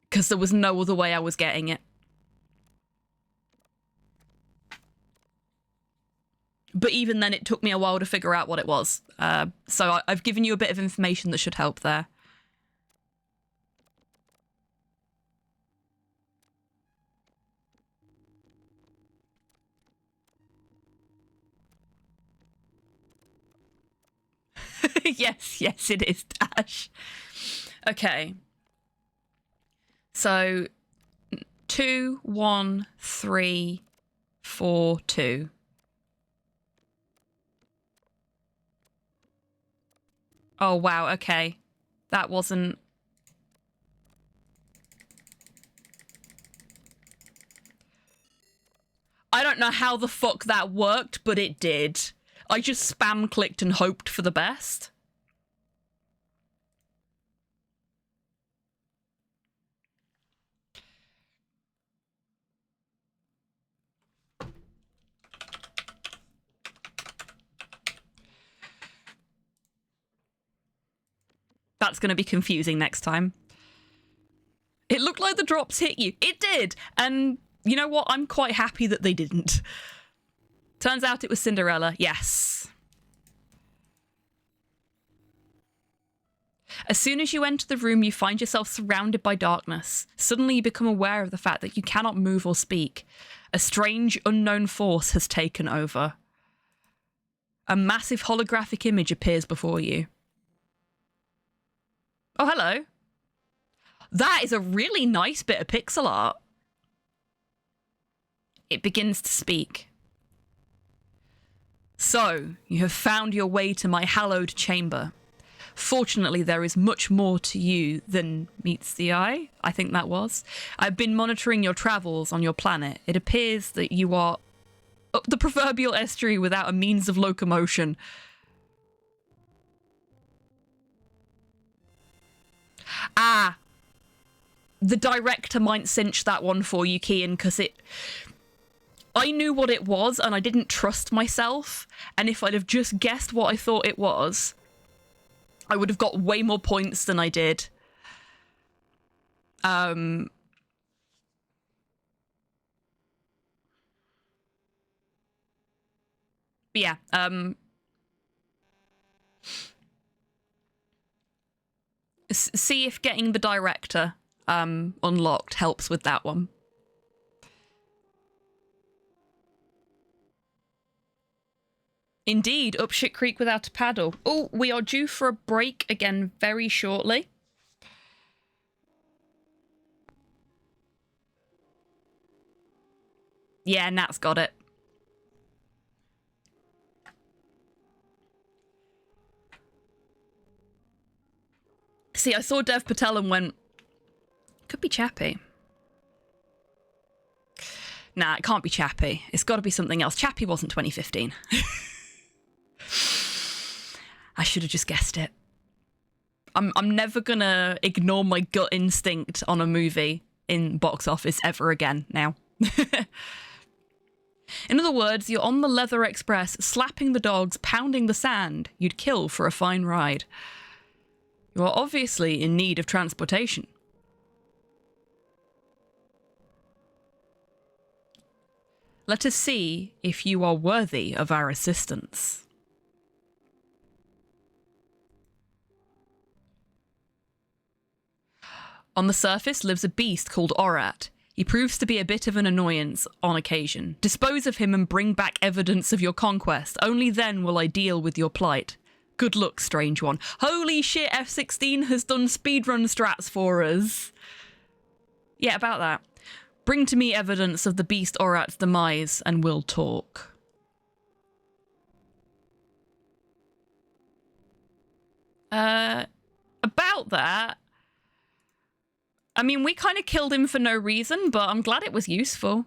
because there was no other way I was getting it. But even then, it took me a while to figure out what it was. So I've given you a bit of information that should help there. Yes, it is, Dash. Okay. So 2, 1, 3, 4, 2. Oh, wow, okay. That wasn't... I don't know how the fuck that worked, but it did. I just spam clicked and hoped for the best. That's going to be confusing next time. It looked like the drops hit you. It did. And you know what? I'm quite happy that they didn't. Turns out it was Cinderella. Yes. As soon as you enter the room, you find yourself surrounded by darkness. Suddenly you become aware of the fact that you cannot move or speak. A strange, unknown force has taken over. A massive holographic image appears before you. Oh, hello. That is a really nice bit of pixel art. It begins to speak. So, you have found your way to my hallowed chamber. Fortunately, there is much more to you than meets the eye. I think that was. I've been monitoring your travels on your planet. It appears that you are up the proverbial estuary without a means of locomotion. Ah, the director might cinch that one for you, Kian, because I knew what it was and I didn't trust myself. And if I'd have just guessed what I thought it was, I would have got way more points than I did. Yeah, see if getting the director unlocked helps with that one. Indeed, up shit creek without a paddle. Oh, we are due for a break again very shortly. Yeah, Nat's got it. See, I saw Dev Patel and went, could be Chappie. Nah, it can't be Chappie. It's got to be something else. Chappie wasn't 2015. I should have just guessed it. I'm never gonna ignore my gut instinct on a movie in box office ever again now. In other words, you're on the Leather Express, slapping the dogs, pounding the sand you'd kill for a fine ride. You are obviously in need of transportation. Let us see if you are worthy of our assistance. On the surface lives a beast called Orat. He proves to be a bit of an annoyance on occasion. Dispose of him and bring back evidence of your conquest. Only then will I deal with your plight. Good luck, strange one. Holy shit, F16 has done speedrun strats for us. Yeah, about that. Bring to me evidence of the beast Orat's demise, and we'll talk. About that, I mean, we kind of killed him for no reason, but I'm glad it was useful.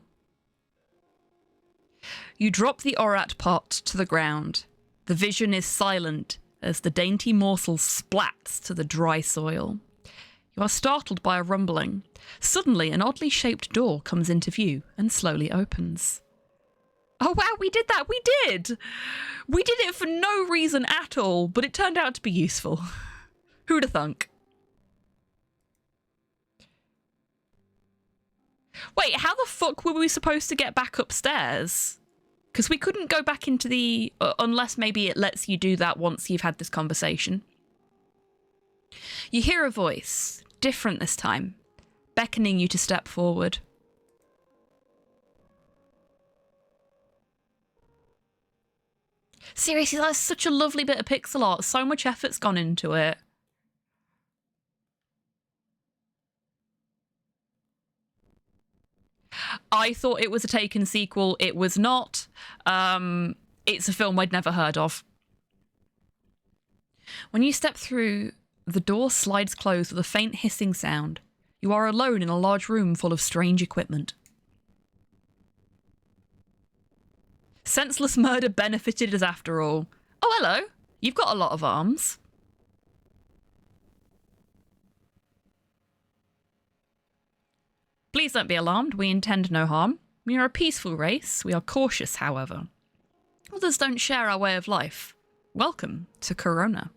You drop the orat pot to the ground. The vision is silent as the dainty morsel splats to the dry soil. You are startled by a rumbling. Suddenly, an oddly shaped door comes into view and slowly opens. Oh wow, we did that! We did! We did it for no reason at all, but it turned out to be useful. Who'd have thunk? Wait, how the fuck were we supposed to get back upstairs? Because we couldn't go back into the... unless maybe it lets you do that once you've had this conversation. You hear a voice, different this time, beckoning you to step forward. Seriously, that's such a lovely bit of pixel art. So much effort's gone into it. I thought it was a Taken sequel. It was not. It's a film I'd never heard of. When you step through, the door slides closed with a faint hissing sound. You are alone in a large room full of strange equipment. Senseless murder benefited us after all. Oh, hello. You've got a lot of arms. Please don't be alarmed. We intend no harm. We are a peaceful race. We are cautious, however. Others don't share our way of life. Welcome to Corona.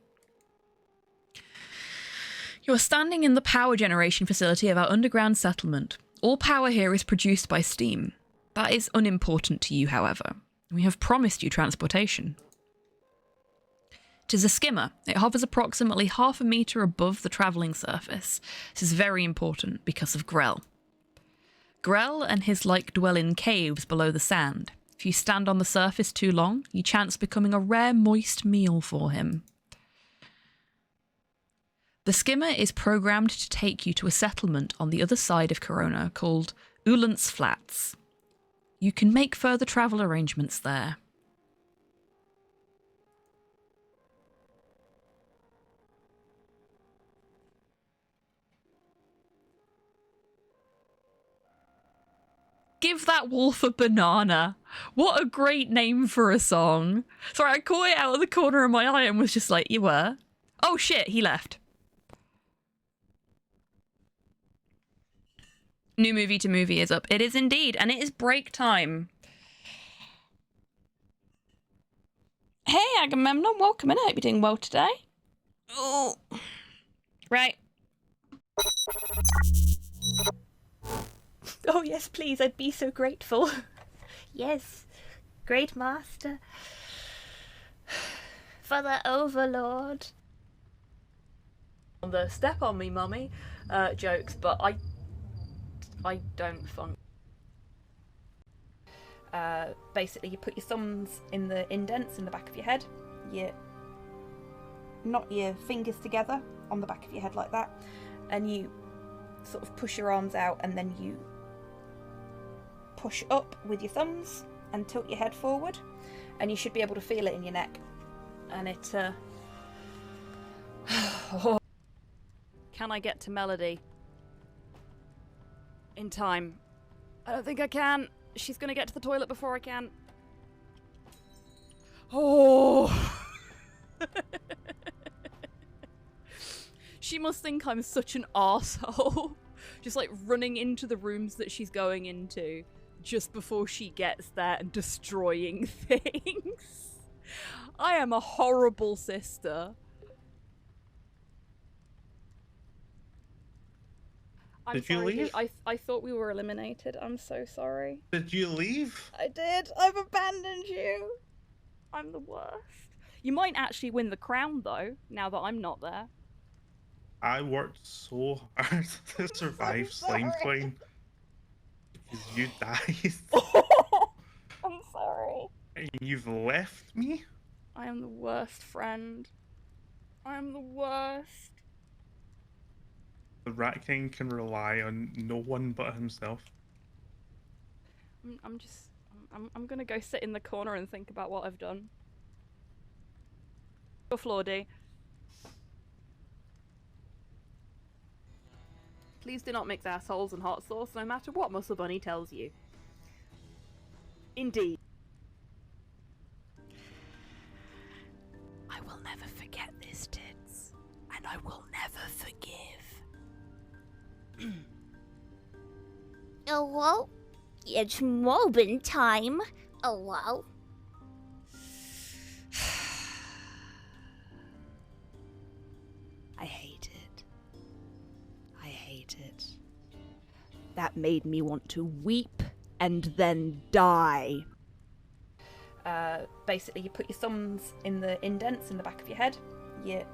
You are standing in the power generation facility of our underground settlement. All power here is produced by steam. That is unimportant to you, however. We have promised you transportation. It is a skimmer. It hovers approximately half a metre above the travelling surface. This is very important because of Grell. Grell and his like dwell in caves below the sand. If you stand on the surface too long, you chance becoming a rare moist meal for him. The skimmer is programmed to take you to a settlement on the other side of Corona called Ulant's Flats. You can make further travel arrangements there. Give that wolf a banana. What a great name for a song. Sorry, I caught it out of the corner of my eye and was just like, you were? Oh shit, he left. New movie to movie is up. It is indeed, and it is break time. Hey, Agamemnon, welcome in. I hope you're doing well today. Oh, right. Oh, yes, please, I'd be so grateful. Yes, great master. For the overlord. On the step on me, mummy jokes, but I don't funk. Basically, you put your thumbs in the indents in the back of your head. You knot your fingers together on the back of your head like that, and you sort of push your arms out, and then you push up with your thumbs and tilt your head forward, and you should be able to feel it in your neck. And it Can I get to melody in time? I don't think I can. She's gonna get to the toilet before I can. Oh. She must think I'm such an arsehole. Just like running into the rooms that she's going into just before she gets there and destroying things. I am a horrible sister. Did you leave? I thought we were eliminated. I'm so sorry. Did you leave? I did. I've abandoned you. I'm the worst. You might actually win the crown, though, now that I'm not there. I worked so hard to survive Slime Twine. Because you died. I'm sorry. And you've left me? I am the worst friend. I am the worst. The Rat King can rely on no one but himself. I'm gonna go sit in the corner and think about what I've done. Go Flordy. Please do not mix assholes and hot sauce, no matter what Muscle Bunny tells you. Indeed. I will never forget this, Tits. And I will never forgive. Hello? It's Robin time. Hello? I hate it. I hate it. That made me want to weep and then die. Basically, you put your thumbs in the indents in the back of your head. You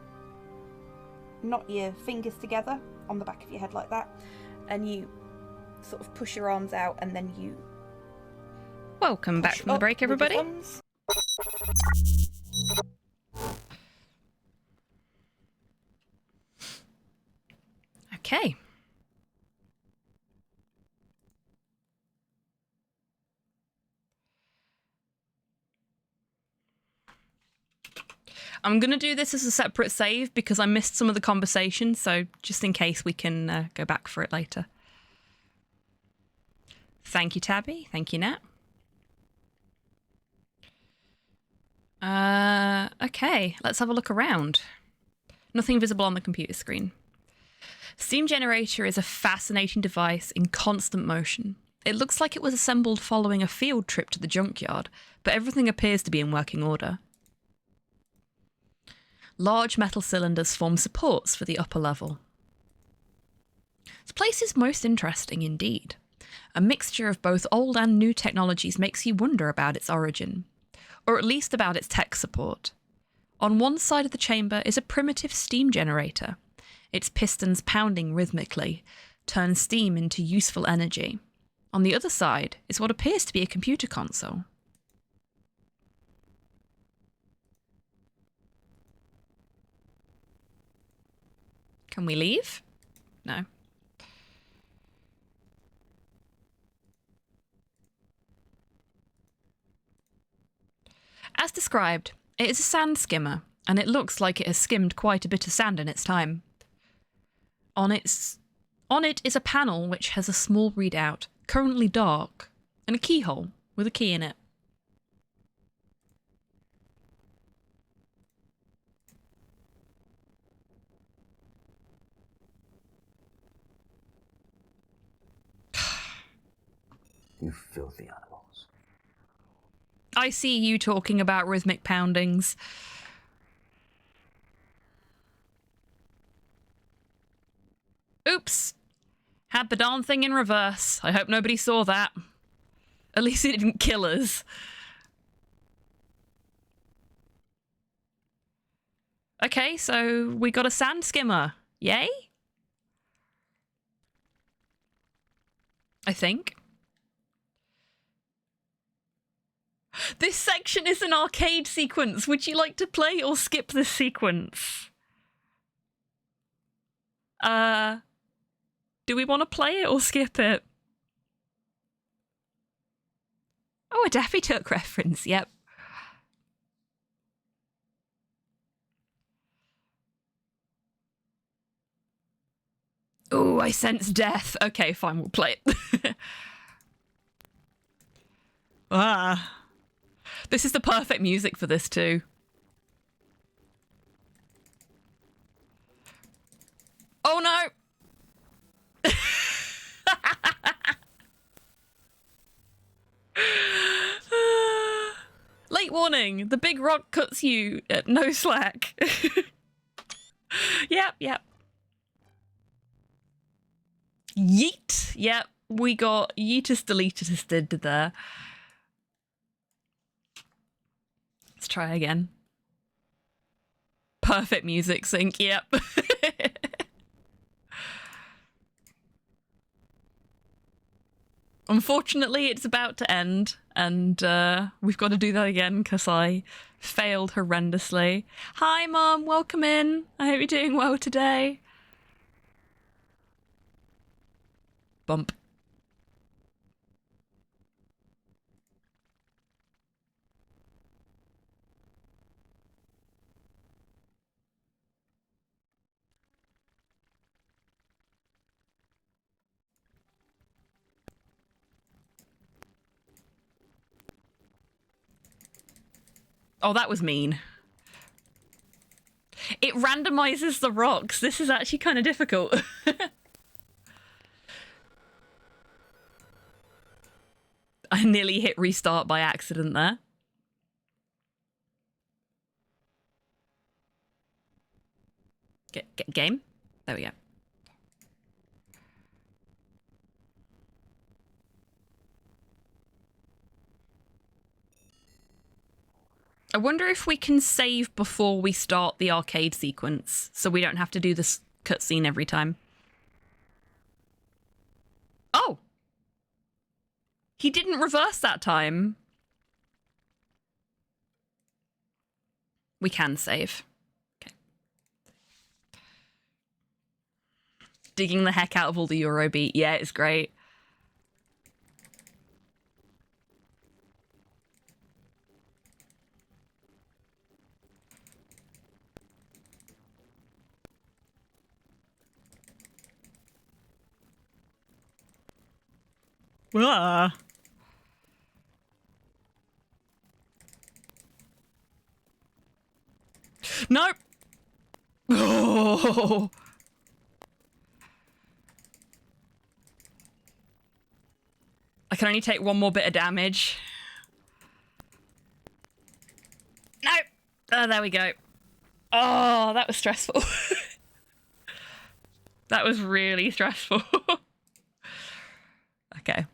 knot your fingers together on the back of your head like that, and you sort of push your arms out, and then you Welcome back from the break, everybody. Okay. I'm going to do this as a separate save because I missed some of the conversation, so just in case we can go back for it later. Thank you, Tabby. Thank you, Nat. Okay, let's have a look around. Nothing visible on the computer screen. Steam generator is a fascinating device in constant motion. It looks like it was assembled following a field trip to the junkyard, but everything appears to be in working order. Large metal cylinders form supports for the upper level. This place is most interesting indeed. A mixture of both old and new technologies makes you wonder about its origin, or at least about its tech support. On one side of the chamber is a primitive steam generator. Its pistons pounding rhythmically turn steam into useful energy. On the other side is what appears to be a computer console. Can we leave? No. As described, it is a sand skimmer, and it looks like it has skimmed quite a bit of sand in its time. On it is a panel which has a small readout, currently dark, and a keyhole with a key in it. You filthy animals. I see you talking about rhythmic poundings. Oops. Had the darn thing in reverse. I hope nobody saw that. At least it didn't kill us. Okay, so we got a sand skimmer. Yay? I think. This section is an arcade sequence. Would you like to play or skip this sequence? Do we want to play it or skip it? Oh, a Daffy Duck reference, yep. Oh, I sense death. Okay, fine, we'll play it. Ah. This is the perfect music for this too. Oh no! Late warning, the big rock cuts you at no slack. Yep. Yeet! Yep, we got yeetus deletus did there. Let's try again. Perfect music sync, yep. Unfortunately, it's about to end, and we've got to do that again because I failed horrendously. Hi, Mum. Welcome in. I hope you're doing well today. Bump. Oh, that was mean. It randomizes the rocks. This is actually kind of difficult. I nearly hit restart by accident there. Get game? There we go. I wonder if we can save before we start the arcade sequence, so we don't have to do this cutscene every time. Oh! He didn't reverse that time. We can save. Okay. Digging the heck out of all the Eurobeat. Yeah, it's great. Ah. Nope. Oh. I can only take one more bit of damage. No. Oh, there we go. Oh, that was stressful. That was really stressful. Okay.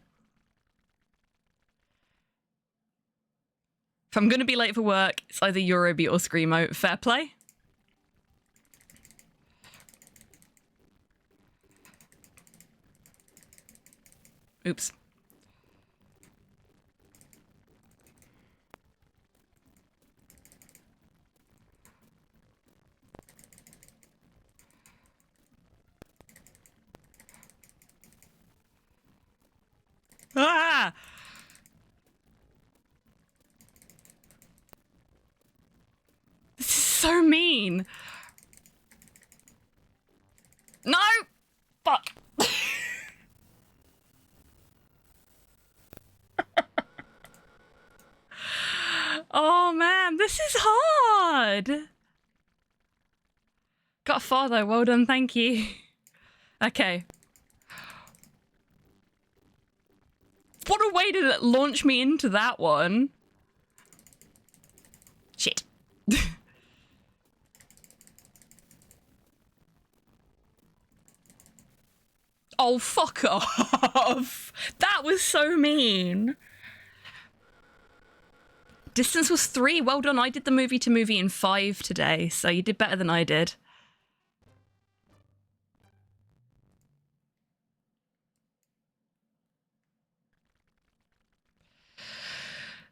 If I'm going to be late for work, it's either Eurobeat or Screamo. Fair play. Oops. Ah! This is so mean. No! Fuck. Oh man, this is hard. Got far though, well done, thank you. Okay. What a way to launch me into that one. Shit. Oh, fuck off. That was so mean. Distance was 3. Well done. I did the movie to movie in 5 today, so you did better than I did.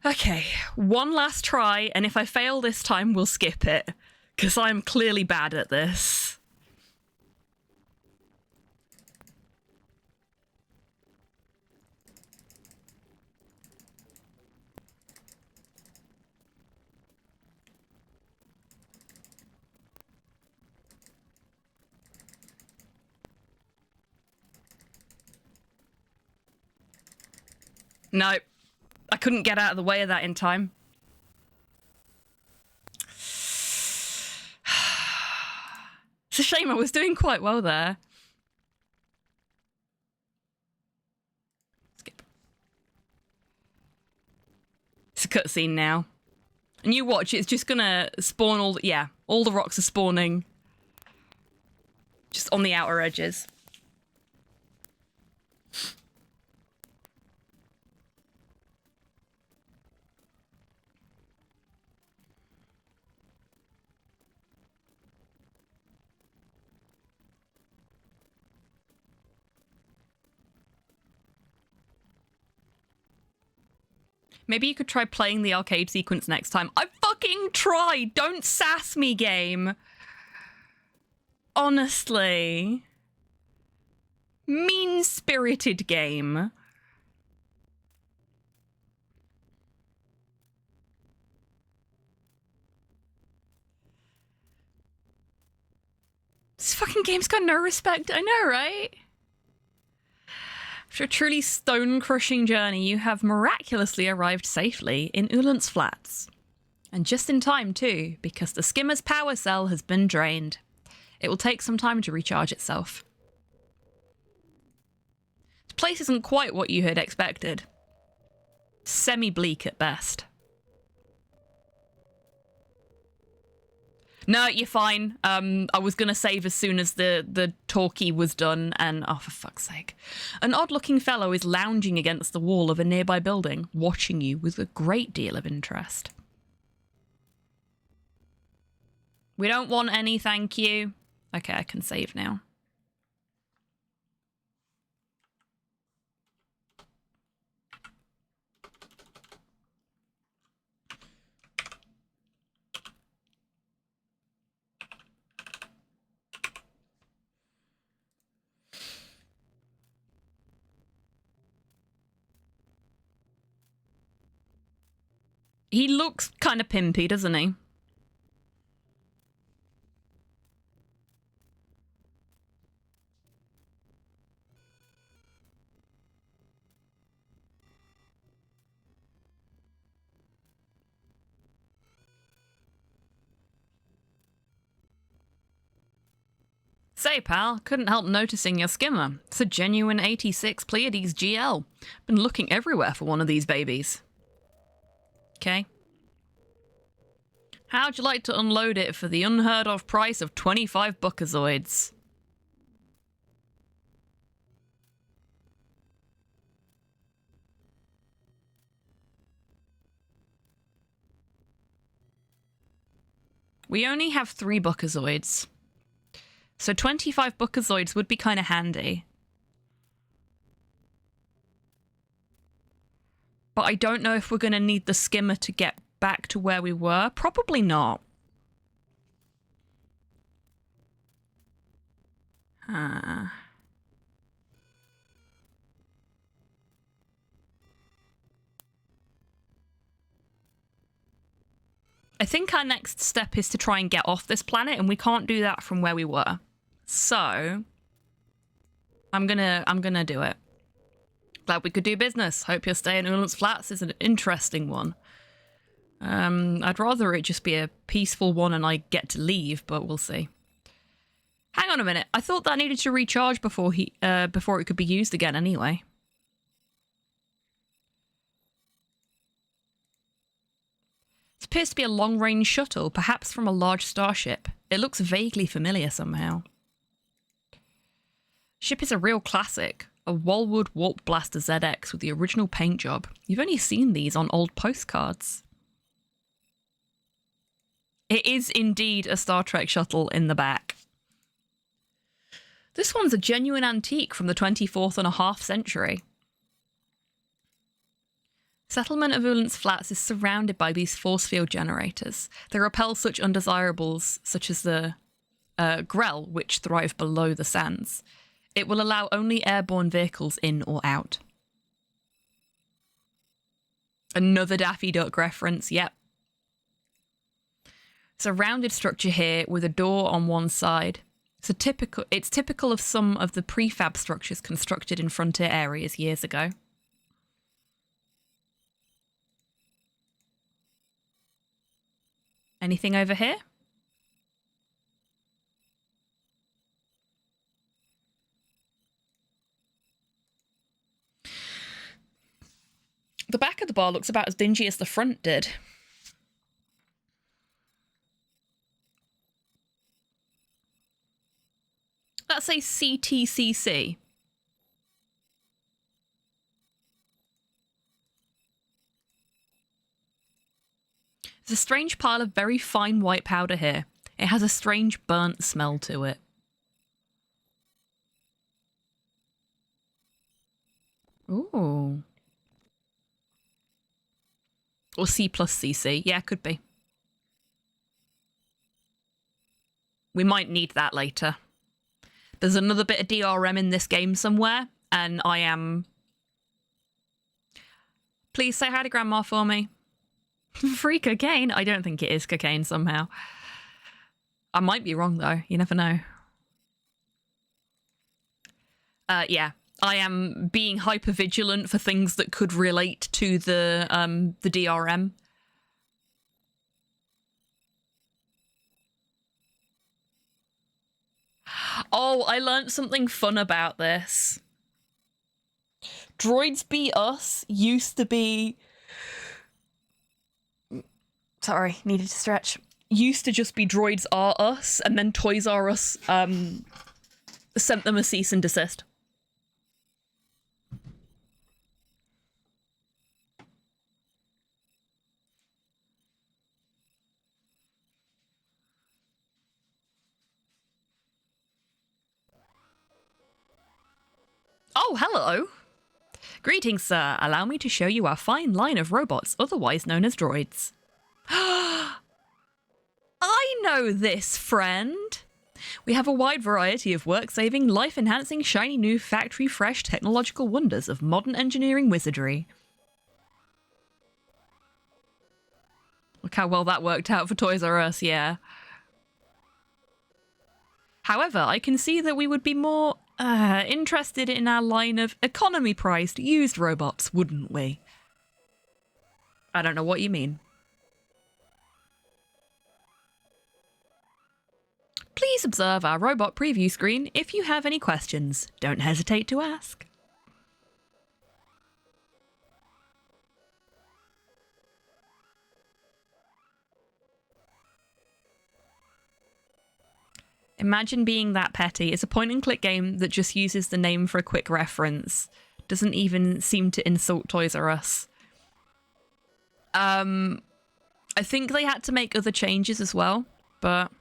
Okay, one last try, and if I fail this time, we'll skip it, because I'm clearly bad at this. Nope. I couldn't get out of the way of that in time. It's a shame, I was doing quite well there. Skip. It's a cutscene now. And you watch, it's just gonna spawn all the rocks are spawning. Just on the outer edges. Maybe you could try playing the arcade sequence next time. I fucking tried! Don't sass me, game! Honestly. Mean-spirited game. This fucking game's got no respect. I know, right? After a truly stone-crushing journey, you have miraculously arrived safely in Ulan's Flats. And just in time too, because the skimmer's power cell has been drained. It will take some time to recharge itself. This place isn't quite what you had expected. Semi-bleak at best. No, you're fine. I was gonna save as soon as the talkie was done, and oh, for fuck's sake. An odd-looking fellow is lounging against the wall of a nearby building, watching you with a great deal of interest. We don't want any, thank you. Okay, I can save now. He looks kind of pimpy, doesn't he? Say, pal, couldn't help noticing your skimmer. It's a genuine 86 Pleiades GL. Been looking everywhere for one of these babies. Okay. How'd you like to unload it for the unheard of price of 25 buckazoids? We only have 3 buckazoids. So 25 buckazoids would be kind of handy. But I don't know if we're going to need the skimmer to get back to where we were. Probably not. Huh. I think our next step is to try and get off this planet, and we can't do that from where we were. So I'm gonna do it. Glad we could do business. Hope your stay in Ulan's Flats is an interesting one. I'd rather it just be a peaceful one and I get to leave, but we'll see. Hang on a minute. I thought that needed to recharge before it could be used again anyway. It appears to be a long-range shuttle, perhaps from a large starship. It looks vaguely familiar somehow. Ship is a real classic. A Walwood Warp Blaster ZX with the original paint job. You've only seen these on old postcards. It is indeed a Star Trek shuttle in the back. This one's a genuine antique from the 24th and a half century. Settlement of Ulan's Flats is surrounded by these force field generators. They repel such undesirables such as the Grell, which thrive below the sands. It will allow only airborne vehicles in or out. Another Daffy Duck reference, yep. It's a rounded structure here with a door on one side. It's typical of some of the prefab structures constructed in frontier areas years ago. Anything over here? The back of the bar looks about as dingy as the front did. That's a CTCC. There's a strange pile of very fine white powder here. It has a strange burnt smell to it. Ooh. Or C plus CC. Yeah, could be. We might need that later. There's another bit of DRM in this game somewhere, and I am... Please say hi to Grandma for me. Free cocaine? I don't think it is cocaine somehow. I might be wrong, though. You never know. Yeah. I am being hyper-vigilant for things that could relate to the DRM. Oh, I learned something fun about this. Droids Be Us used to be... Sorry, needed to stretch. Used to just be Droids Are Us, and then Toys R Us sent them a cease and desist. Oh, hello. Greetings, sir. Allow me to show you our fine line of robots, otherwise known as droids. I know this, friend. We have a wide variety of work-saving, life-enhancing, shiny new, factory-fresh technological wonders of modern engineering wizardry. Look how well that worked out for Toys R Us, yeah. However, I can see that we would be more interested in our line of economy-priced used robots, wouldn't we? I don't know what you mean. Please observe our robot preview screen. If you have any questions, don't hesitate to ask. Imagine being that petty. It's a point-and-click game that just uses the name for a quick reference. Doesn't even seem to insult Toys R Us. I think they had to make other changes as well, but...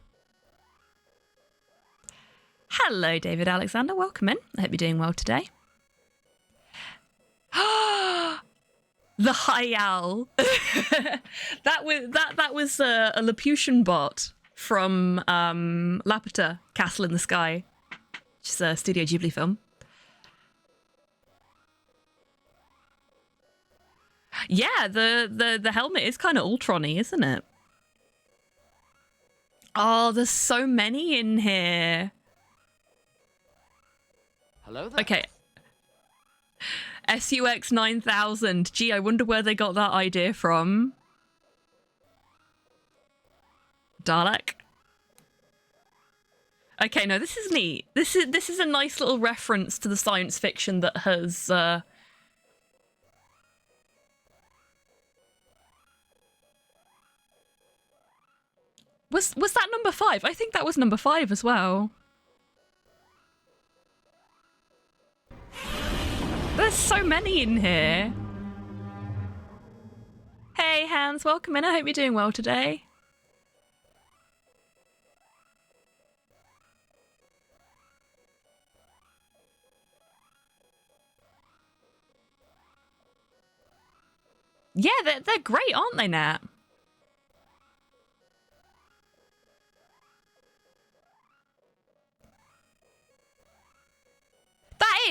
Hello, David Alexander. Welcome in. I hope you're doing well today. The High Owl. that was a Laputan bot from Laputa, Castle in the Sky, which is a Studio Ghibli film. Yeah, the helmet is kind of Ultron-y, isn't it? Oh, there's so many in here. Hello there. Okay. SUX 9000. Gee, I wonder where they got that idea from. Dalek. Okay, no, this is neat. This is a nice little reference to the science fiction that has Was that number 5? I think that was number 5 as well. There's so many in here. Hey, Hans, welcome in. I hope you're doing well today. Yeah, they're great, aren't they, Nat?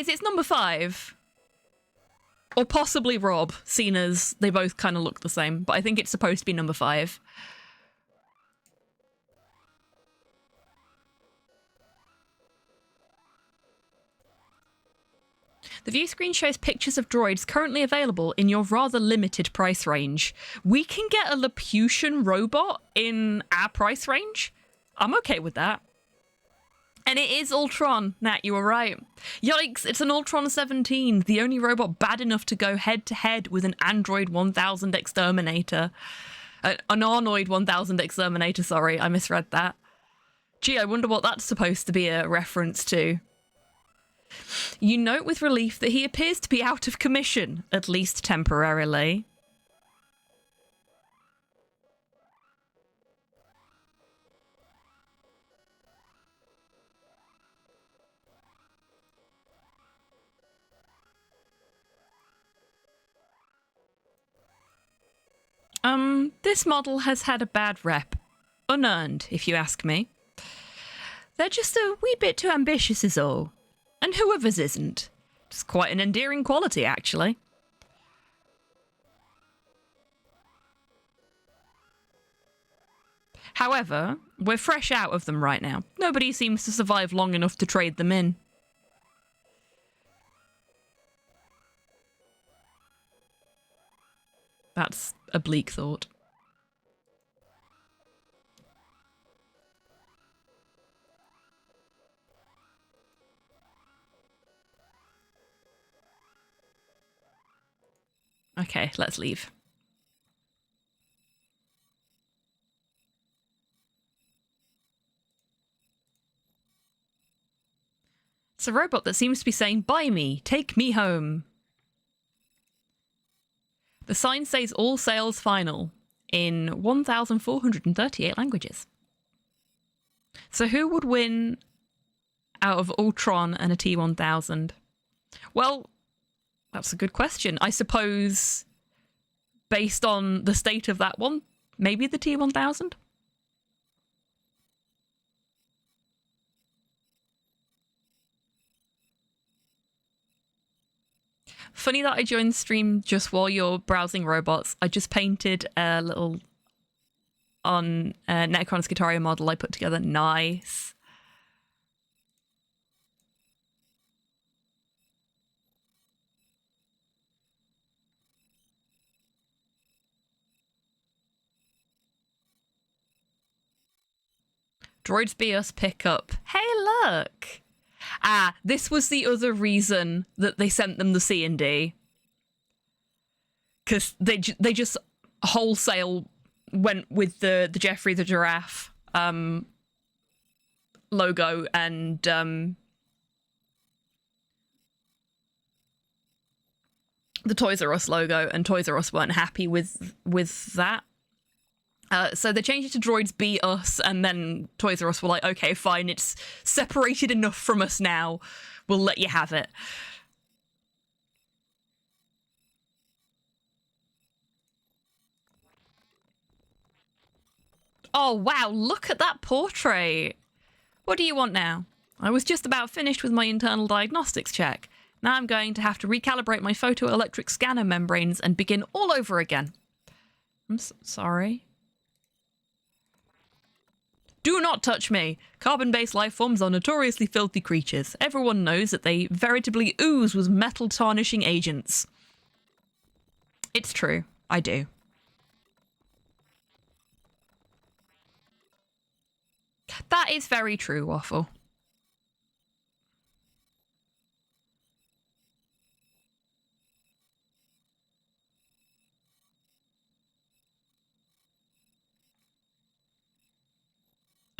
It's number 5. Or possibly Rob, seeing as they both kind of look the same, but I think it's supposed to be number 5. The view screen shows pictures of droids currently available in your rather limited price range. We can get a Laputan robot in our price range? I'm okay with that. And it is Ultron. Nat, you were right. Yikes, it's an Ultron 17, the only robot bad enough to go head-to-head with an Android 1000 Exterminator. An Arnoid 1000 Exterminator, sorry, I misread that. Gee, I wonder what that's supposed to be a reference to. You note with relief that he appears to be out of commission, at least temporarily. This model has had a bad rep. Unearned, if you ask me. They're just a wee bit too ambitious is all. And whoever's isn't. It's quite an endearing quality, actually. However, we're fresh out of them right now. Nobody seems to survive long enough to trade them in. That's a bleak thought. Okay, let's leave. It's a robot that seems to be saying, "Buy me, take me home." The sign says all sales final in 1,438 languages. So who would win out of Ultron and a T-1000? Well, that's a good question. I suppose based on the state of that one, maybe the T-1000? Funny that I joined stream just while you're browsing robots. I just painted a little on Necron's Guitaria model I put together. Nice. Droids be us pick up. Hey, look. Ah, this was the other reason that they sent them the C&D. Because they just wholesale went with the Jeffrey the Giraffe logo and the Toys R Us logo, and Toys R Us weren't happy with that. So they changed it to Droids Be Us, and then Toys R Us were like, okay, fine, it's separated enough from us now. We'll let you have it. Oh, wow, look at that portrait. What do you want now? I was just about finished with my internal diagnostics check. Now I'm going to have to recalibrate my photoelectric scanner membranes and begin all over again. I'm sorry. Do not touch me. Carbon-based life forms are notoriously filthy creatures. Everyone knows that they veritably ooze with metal tarnishing agents. It's true. I do. That is very true, Waffle.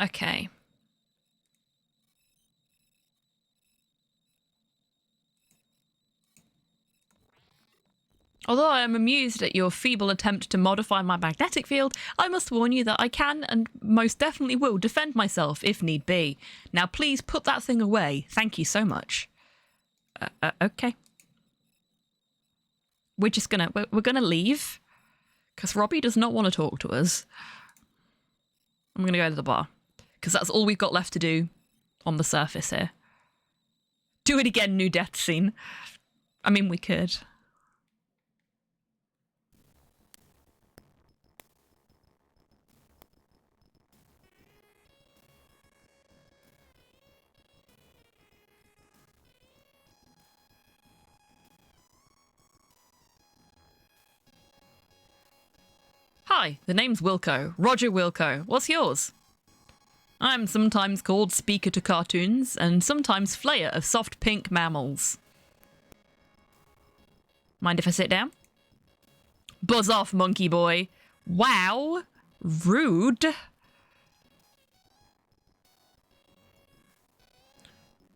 Okay. Although I am amused at your feeble attempt to modify my magnetic field, I must warn you that I can and most definitely will defend myself if need be. Now please put that thing away. Thank you so much. Okay. We're gonna leave because Robbie does not want to talk to us. I'm gonna go to the bar because that's all we've got left to do on the surface here. Do it again, new death scene. I mean, we could. Hi, the name's Wilco. Roger Wilco. What's yours? I'm sometimes called Speaker to Cartoons, and sometimes Flayer of Soft Pink Mammals. Mind if I sit down? Buzz off, monkey boy. Wow. Rude.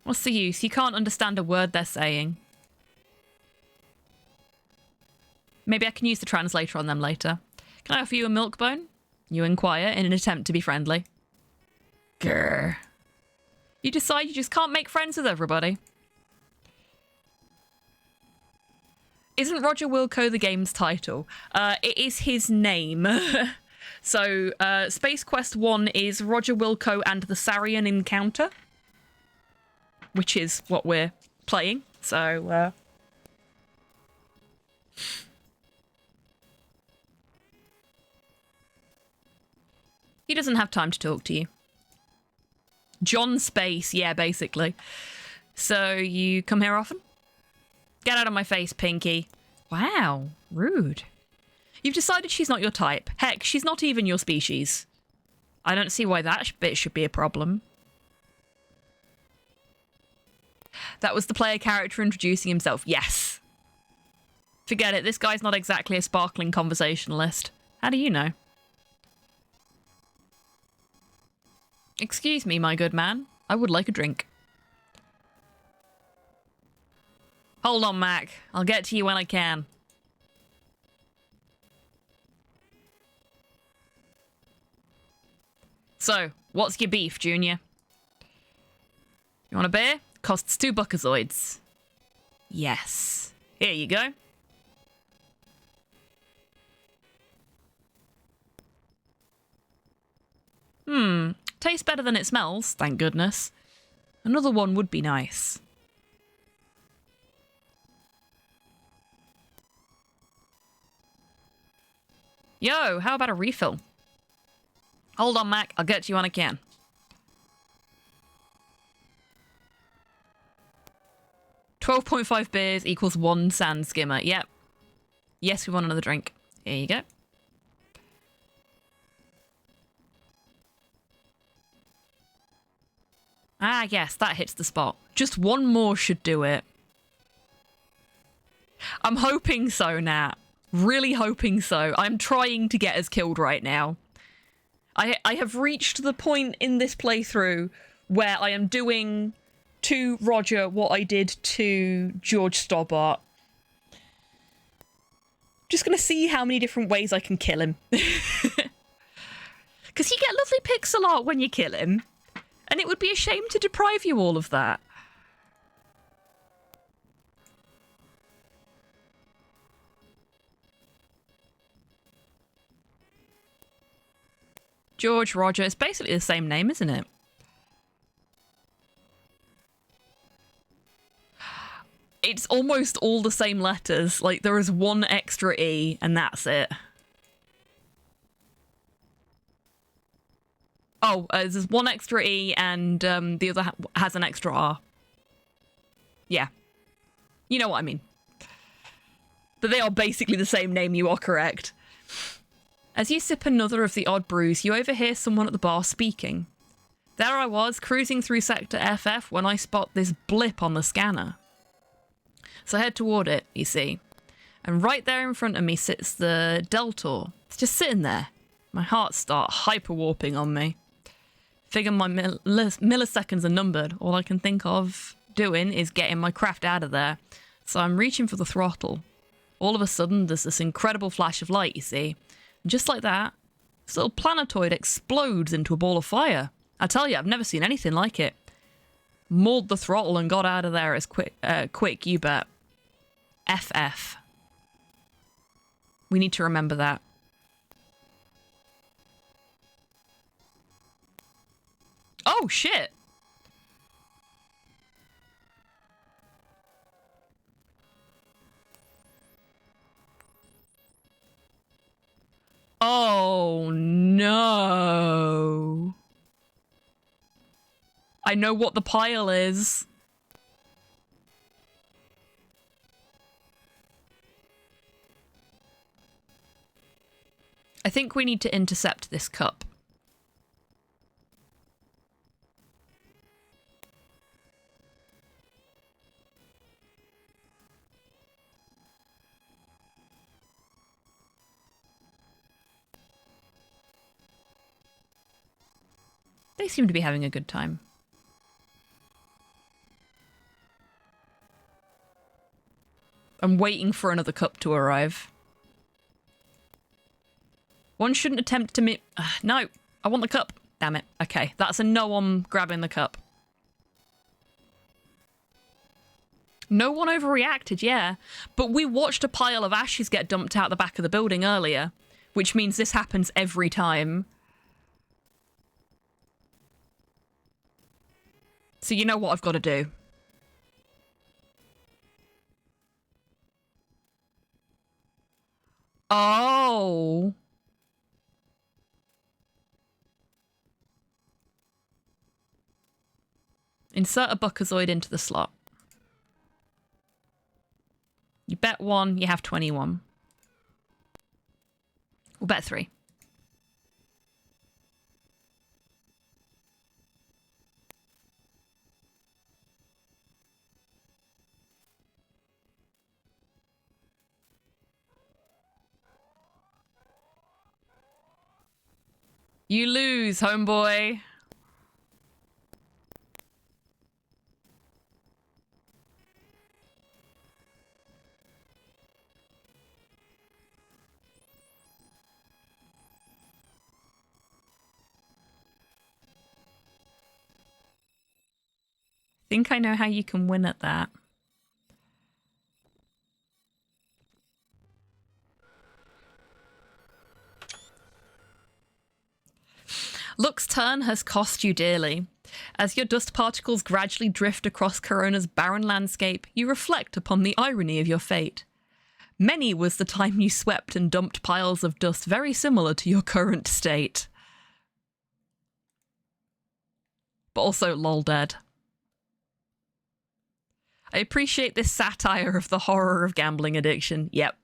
What's the use? You can't understand a word they're saying. Maybe I can use the translator on them later. Can I offer you a milk bone? You inquire in an attempt to be friendly. Grr. You decide you just can't make friends with everybody. Isn't Roger Wilco the game's title? It is his name. So, Space Quest 1 is Roger Wilco and the Sarian Encounter, which is what we're playing. So, he doesn't have time to talk to you. John Space, yeah, basically. So, you come here often? Get out of my face, Pinky. Wow, rude. You've decided she's not your type. Heck, she's not even your species. I don't see why that bit should be a problem. That was the player character introducing himself. Yes. Forget it, this guy's not exactly a sparkling conversationalist. How do you know? Excuse me, my good man. I would like a drink. Hold on, Mac. I'll get to you when I can. So, what's your beef, Junior? You want a beer? Costs 2 buckazoids. Yes. Here you go. Tastes better than it smells, thank goodness. Another one would be nice. Yo, how about a refill? Hold on, Mac. I'll get to you when I can. $12.5 beers equals 1 sand skimmer. Yep. Yes, we want another drink. Here you go. Ah, yes, that hits the spot. Just one more should do it. I'm hoping so, Nat. Really hoping so. I'm trying to get us killed right now. I have reached the point in this playthrough where I am doing to Roger what I did to George Stobbart. Just gonna see how many different ways I can kill him. Because you get lovely pixel art when you kill him. And it would be a shame to deprive you all of that. George, Roger, it's basically the same name, isn't it? It's almost all the same letters. Like, there is one extra E, and that's it. Oh, there's one extra E, and the other has an extra R. Yeah. You know what I mean. But they are basically the same name, you are correct. As you sip another of the odd brews, you overhear someone at the bar speaking. There I was, cruising through Sector FF when I spot this blip on the scanner. So I head toward it, you see. And right there in front of me sits the Deltor. It's just sitting there. My heart starts hyper-warping on me. Figure my milliseconds are numbered. All I can think of doing is getting my craft out of there. So I'm reaching for the throttle. All of a sudden, there's this incredible flash of light, you see. And just like that, this little planetoid explodes into a ball of fire. I tell you, I've never seen anything like it. Mauled the throttle and got out of there as quick, you bet. FF. We need to remember that. Oh, shit! Oh, no. I know what the pile is. I think we need to intercept this cup. They seem to be having a good time. I'm waiting for another cup to arrive. One shouldn't attempt to no, I want the cup. Damn it. Okay, that's a no on grabbing the cup. No one overreacted, yeah. But we watched a pile of ashes get dumped out the back of the building earlier, which means this happens every time. So you know what I've got to do. Oh. Insert a buckazoid into the slot. You bet 1, you have 21. We'll bet 3. You lose, homeboy. Think I know how you can win at that. Luck's turn has cost you dearly. As your dust particles gradually drift across Corona's barren landscape, you reflect upon the irony of your fate. Many was the time you swept and dumped piles of dust very similar to your current state. But also lol dead. I appreciate this satire of the horror of gambling addiction. Yep.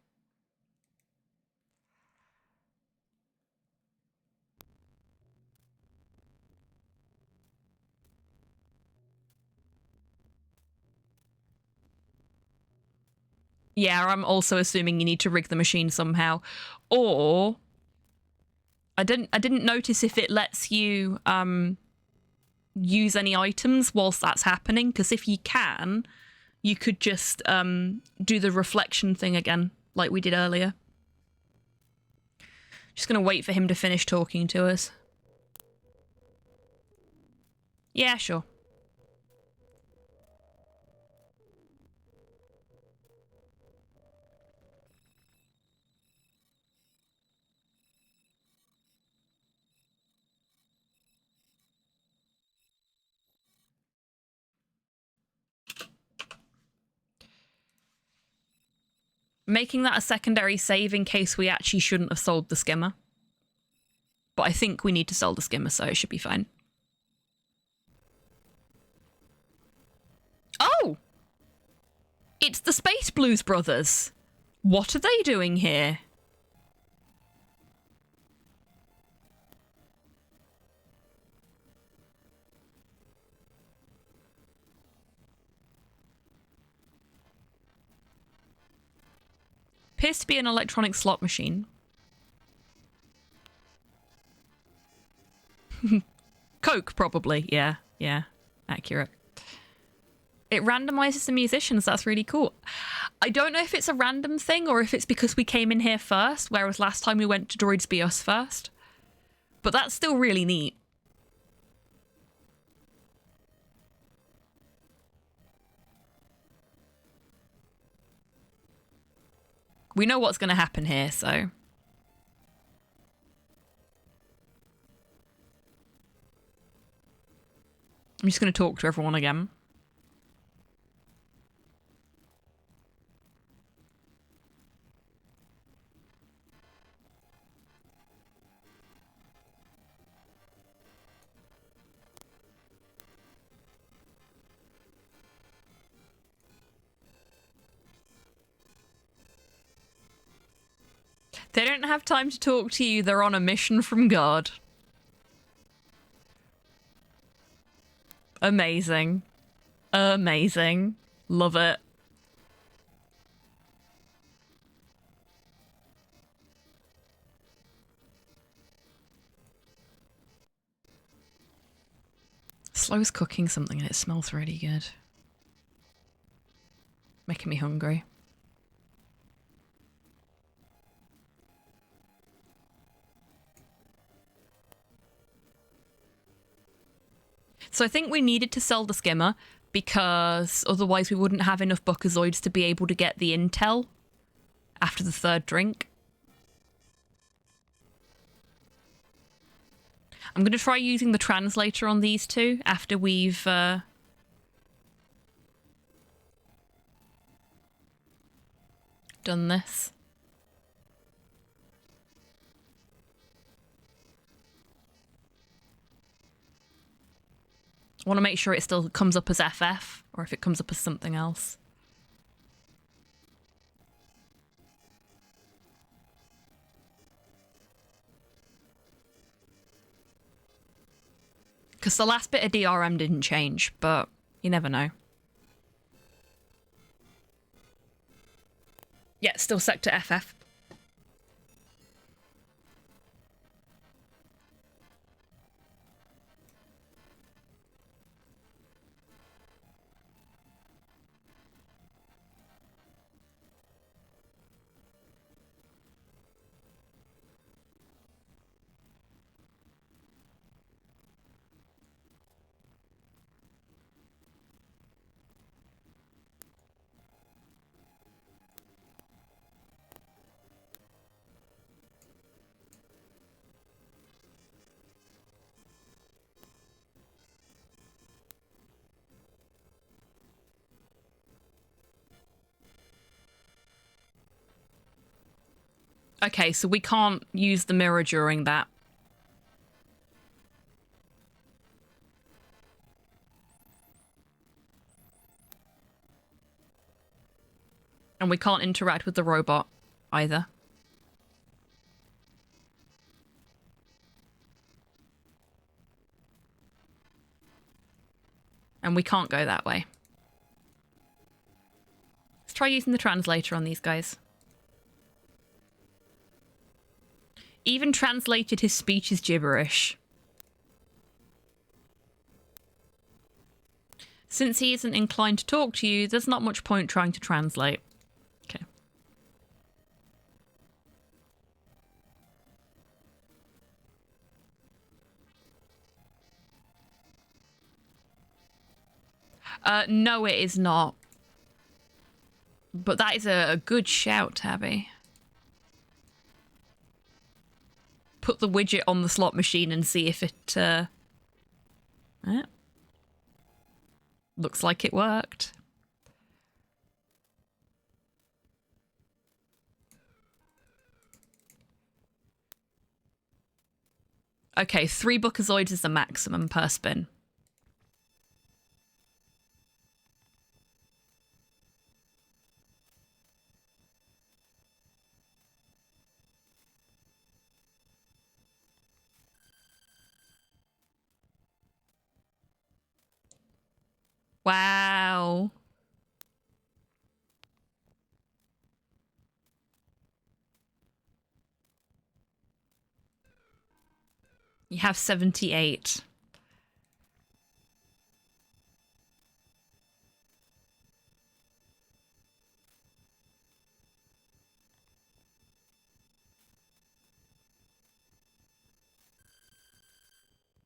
Yeah, I'm also assuming you need to rig the machine somehow. Or I didn't notice if it lets you use any items whilst that's happening, because if you can, you could just do the reflection thing again, like we did earlier. Just gonna wait for him to finish talking to us. Yeah, sure. Making that a secondary save in case we actually shouldn't have sold the skimmer. But I think we need to sell the skimmer, so it should be fine. Oh! It's the Space Blues Brothers. What are they doing here? Appears to be an electronic slot machine. Coke, probably. Yeah, yeah. Accurate. It randomizes the musicians. That's really cool. I don't know if it's a random thing or if it's because we came in here first, whereas last time we went to Droids Be Us first. But that's still really neat. We know what's going to happen here, so... I'm just going to talk to everyone again. They don't have time to talk to you. They're on a mission from God. Amazing. Amazing. Love it. Slow's cooking something and it smells really good. Making me hungry. So I think we needed to sell the skimmer because otherwise we wouldn't have enough Buckazoids to be able to get the intel after the third drink. I'm going to try using the translator on these two after we've done this. I want to make sure it still comes up as FF, or if it comes up as something else. Because the last bit of DRM didn't change, but you never know. Yeah, still set to FF. Okay, so we can't use the mirror during that. And we can't interact with the robot either. And we can't go that way. Let's try using the translator on these guys. Even translated, his speech is gibberish. Since he isn't inclined to talk to you, there's not much point trying to translate. Okay. No, it is not. But that is a good shout, Tabby. Put the widget on the slot machine and see if it, looks like it worked. Okay, 3 Bookazoids is the maximum per spin. Wow. You have 78.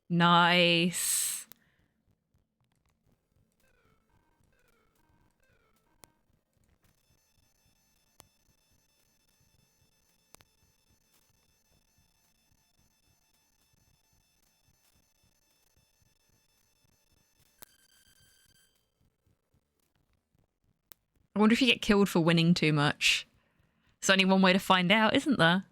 Nice. I wonder if you get killed for winning too much. There's only one way to find out, isn't there?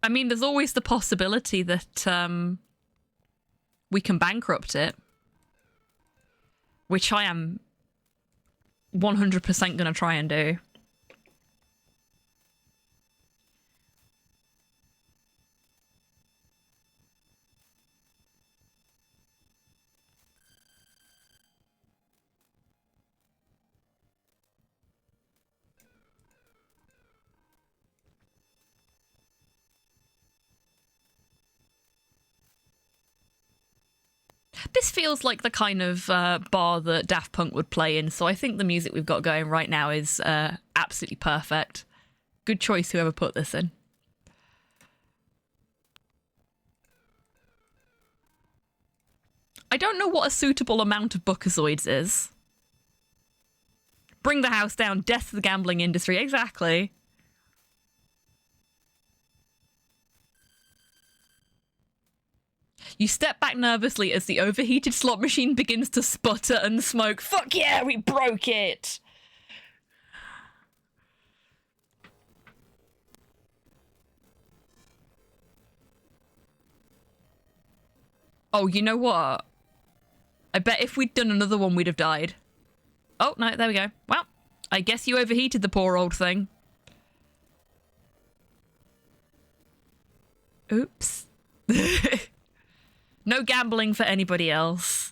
I mean, there's always the possibility that we can bankrupt it. Which I am 100% going to try and do. This feels like the kind of bar that Daft Punk would play in, so I think the music we've got going right now is absolutely perfect. Good choice, whoever put this in. I don't know what a suitable amount of Bookazoids is. Bring the house down, death to the gambling industry, exactly. You step back nervously as the overheated slot machine begins to sputter and smoke. Fuck yeah, we broke it! Oh, you know what? I bet if we'd done another one, we'd have died. Oh, no, there we go. Well, I guess you overheated the poor old thing. Oops. No gambling for anybody else.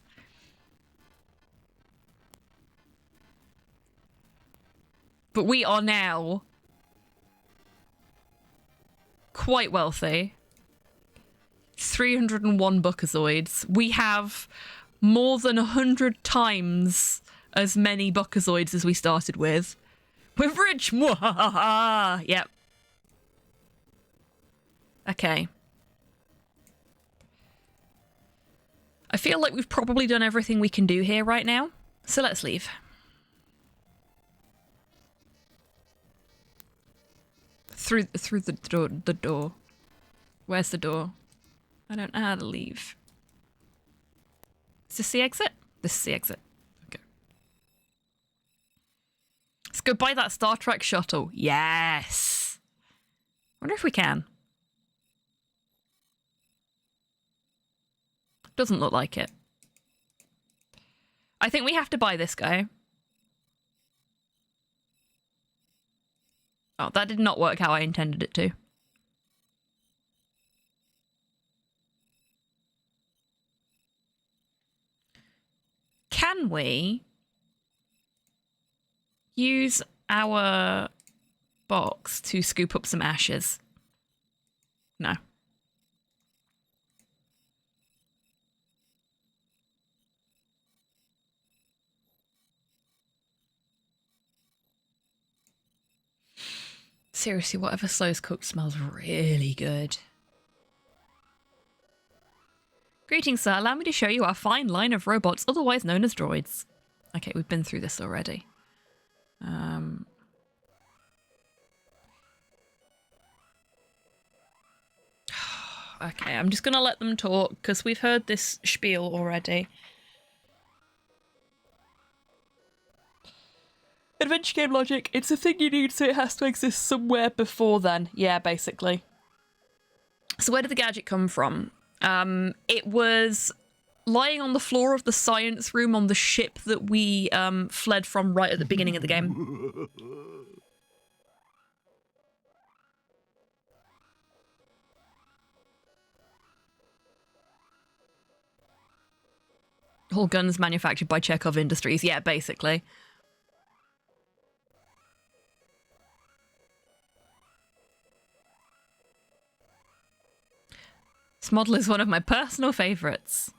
But we are now quite wealthy. 301 Bookazoids. We have more than 100 times as many Bookazoids as we started with. We're rich! Mwahaha! Yep. Okay. feel like we've probably done everything we can do here right now, so let's leave. Through the door. Where's the door? I don't know how to leave. Is this the exit? This is the exit. Okay. Let's go buy that Star Trek shuttle. Yes! Wonder if we can. Doesn't look like it. I think we have to buy this guy. Oh, that did not work how I intended it to. Can we use our box to scoop up some ashes? No. Seriously, whatever Slow's cooked smells really good. Greetings, sir. Allow me to show you our fine line of robots, otherwise known as droids. Okay, we've been through this already. Okay, I'm just gonna let them talk, because we've heard this spiel already. Adventure game logic, it's a thing you need, so it has to exist somewhere before then. Yeah, basically. So where did the gadget come from? It was lying on the floor of the science room on the ship that we fled from right at the beginning of the game. All guns manufactured by Chekhov Industries. Yeah, basically. This model is one of my personal favourites.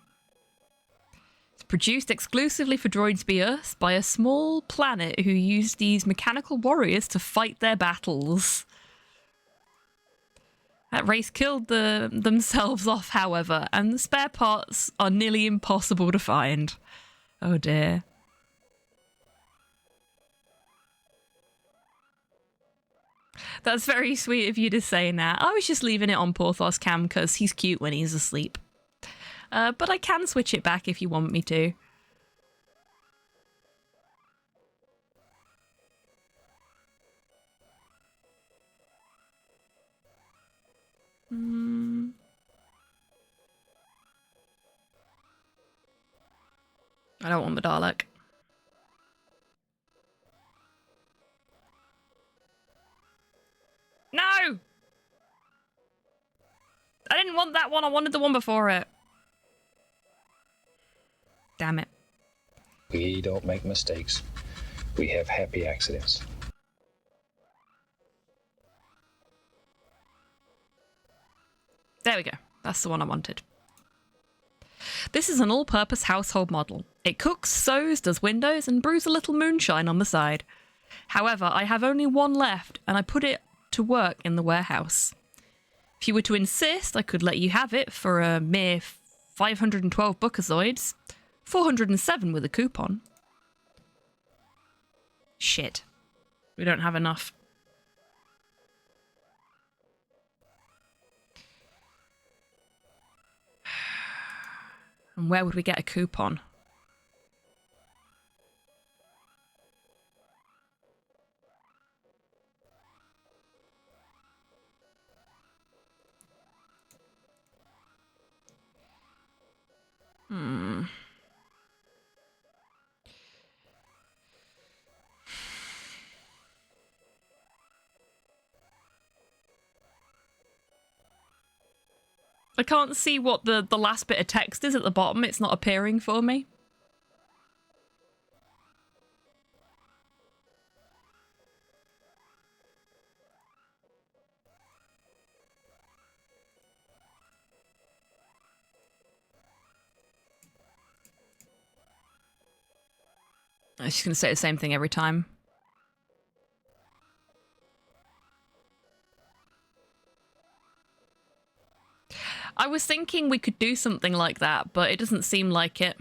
It's produced exclusively for Droids B Earth by a small planet who used these mechanical warriors to fight their battles. That race killed themselves off, however, and the spare parts are nearly impossible to find. Oh dear. That's very sweet of you to say that. I was just leaving it on Porthos cam because he's cute when he's asleep. But I can switch it back if you want me to. I don't want the Dalek. No! I didn't want that one, I wanted the one before it. Damn it. We don't make mistakes. We have happy accidents. There we go. That's the one I wanted. This is an all-purpose household model. It cooks, sews, does windows, and brews a little moonshine on the side. However, I have only one left, and I put it to work in the warehouse. If you were to insist, I could let you have it for a mere 512 buckazoids, 407 with a coupon. Shit. We don't have enough. And where would we get a coupon? I can't see what the last bit of text is at the bottom. It's not appearing for me. I'm just going to say the same thing every time. I was thinking we could do something like that, but it doesn't seem like it.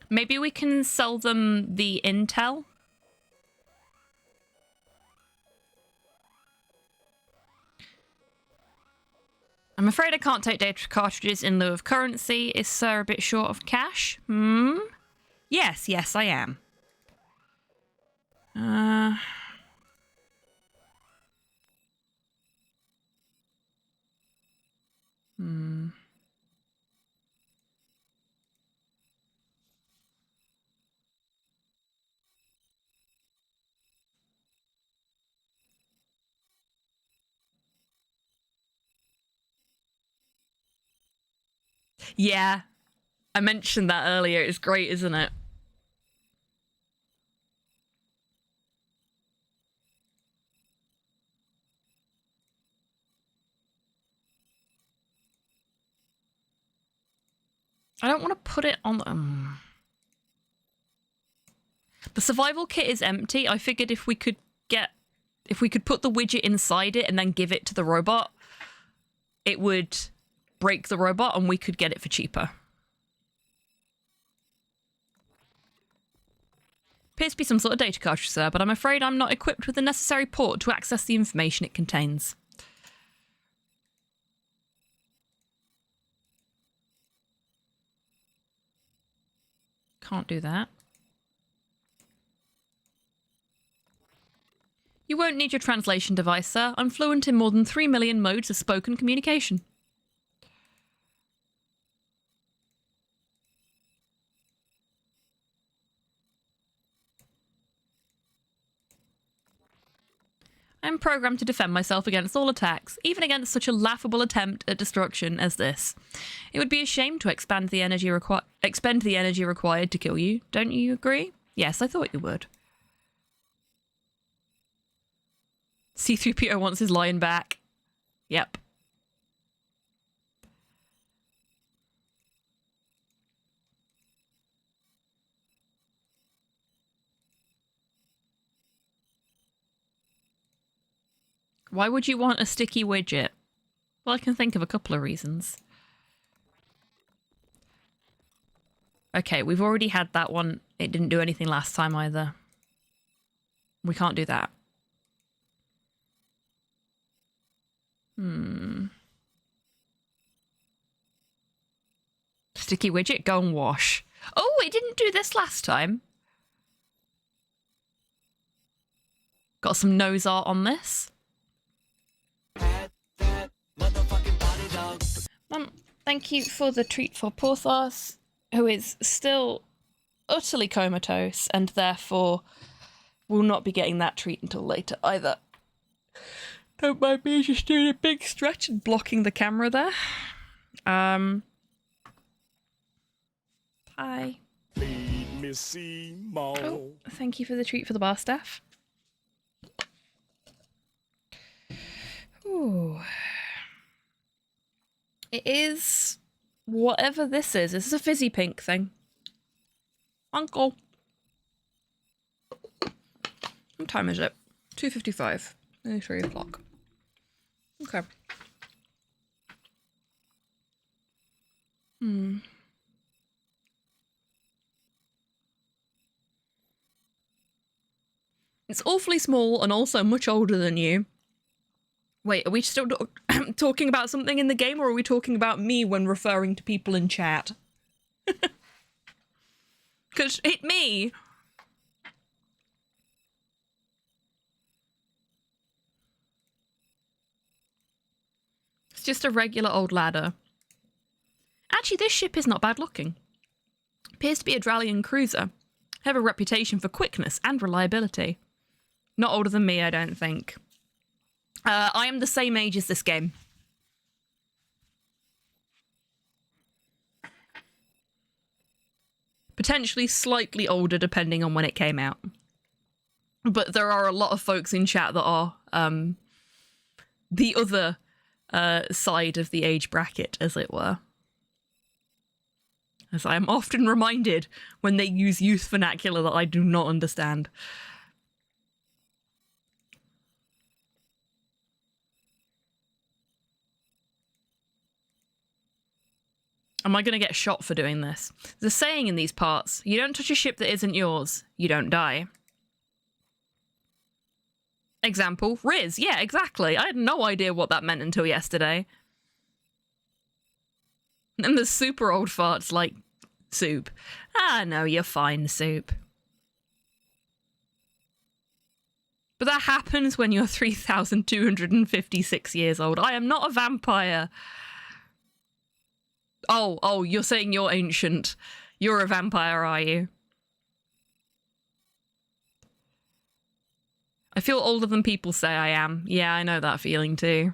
Maybe we can sell them the intel? I'm afraid I can't take data cartridges in lieu of currency. Is Sir a bit short of cash? Hmm? Yes, I am. Hmm. Yeah, I mentioned that earlier. It's great, isn't it? I don't want to put it on... The survival kit is empty. I figured if we could put the widget inside it and then give it to the robot, it would break the robot and we could get it for cheaper. Appears to be some sort of data cartridge, sir, but I'm afraid I'm not equipped with the necessary port to access the information it contains. Can't do that. You won't need your translation device, sir. I'm fluent in more than 3 million modes of spoken communication. I'm programmed to defend myself against all attacks, even against such a laughable attempt at destruction as this. It would be a shame to expend the energy required to kill you. Don't you agree? Yes, I thought you would. C-3PO wants his lion back. Yep. Why would you want a sticky widget? Well, I can think of a couple of reasons. Okay, we've already had that one. It didn't do anything last time either. We can't do that. Sticky widget, go and wash. Oh, it didn't do this last time. Got some nose art on this. Thank you for the treat for Porthos, who is still utterly comatose and therefore will not be getting that treat until later either. Don't mind me just doing a big stretch and blocking the camera there. Hi. Lead me see more. Oh, thank you for the treat for the bar staff. Ooh. It is whatever this is. This is a fizzy pink thing. Uncle. What time is it? 2:55. Nearly 3 o'clock. Okay. It's awfully small and also much older than you. Wait, are we still talking about something in the game, or are we talking about me when referring to people in chat? Because hit me. It's just a regular old ladder. Actually, this ship is not bad looking. Appears to be a Drallian cruiser. Have a reputation for quickness and reliability. Not older than me, I don't think. I am the same age as this game. Potentially slightly older depending on when it came out. But there are a lot of folks in chat that are the other side of the age bracket, as it were. As I am often reminded when they use youth vernacular that I do not understand. Am I going to get shot for doing this? There's a saying in these parts, you don't touch a ship that isn't yours, you don't die. Example, Riz. Yeah, exactly. I had no idea what that meant until yesterday. And the super old farts like, Soup. Ah, no, you're fine, Soup. But that happens when you're 3,256 years old. I am not a vampire. Oh, you're saying you're ancient. You're a vampire, are you? I feel older than people say I am. Yeah, I know that feeling too.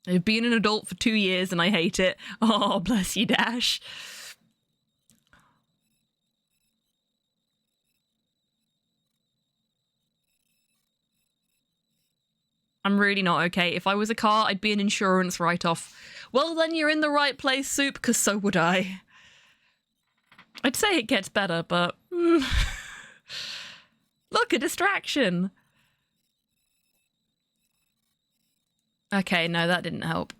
I've been an adult for 2 years and I hate it. Oh, bless you, Dash. I'm really not okay. If I was a car, I'd be an insurance write-off. Well, then you're in the right place, Soup, because so would I. I'd say it gets better, but... Look, a distraction! Okay, no, that didn't help.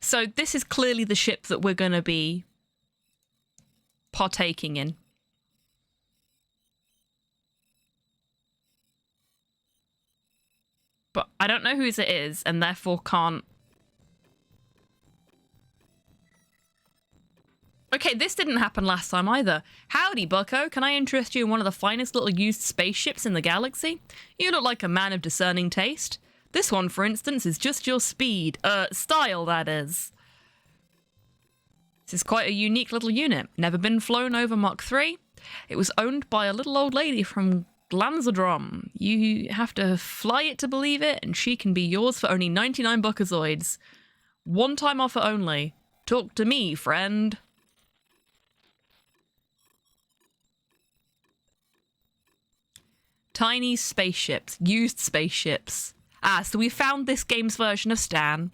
So this is clearly the ship that we're going to be partaking in. But I don't know whose it is, and therefore can't... Okay, this didn't happen last time either. Howdy, bucko. Can I interest you in one of the finest little used spaceships in the galaxy? You look like a man of discerning taste. This one, for instance, is just your speed. Style, that is. This is quite a unique little unit. Never been flown over Mach 3. It was owned by a little old lady from Glanzadrom. You have to fly it to believe it, and she can be yours for only 99 buckazoids. One-time offer only. Talk to me, friend. Tiny spaceships. Used spaceships. Ah, so we found this game's version of Stan.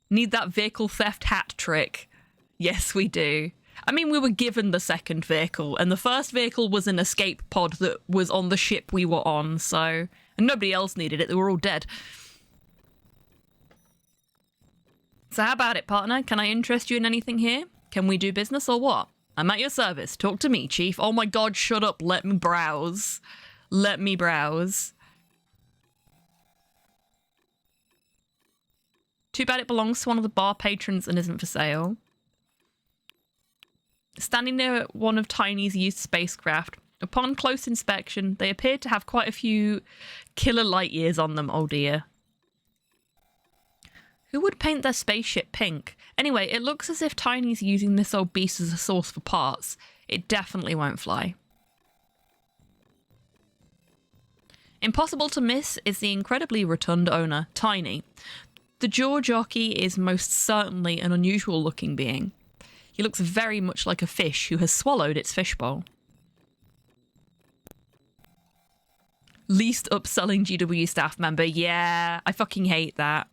Need that vehicle theft hat trick. Yes, we do. I mean, we were given the second vehicle, and the first vehicle was an escape pod that was on the ship we were on, so... And nobody else needed it, they were all dead. So how about it, partner? Can I interest you in anything here? Can we do business or what? I'm at your service. Talk to me, Chief. Oh my god, shut up. Let me browse. Let me browse. Too bad it belongs to one of the bar patrons and isn't for sale. Standing near one of Tiny's used spacecraft, upon close inspection, they appeared to have quite a few killer light years on them, oh dear. Who would paint their spaceship pink? Anyway, it looks as if Tiny's using this old beast as a source for parts. It definitely won't fly. Impossible to miss is the incredibly rotund owner, Tiny. The jaw jockey is most certainly an unusual looking being. He looks very much like a fish who has swallowed its fishbowl. Least upselling GW staff member. Yeah, I fucking hate that.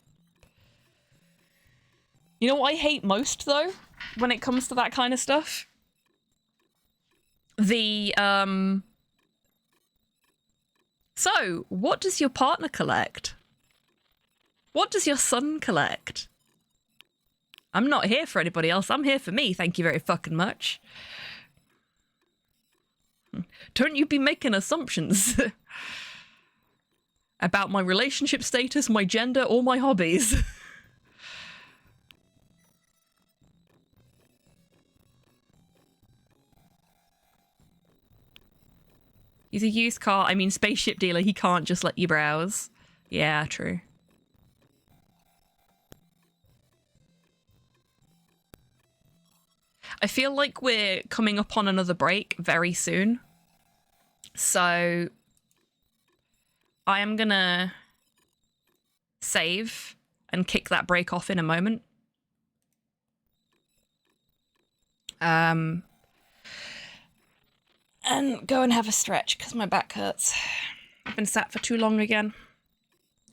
You know what I hate most, though, when it comes to that kind of stuff? The, So, what does your partner collect? What does your son collect? I'm not here for anybody else. I'm here for me. Thank you very fucking much. Don't you be making assumptions about my relationship status, my gender, or my hobbies. He's a used car, I mean spaceship dealer, he can't just let you browse. Yeah, true. I feel like we're coming up on another break very soon. So I am gonna save and kick that break off in a moment. And go and have a stretch because my back hurts. I've been sat for too long again.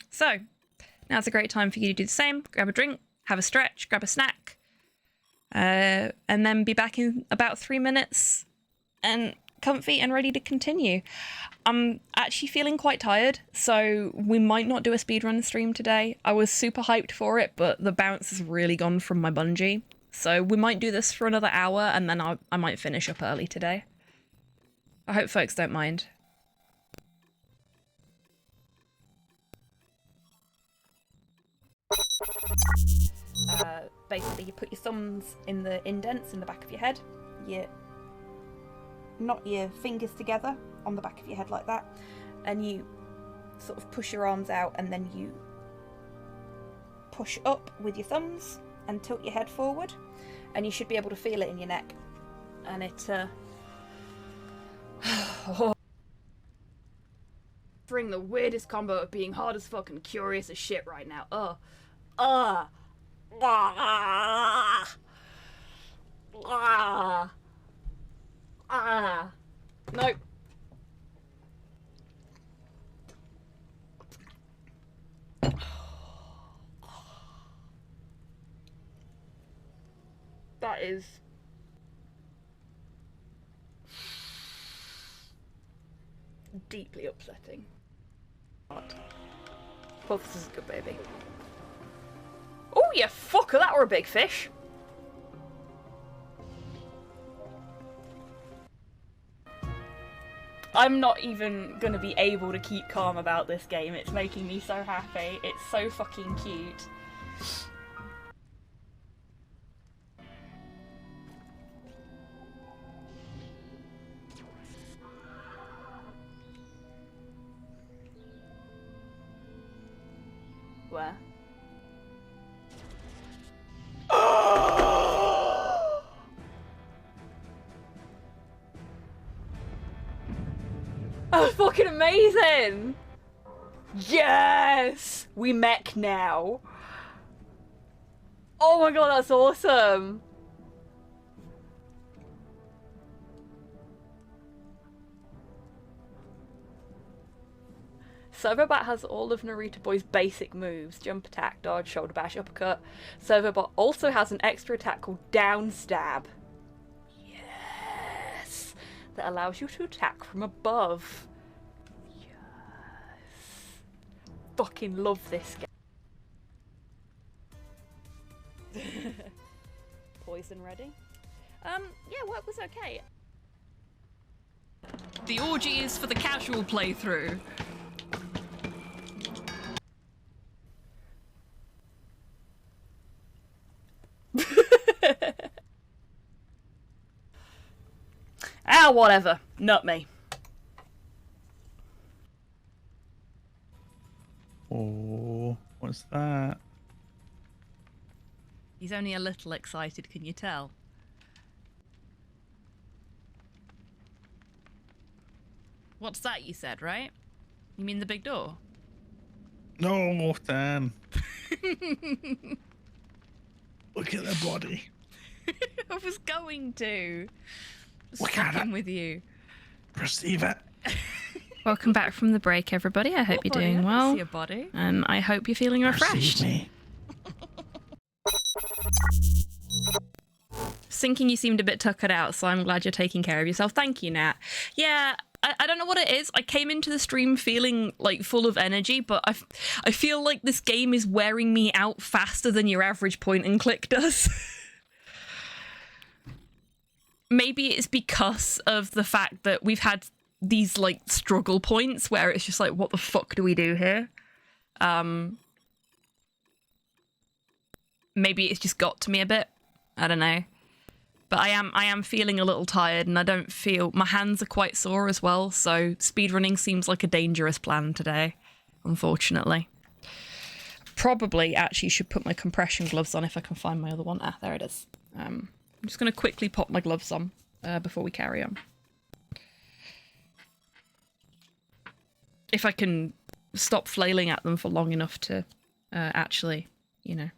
So now's a great time for you to do the same. Grab a drink, have a stretch, grab a snack, and then be back in about 3 minutes and comfy and ready to continue. I'm actually feeling quite tired, so we might not do a speedrun stream today. I was super hyped for it, but the bounce has really gone from my bungee. So we might do this for another hour, and then I might finish up early today. I hope folks don't mind. Basically, you put your thumbs in the indents in the back of your head. You knot your fingers together on the back of your head like that, and you sort of push your arms out, and then you push up with your thumbs and tilt your head forward, and you should be able to feel it in your neck. And it bring the weirdest combo of being hard as fuck and curious as shit right now. Nope. That is deeply upsetting. Well, this is a good baby. Oh, you fucker, that were a big fish. I'm not even gonna be able to keep calm about this game. It's making me so happy. It's so fucking cute. Where? That was fucking amazing! Yes! We mech now. Oh my god, that's awesome! Servobot has all of Naruto Boy's basic moves: jump attack, dodge, shoulder bash, uppercut. Servobot also has an extra attack called down stab. Yes! That allows you to attack from above. Yes. Fucking love this game. Poison ready? Yeah, work was okay. The orgy is for the casual playthrough. Ah, whatever. Not me. Oh, what's that? He's only a little excited, can you tell? What's that you said, right? You mean the big door? No, Dan. Look at the body. I was going to. Look at it. With you. Perceive it. Welcome back from the break, everybody. I hope you're doing well. See your body. And I hope you're feeling refreshed. Perceive me. Syncing, you seemed a bit tuckered out, so I'm glad you're taking care of yourself. Thank you, Nat. Yeah, I don't know what it is. I came into the stream feeling like full of energy, but I feel like this game is wearing me out faster than your average point and click does. Maybe it's because of the fact that we've had these like struggle points where it's just like, what the fuck do we do here? Maybe it's just got to me a bit. I don't know. But I am feeling a little tired, and I don't feel... My hands are quite sore as well, so speedrunning seems like a dangerous plan today, unfortunately. Probably actually should put my compression gloves on if I can find my other one. Ah, there it is. I'm just going to quickly pop my gloves on before we carry on. If I can stop flailing at them for long enough to actually, you know,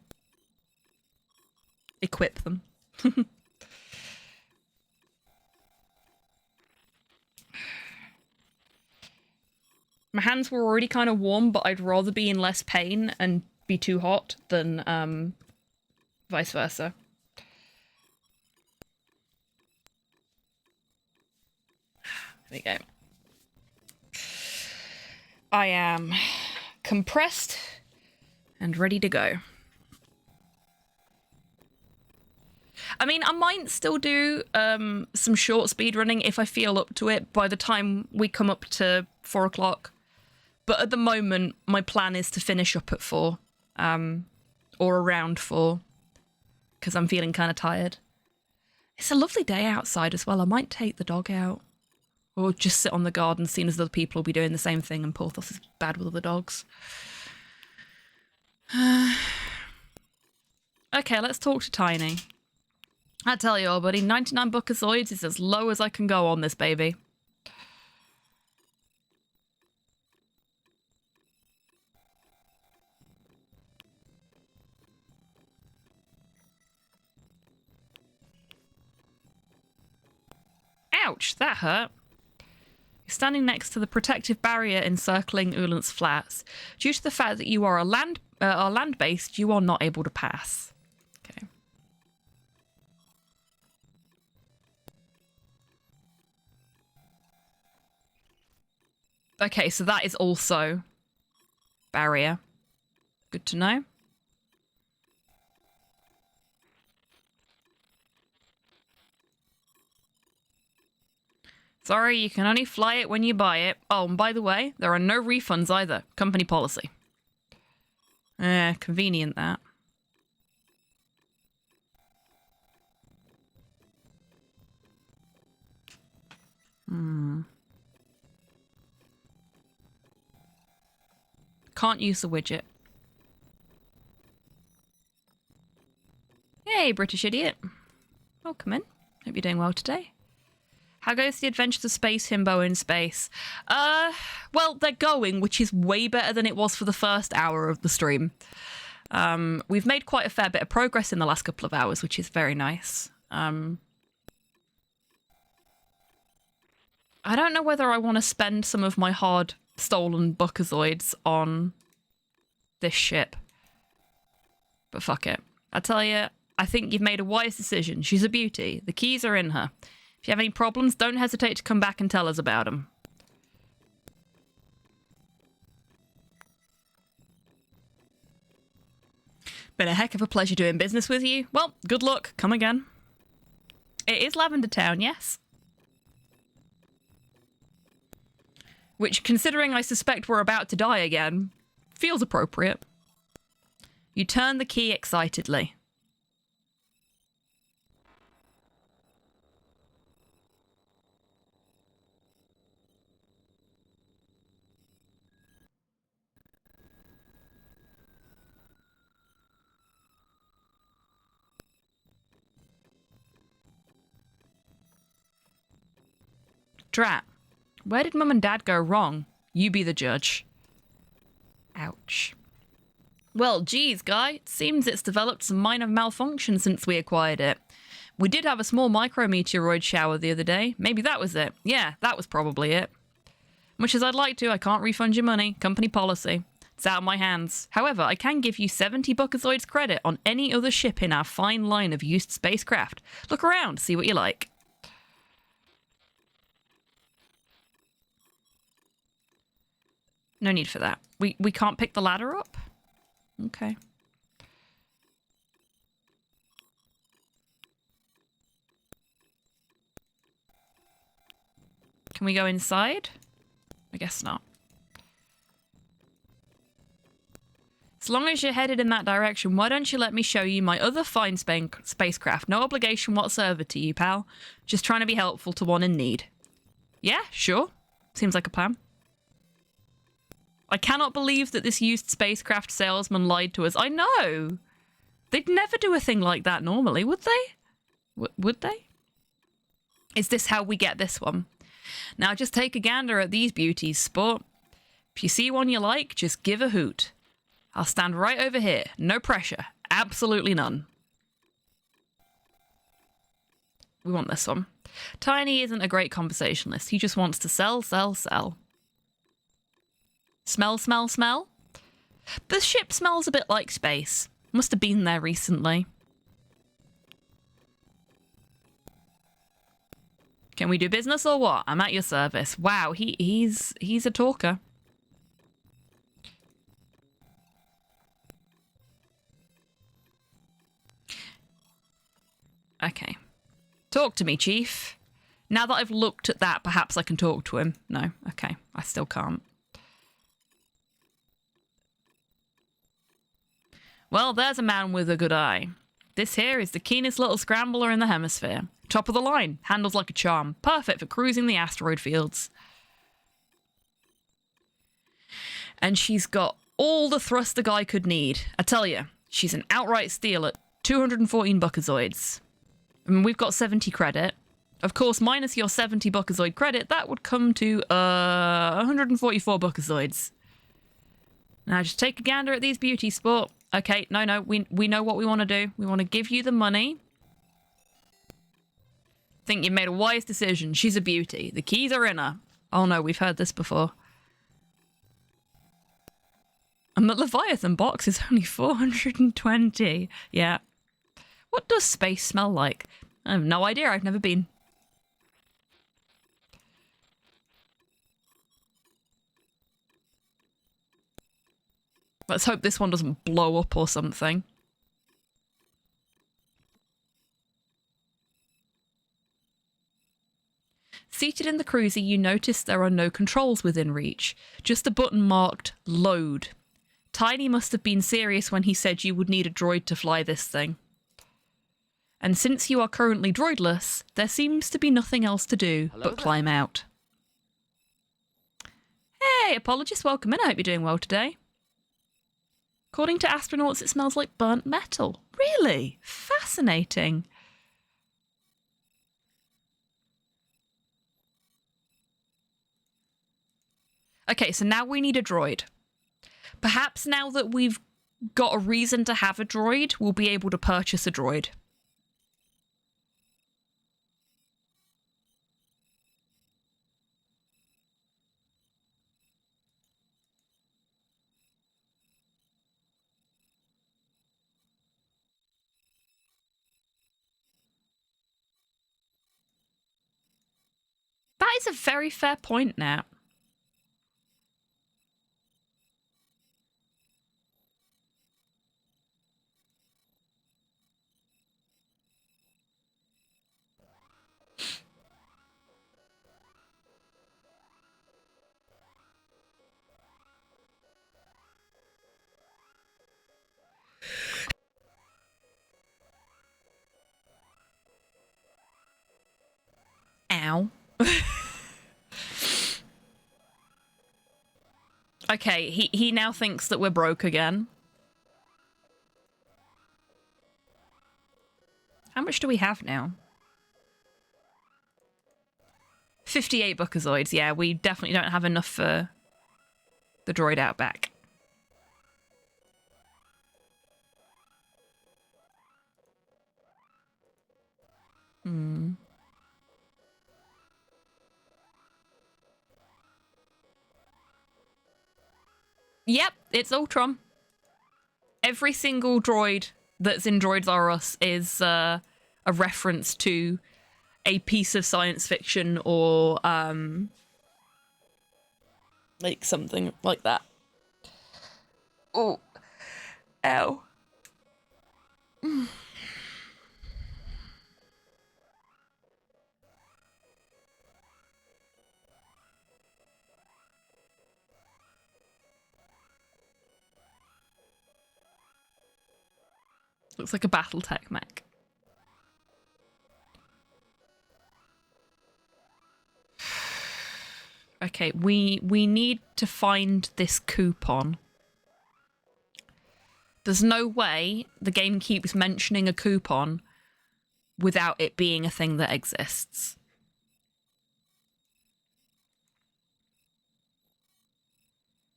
equip them. My hands were already kind of warm, but I'd rather be in less pain and be too hot than vice versa. we go. I am compressed and ready to go. I mean, I might still do some short speed running if I feel up to it by the time we come up to 4 o'clock. But at the moment, my plan is to finish up at 4, or around 4, because I'm feeling kind of tired. It's a lovely day outside as well. I might take the dog out, or just sit on the garden, seeing as other people will be doing the same thing, and Porthos is bad with other dogs. Okay, let's talk to Tiny. I tell you, buddy, 99 buckazoids is as low as I can go on this baby. Ouch, that hurt. You're standing next to the protective barrier encircling Ulan's flats. Due to the fact that you are land-based, you are not able to pass. Okay. Okay, so that is also barrier. Good to know. Sorry, you can only fly it when you buy it. Oh, and by the way, there are no refunds either. Company policy. Convenient that. Can't use the widget. Hey, British idiot. Welcome in. Hope you're doing well today. How goes the Adventures of Space Himbo in space? Well, they're going, which is way better than it was for the first hour of the stream. We've made quite a fair bit of progress in the last couple of hours, which is very nice. I don't know whether I want to spend some of my hard stolen buckazoids on this ship. But fuck it. I tell you, I think you've made a wise decision. She's a beauty. The keys are in her. If you have any problems, don't hesitate to come back and tell us about them. Been a heck of a pleasure doing business with you. Well, good luck. Come again. It is Lavender Town, yes. Which, considering I suspect we're about to die again, feels appropriate. You turn the key excitedly. Drat. Where did Mum and Dad go wrong? You be the judge. Ouch. Well, geez, Guy. It seems it's developed some minor malfunction since we acquired it. We did have a small micrometeoroid shower the other day. Maybe that was it. Yeah, that was probably it. Much as I'd like to, I can't refund your money. Company policy. It's out of my hands. However, I can give you 70 buckazoids credit on any other ship in our fine line of used spacecraft. Look around, see what you like. No need for that. We can't pick the ladder up? Okay. Can we go inside? I guess not. As long as you're headed in that direction, why don't you let me show you my other fine spacecraft? No obligation whatsoever to you, pal. Just trying to be helpful to one in need. Yeah, sure. Seems like a plan. I cannot believe that this used spacecraft salesman lied to us. I know! They'd never do a thing like that normally, would they? Would they? Is this how we get this one? Now just take a gander at these beauties, sport. If you see one you like, just give a hoot. I'll stand right over here. No pressure. Absolutely none. We want this one. Tiny isn't a great conversationalist. He just wants to sell, sell, sell. Smell, smell, smell? The ship smells a bit like space. Must have been there recently. Can we do business or what? I'm at your service. Wow, he's a talker. Okay. Talk to me, Chief. Now that I've looked at that, perhaps I can talk to him. No, okay. I still can't. Well, there's a man with a good eye. This here is the keenest little scrambler in the hemisphere. Top of the line, handles like a charm. Perfect for cruising the asteroid fields. And she's got all the thrust a guy could need. I tell you, she's an outright steal at 214 buckazoids. I mean, we've got 70 credit. Of course, minus your 70 buckazoid credit, that would come to 144 buckazoids. Now just take a gander at these beauties, sport. Okay, no, we know what we want to do. We want to give you the money. Think you made a wise decision. She's a beauty. The keys are in her. Oh no, we've heard this before. And the Leviathan box is only 420. Yeah. What does space smell like? I have no idea. I've never been. Let's hope this one doesn't blow up or something. Seated in the cruiser, you notice there are no controls within reach. Just a button marked load. Tiny must have been serious when he said you would need a droid to fly this thing. And since you are currently droidless, there seems to be nothing else to do but climb out. Hey, apologist, welcome in. I hope you're doing well today. According to astronauts, it smells like burnt metal. Really? Fascinating. Okay, so now we need a droid. Perhaps now that we've got a reason to have a droid, we'll be able to purchase a droid. That is a very fair point now. Ow. Okay, he now thinks that we're broke again. How much do we have now? 58 buckazoids. Yeah, we definitely don't have enough for the droid out back. Yep, it's Ultron. Every single droid that's in Droids R Us is a reference to a piece of science fiction or like something like that. Oh, ow. Looks like a Battletech mech. Okay, we need to find this coupon. There's no way the game keeps mentioning a coupon without it being a thing that exists.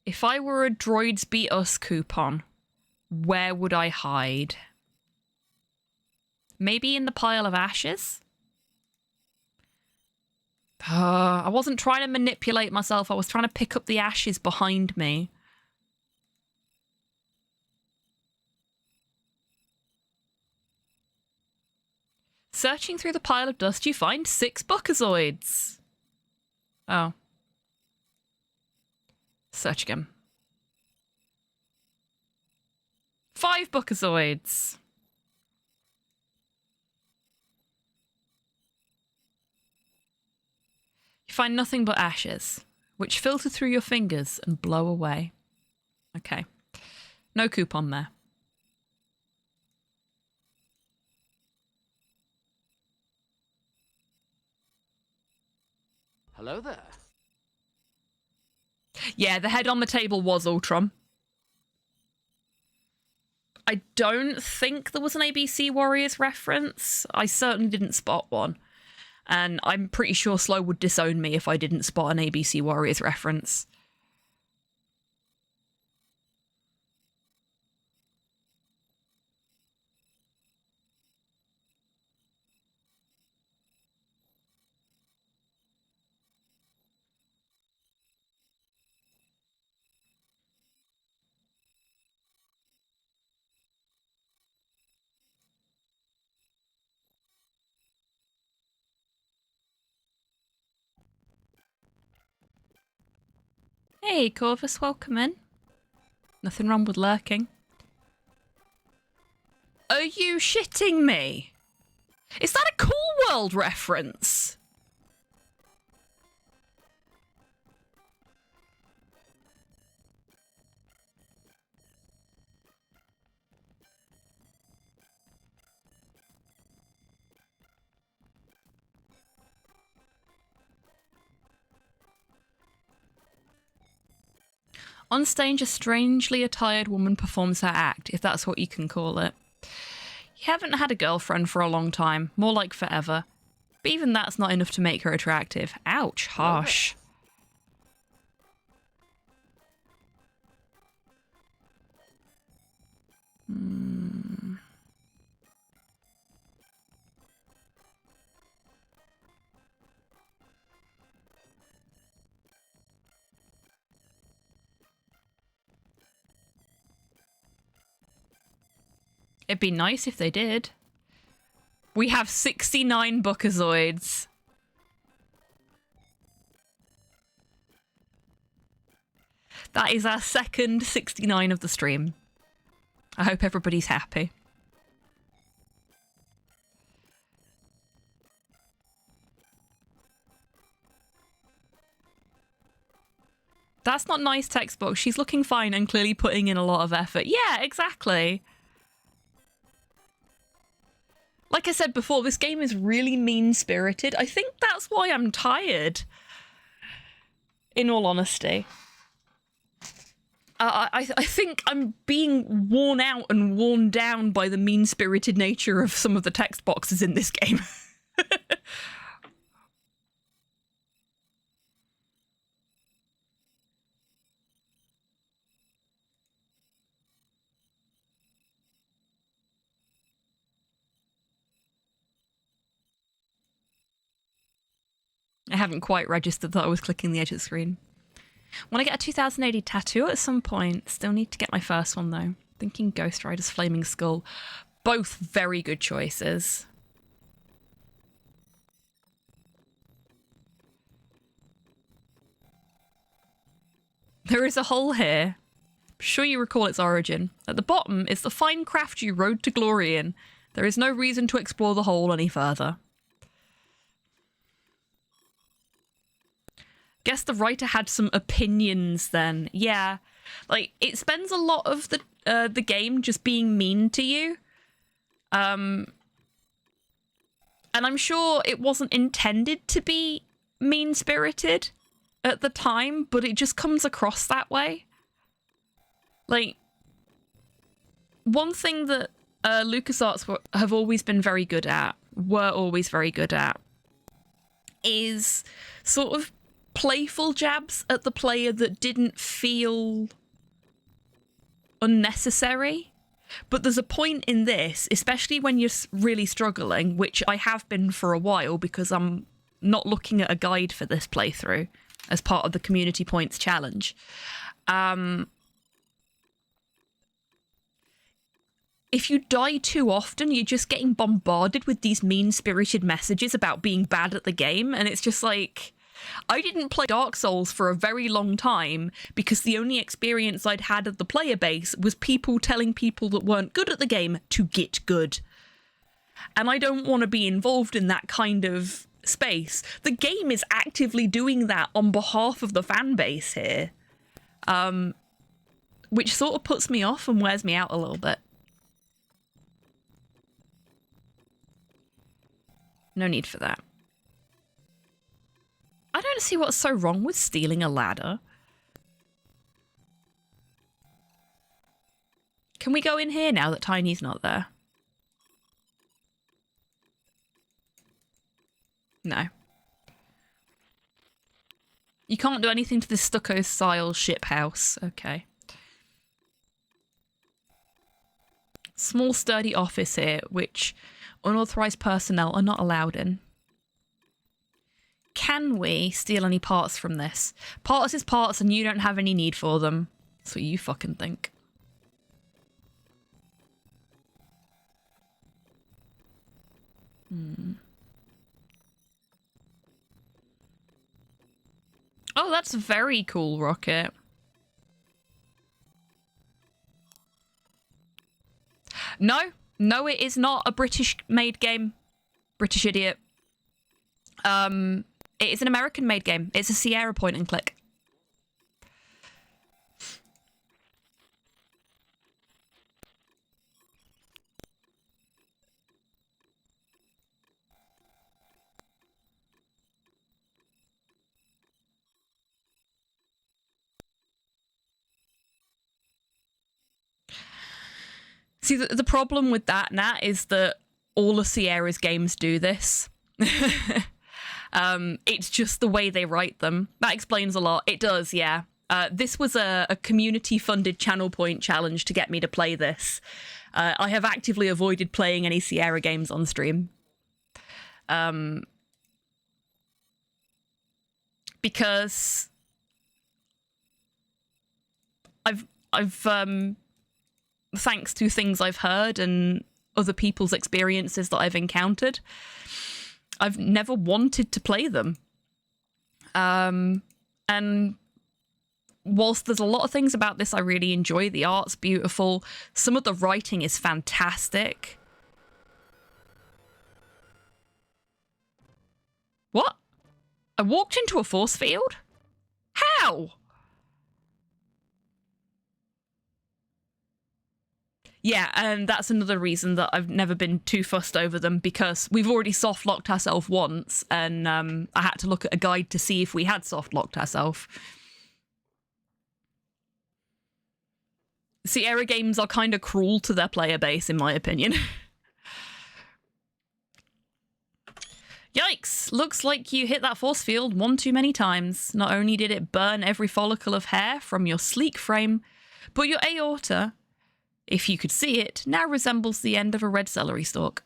If I were a Droids Beat Us coupon, where would I hide? Maybe in the pile of ashes? I wasn't trying to manipulate myself. I was trying to pick up the ashes behind me. Searching through the pile of dust, you find 6 Bookazoids. Oh. Search again. 5 Bookazoids. You find nothing but ashes, which filter through your fingers and blow away. Okay. No coupon there. Hello there. Yeah, the head on the table was Ultron. I don't think there was an ABC Warriors reference. I certainly didn't spot one. And I'm pretty sure Slow would disown me if I didn't spot an ABC Warriors reference. Hey, Corvus, welcome in. Nothing wrong with lurking. Are you shitting me? Is that a Cool World reference? On stage, a strangely attired woman performs her act, if that's what you can call it. You haven't had a girlfriend for a long time, more like forever. But even that's not enough to make her attractive. Ouch, harsh. It'd be nice if they did. We have 69 Bookazoids. That is our second 69 of the stream. I hope everybody's happy. That's not nice textbook. She's looking fine and clearly putting in a lot of effort. Yeah, exactly. Like I said before, this game is really mean-spirited. I think that's why I'm tired. In all honesty. I think I'm being worn out and worn down by the mean-spirited nature of some of the text boxes in this game. I haven't quite registered that I was clicking the edge of the screen. Want to get a 2080 tattoo at some point. Still need to get my first one, though. Thinking Ghost Rider's Flaming Skull. Both very good choices. There is a hole here. I'm sure you recall its origin. At the bottom is the fine craft you rode to glory in. There is no reason to explore the hole any further. Guess the writer had some opinions then. Yeah. Like, it spends a lot of the game just being mean to you. And I'm sure it wasn't intended to be mean-spirited at the time, but it just comes across that way. Like, one thing that LucasArts have always been very good at, is sort of playful jabs at the player that didn't feel unnecessary. But there's a point in this, especially when you're really struggling, which I have been for a while because I'm not looking at a guide for this playthrough as part of the Community Points challenge. if you die too often, you're just getting bombarded with these mean-spirited messages about being bad at the game, and it's just like, I didn't play Dark Souls for a very long time because the only experience I'd had of the player base was people telling people that weren't good at the game to get good. And I don't want to be involved in that kind of space. The game is actively doing that on behalf of the fan base here, which sort of puts me off and wears me out a little bit. No need for that. I don't see what's so wrong with stealing a ladder. Can we go in here now that Tiny's not there? No. You can't do anything to this stucco-style ship house. Okay. Small, sturdy office here, which unauthorized personnel are not allowed in. Can we steal any parts from this? Parts is parts and you don't have any need for them. That's what you fucking think. Oh, that's very cool, Rocket. No, it is not a British-made game. British idiot. It is an American-made game. It's a Sierra point and click. See, the problem with that, Nat, is that all of Sierra's games do this. It's just the way they write them. That explains a lot. It does, yeah. This was a community-funded channel point challenge to get me to play this. I have actively avoided playing any Sierra games on stream. Because I've thanks to things I've heard and other people's experiences that I've encountered, I've never wanted to play them. And whilst there's a lot of things about this I really enjoy, the art's beautiful, some of the writing is fantastic. What? I walked into a force field? How? Yeah, and that's another reason that I've never been too fussed over them, because we've already soft-locked ourselves once, and I had to look at a guide to see if we had soft-locked ourselves. Sierra games are kind of cruel to their player base, in my opinion. Yikes! Looks like you hit that force field one too many times. Not only did it burn every follicle of hair from your sleek frame, but your aorta, if you could see it, now resembles the end of a red celery stalk.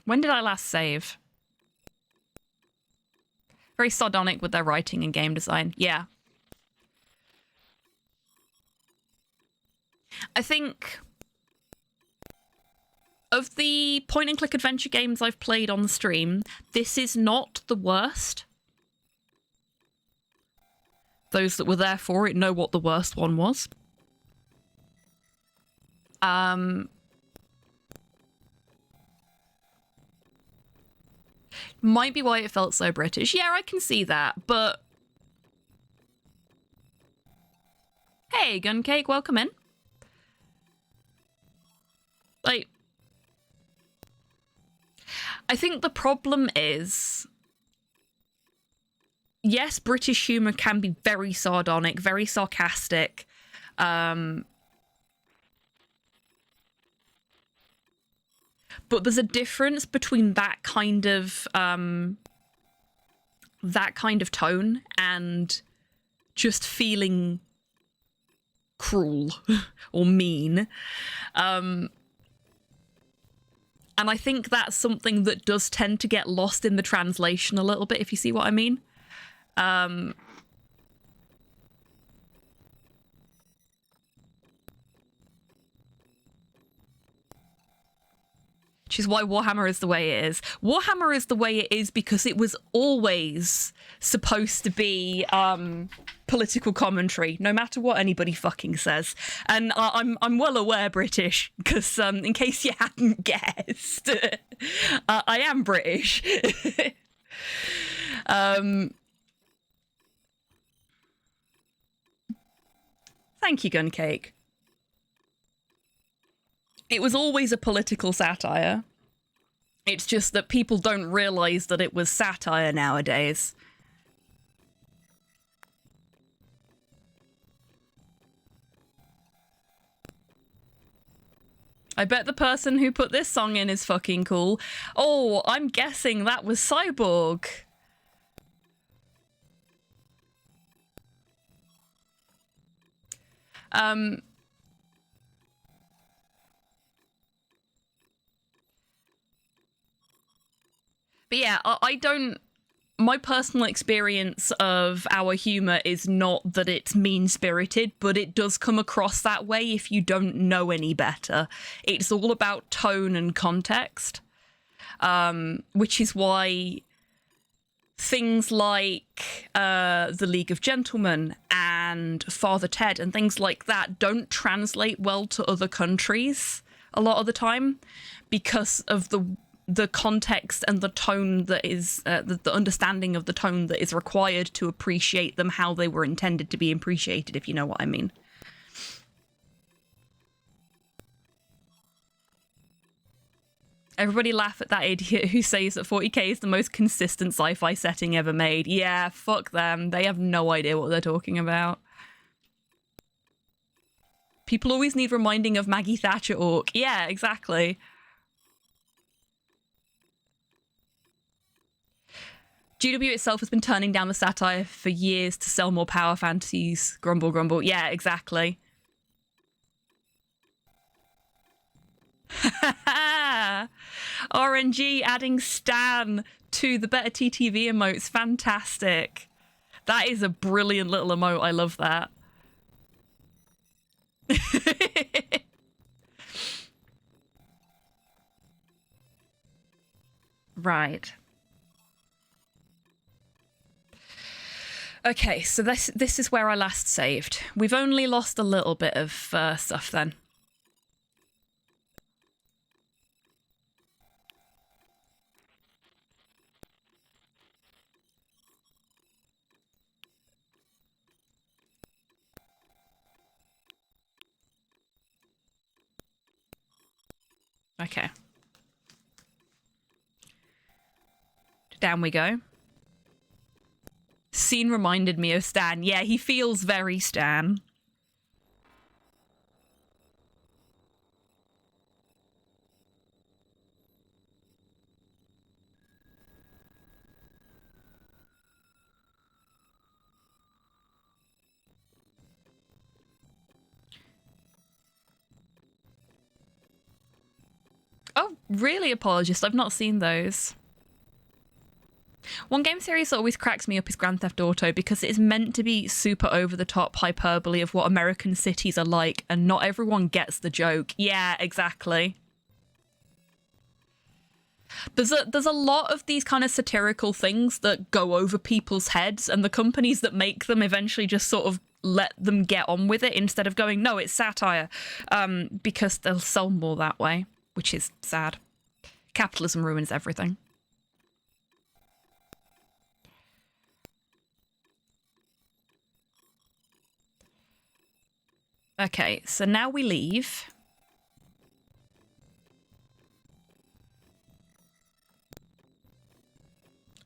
When did I last save? Very sardonic with their writing and game design. Yeah. I think of the point-and-click adventure games I've played on the stream, this is not the worst. Those that were there for it know what the worst one was. Might be why it felt so British. Yeah, I can see that, but... Hey, Guncake, welcome in. Like... I think the problem is... Yes, British humour can be very sardonic, very sarcastic. But there's a difference between that kind of tone and just feeling cruel or mean. And I think that's something that does tend to get lost in the translation a little bit, if you see what I mean. Which is why Warhammer is the way it is. Warhammer is the way it is because it was always supposed to be political commentary, no matter what anybody fucking says. And I'm well aware British, because in case you hadn't guessed, I am British. Thank you, Guncake. It was always a political satire. It's just that people don't realise that it was satire nowadays. I bet the person who put this song in is fucking cool. Oh, I'm guessing that was Cyborg. But yeah, I don't... My personal experience of our humour is not that it's mean-spirited, but it does come across that way if you don't know any better. It's all about tone and context, which is why things like The League of Gentlemen and Father Ted and things like that don't translate well to other countries a lot of the time because of the context and the tone that is the understanding of the tone that is required to appreciate them how they were intended to be appreciated, if you know what I mean. Everybody laugh at that idiot who says that 40k is the most consistent sci-fi setting ever made. Yeah, fuck them. They have no idea what they're talking about. People always need reminding of Maggie Thatcher Orc. Yeah, exactly. GW itself has been turning down the satire for years to sell more power fantasies. Grumble, grumble. Yeah, exactly. RNG adding Stan to the better TTV emotes. Fantastic. That is a brilliant little emote. I love that. Right. Okay, so this is where I last saved. We've only lost a little bit of stuff then. Okay. Down we go. Scene reminded me of Stan. Yeah, he feels very Stan. Oh, really, Apologist? I've not seen those. One game series that always cracks me up is Grand Theft Auto because it is meant to be super over-the-top hyperbole of what American cities are like, and not everyone gets the joke. Yeah, exactly. There's a lot of these kind of satirical things that go over people's heads, and the companies that make them eventually just sort of let them get on with it instead of going, no, it's satire, because they'll sell more that way, which is sad. Capitalism ruins everything. Okay, so now we leave.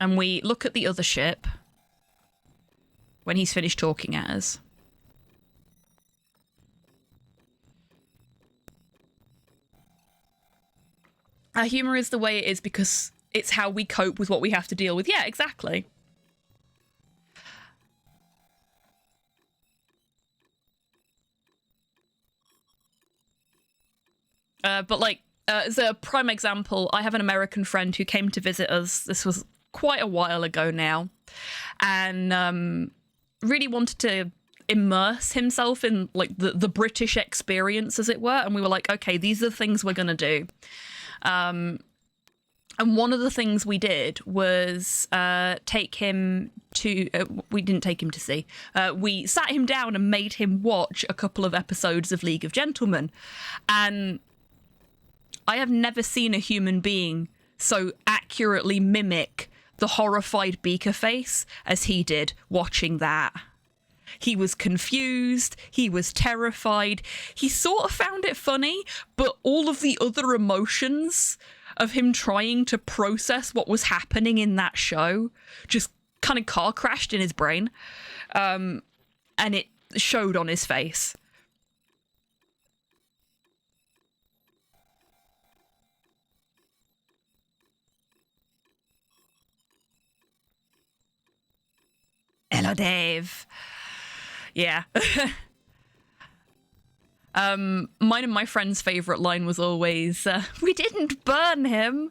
And we look at the other ship when he's finished talking at us. Our humour is the way it is because it's how we cope with what we have to deal with. Yeah, exactly. But like, as a prime example, I have an American friend who came to visit us. This was quite a while ago now, and really wanted to immerse himself in like the British experience, as it were. And we were like, okay, these are the things we're gonna do. And one of the things we did was take him to... we didn't take him to see. We sat him down and made him watch a couple of episodes of League of Gentlemen. And I have never seen a human being so accurately mimic the horrified Beaker face as he did watching that. He was confused, he was terrified, he sort of found it funny, but all of the other emotions of him trying to process what was happening in that show just kind of car crashed in his brain. And it showed on his face. Hello, Dave. Yeah. Mine and my friend's favourite line was always, we didn't burn him.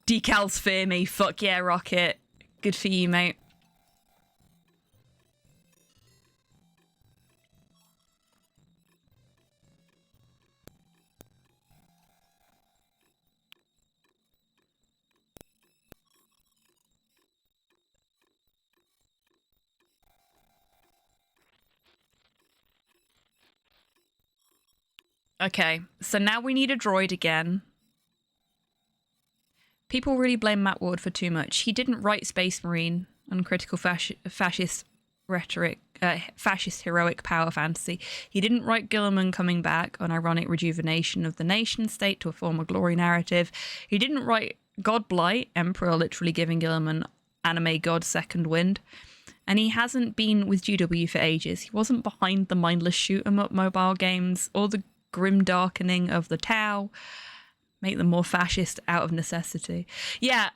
Decals fear me. Fuck yeah, Rocket. Good for you, mate. Okay, so now we need a droid again. People really blame Matt Ward for too much. He didn't write Space Marine and critical fascist rhetoric, fascist heroic power fantasy. He didn't write Gilliman coming back on ironic rejuvenation of the nation state to a former glory narrative. He didn't write Godblight, Emperor literally giving Gilliman anime god second wind. And he hasn't been with GW for ages. He wasn't behind the mindless shoot-'em-up mobile games or the grim darkening of the Tau, make them more fascist out of necessity. Yeah,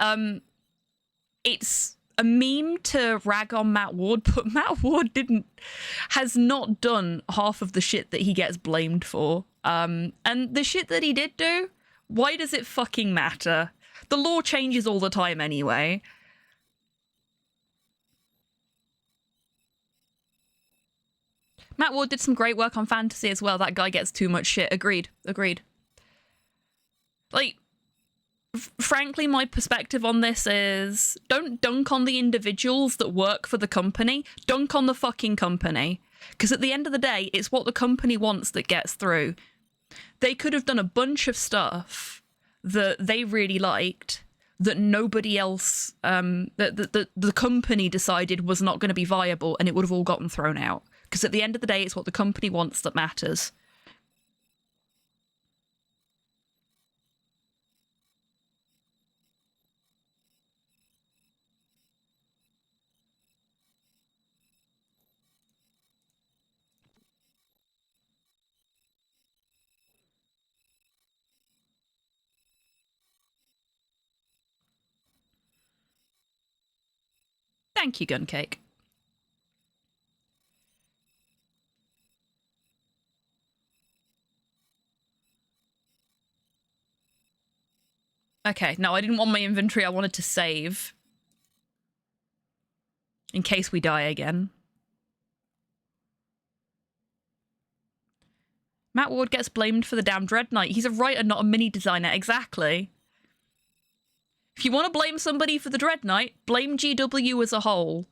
it's a meme to rag on Matt Ward, but Matt Ward has not done half of the shit that he gets blamed for. And the shit that he did do, why does it fucking matter? The law changes all the time anyway. Matt Ward did some great work on fantasy as well. That guy gets too much shit. Agreed. Like, frankly, my perspective on this is don't dunk on the individuals that work for the company. Dunk on the fucking company. Because at the end of the day, it's what the company wants that gets through. They could have done a bunch of stuff that they really liked that nobody else, that the company decided was not going to be viable, and it would have all gotten thrown out. Because at the end of the day, it's what the company wants that matters. Thank you, Guncake. Okay, no, I didn't want my inventory. I wanted to save. In case we die again. Matt Ward gets blamed for the damn Dread Knight. He's a writer, not a mini designer. Exactly. If you want to blame somebody for the Dread Knight, blame GW as a whole.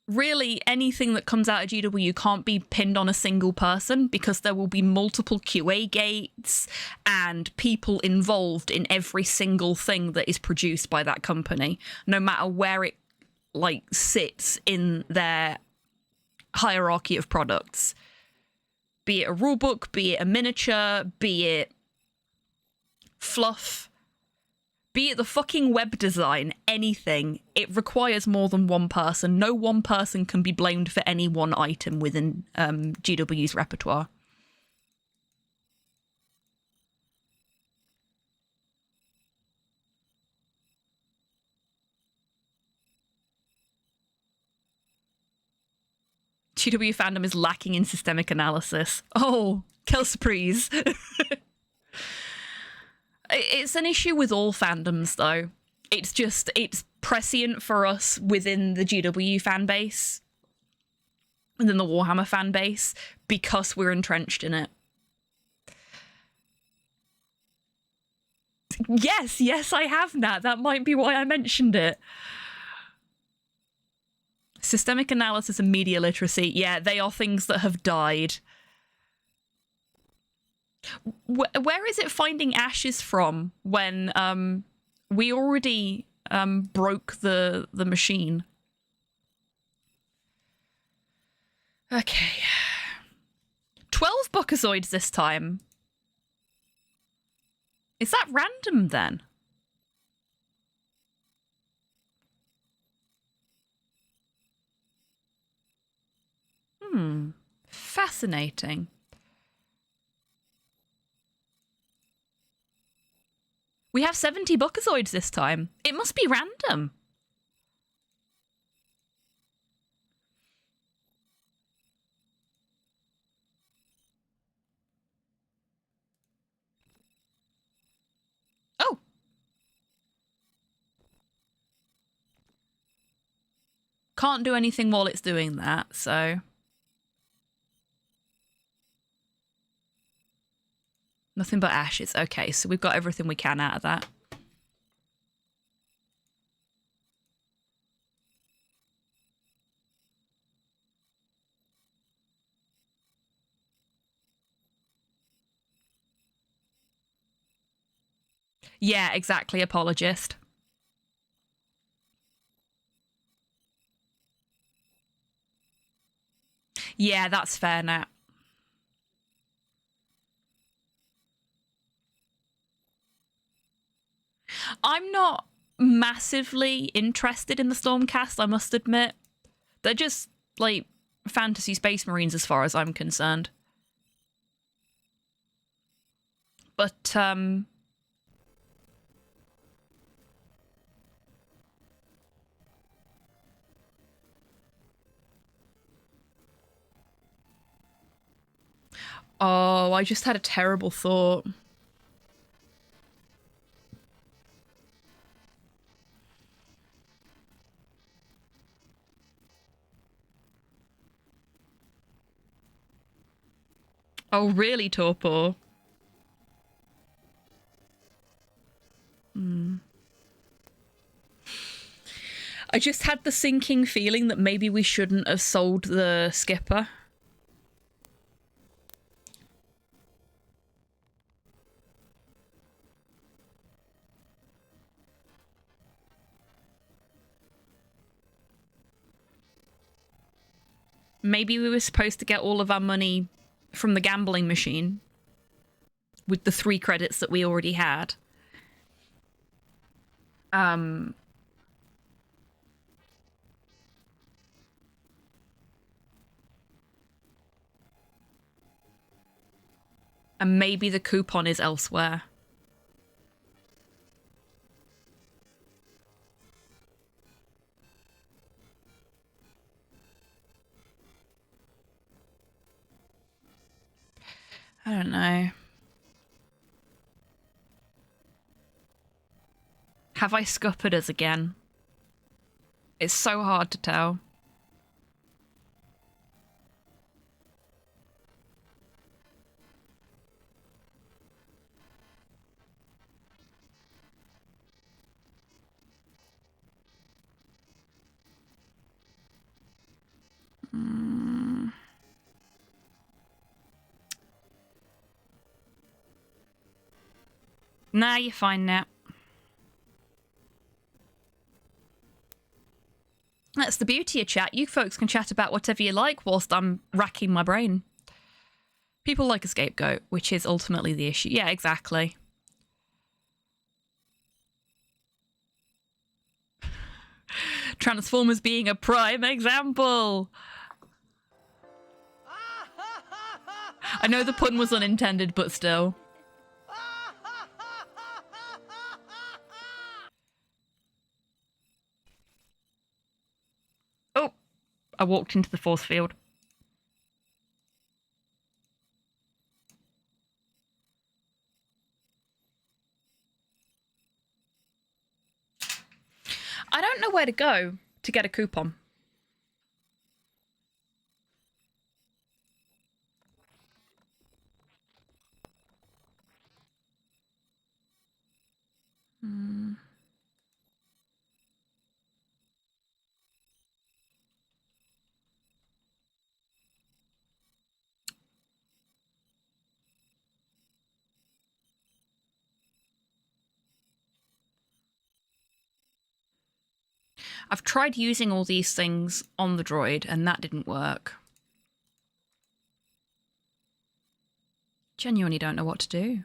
Really, anything that comes out of GW can't be pinned on a single person because there will be multiple QA gates and people involved in every single thing that is produced by that company, no matter where it like sits in their hierarchy of products. Be it a rulebook, be it a miniature, be it fluff, be it the fucking web design, anything, it requires more than one person. No one person can be blamed for any one item within GW's repertoire. GW fandom is lacking in systemic analysis. Oh, kill surprise. It's an issue with all fandoms, though. It's prescient for us within the GW fan base, within the Warhammer fan base, because we're entrenched in it. Yes, I have, Nat. That might be why I mentioned it. Systemic analysis and media literacy. Yeah, they are things that have died. Where is it finding ashes from when we already broke the machine? Okay. 12 Bokazoids this time. Is that random then? Fascinating. We have 70 Bokazoids this time. It must be random. Oh. Can't do anything while it's doing that, so... Nothing but ashes. Okay, so we've got everything we can out of that. Yeah, exactly, apologist. Yeah, that's fair, Nat. I'm not massively interested in the Stormcast, I must admit. They're just, like, fantasy space marines as far as I'm concerned. But, oh, I just had a terrible thought. Oh, really, Torpor? I just had the sinking feeling that maybe we shouldn't have sold the skipper. Maybe we were supposed to get all of our money from the gambling machine with the 3 credits that we already had. And maybe the coupon is elsewhere. I don't know. Have I scuppered us again? It's so hard to tell. Nah, you're fine now. That's the beauty of chat. You folks can chat about whatever you like whilst I'm racking my brain. People like a scapegoat, which is ultimately the issue. Yeah, exactly. Transformers being a prime example. I know the pun was unintended, but still. Oh, I walked into the force field. don't know where to go to get a coupon. Hmm. I've tried using all these things on the droid, and that didn't work. Genuinely don't know what to do.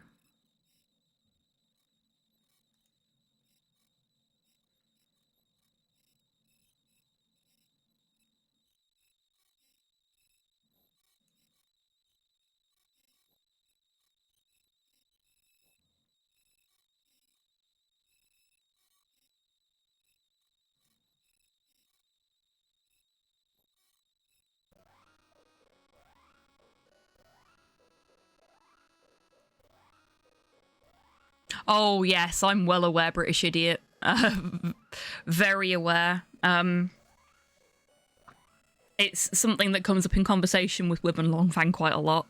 Oh, yes, I'm well aware, British idiot. Very aware. It's something that comes up in conversation with Wib and Longfang quite a lot.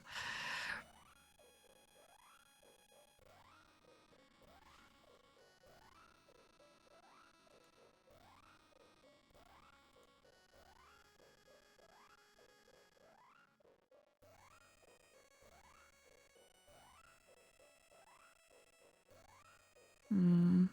Hmm.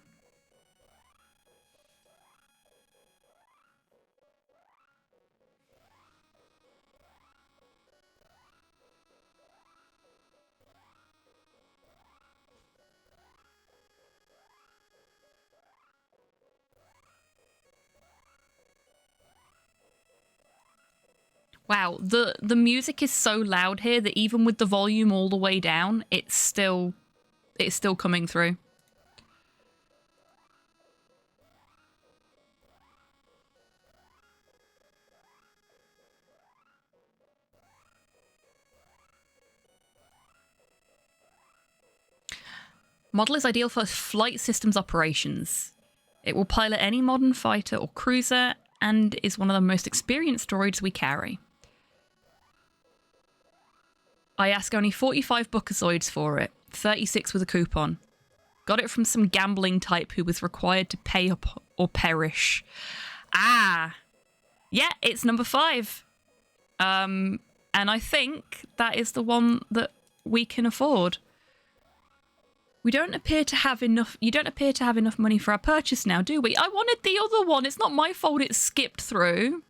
Wow, the music is so loud here that even with the volume all the way down, it's still coming through. Model is ideal for flight systems operations. It will pilot any modern fighter or cruiser and is one of the most experienced droids we carry. I ask only 45 buckazoids for it, 36 with a coupon. Got it from some gambling type who was required to pay up or perish. Ah! Yeah, it's number 5. And I think that is the one that we can afford. We don't appear to have enough... You don't appear to have enough money for our purchase now, do we? I wanted the other one. It's not my fault it skipped through.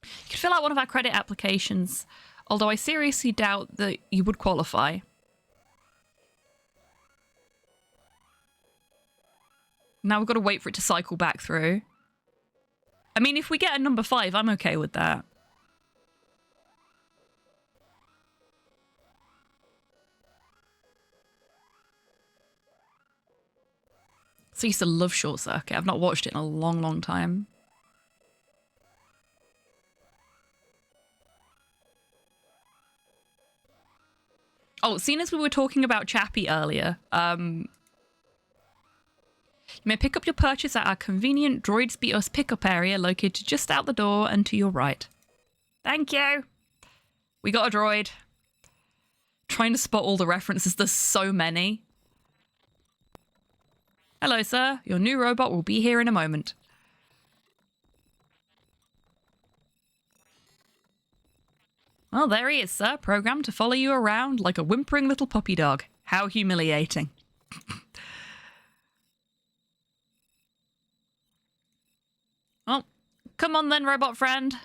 You could fill out one of our credit applications, although I seriously doubt that you would qualify. Now we've got to wait for it to cycle back through. I mean, if we get a number 5, I'm okay with that. So I used to love Short Circuit. I've not watched it in a long, long time. Oh, seeing as we were talking about Chappie earlier, you may pick up your purchase at our convenient Droids Beat Us pickup area located just out the door and to your right. Thank you. We got a droid. Trying to spot all the references. There's so many. Hello, sir. Your new robot will be here in a moment. Well, there he is, sir. Programmed to follow you around like a whimpering little puppy dog. How humiliating. Well, come on then, robot friend.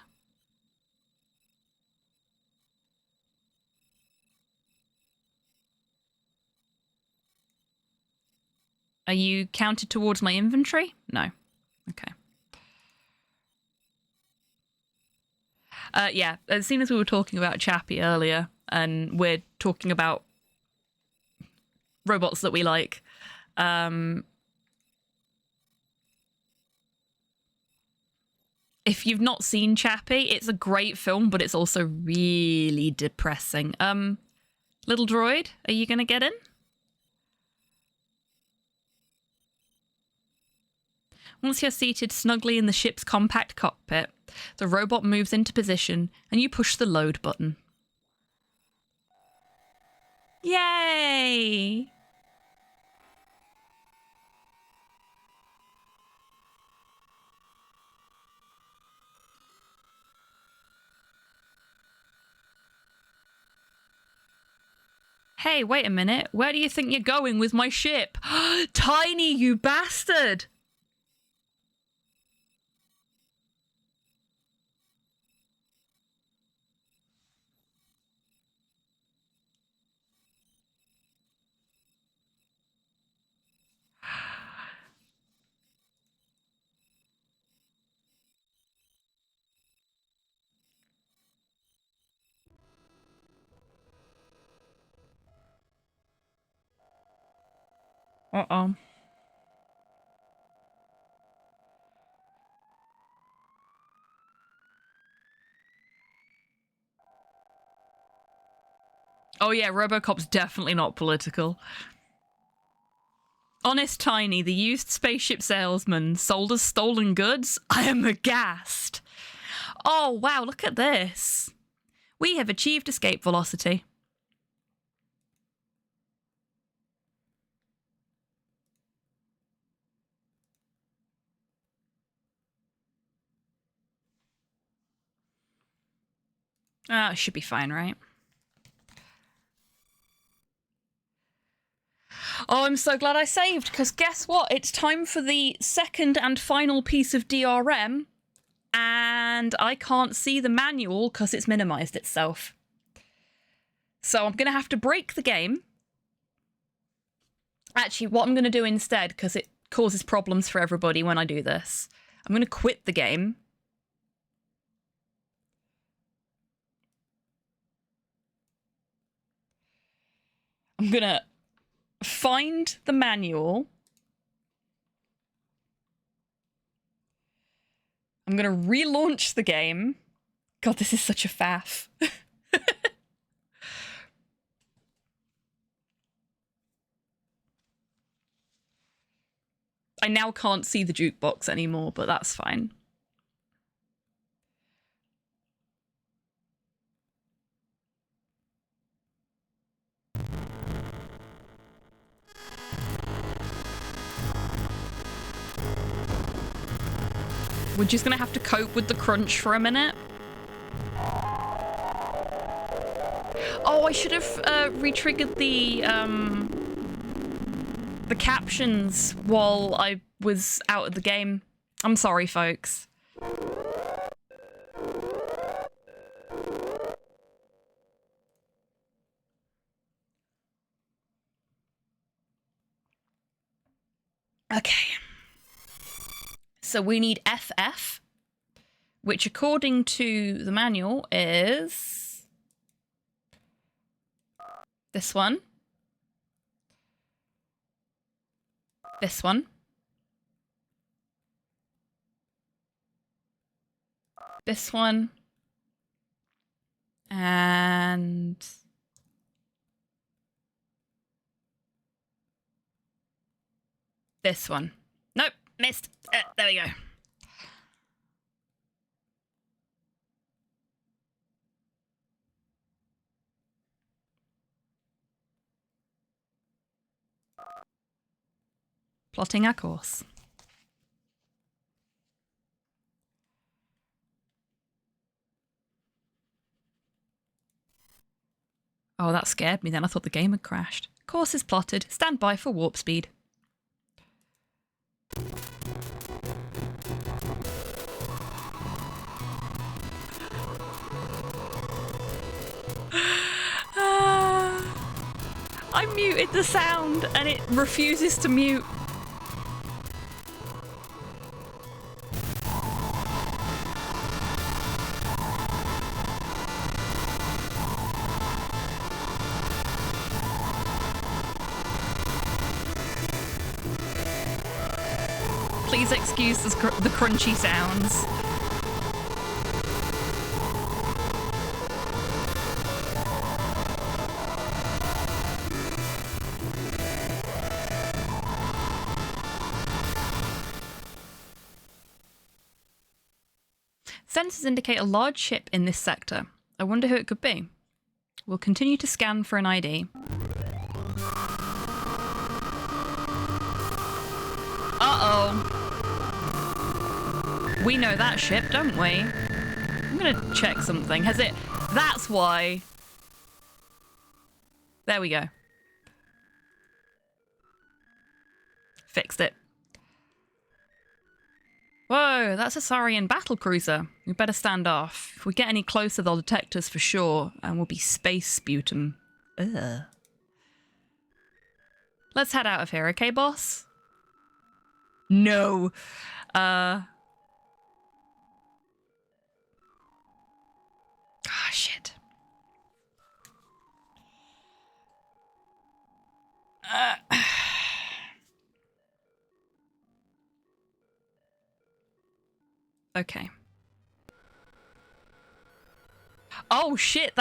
Are you counted towards my inventory? No. Okay. Yeah, as soon as we were talking about Chappie earlier, and we're talking about robots that we like, if you've not seen Chappie, it's a great film, but it's also really depressing. Little droid, are you gonna get in? Once you're seated snugly in the ship's compact cockpit, the robot moves into position and you push the load button. Yay! Hey, wait a minute. Where do you think you're going with my ship? Tiny, you bastard! Uh-oh. Oh yeah, Robocop's definitely not political. Honest Tiny, the used spaceship salesman, sold us stolen goods? I am aghast. Oh wow, look at this. We have achieved escape velocity. Ah, it should be fine, right? Oh, I'm so glad I saved, because guess what? It's time for the second and final piece of DRM, and I can't see the manual because it's minimized itself. So I'm going to have to break the game. Actually, what I'm going to do instead, because it causes problems for everybody when I do this, I'm going to quit the game. I'm going to find the manual. I'm going to relaunch the game. God, this is such a faff. I now can't see the jukebox anymore, but that's fine. We're just gonna have to cope with the crunch for a minute. Oh, I should have re-triggered the captions while I was out of the game. I'm sorry, folks. Okay. So we need FF, which according to the manual is this one. This one. This one. And this one. Nope, missed. There we go. Plotting our course. Oh, that scared me then. I thought the game had crashed. Course is plotted. Stand by for warp speed. I muted the sound and it refuses to mute. Please excuse the crunchy sounds. Sensors indicate a large ship in this sector. I wonder who it could be. We'll continue to scan for an ID. Uh-oh. We know that ship, don't we? I'm gonna check something. Has it... That's why. There we go. Fixed it. Whoa, that's a Saurian battlecruiser. We better stand off. If we get any closer, they'll detect us for sure, and we'll be space sputum. Ugh. Let's head out of here, okay, boss? No. Ah, shit. Okay. Oh shit,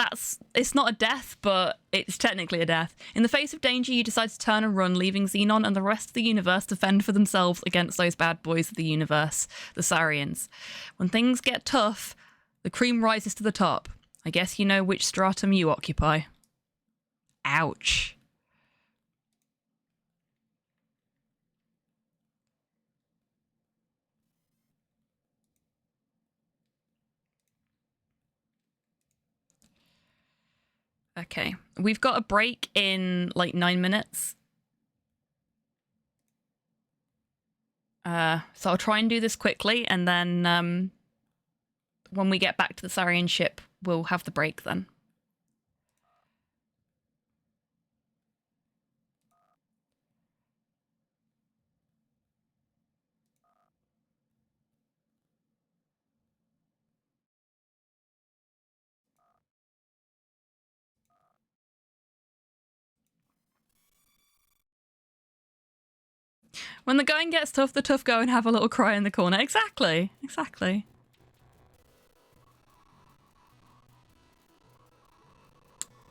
it's not a death, but it's technically a death. In the face of danger, you decide to turn and run, leaving Xenon and the rest of the universe to fend for themselves against those bad boys of the universe, the Saurians. When things get tough, the cream rises to the top. I guess you know which stratum you occupy. Ouch. Okay, we've got a break in like 9 minutes. So I'll try and do this quickly, and then when we get back to the Saurian ship, we'll have the break then. When the going gets tough, the tough go and have a little cry in the corner. Exactly. Exactly.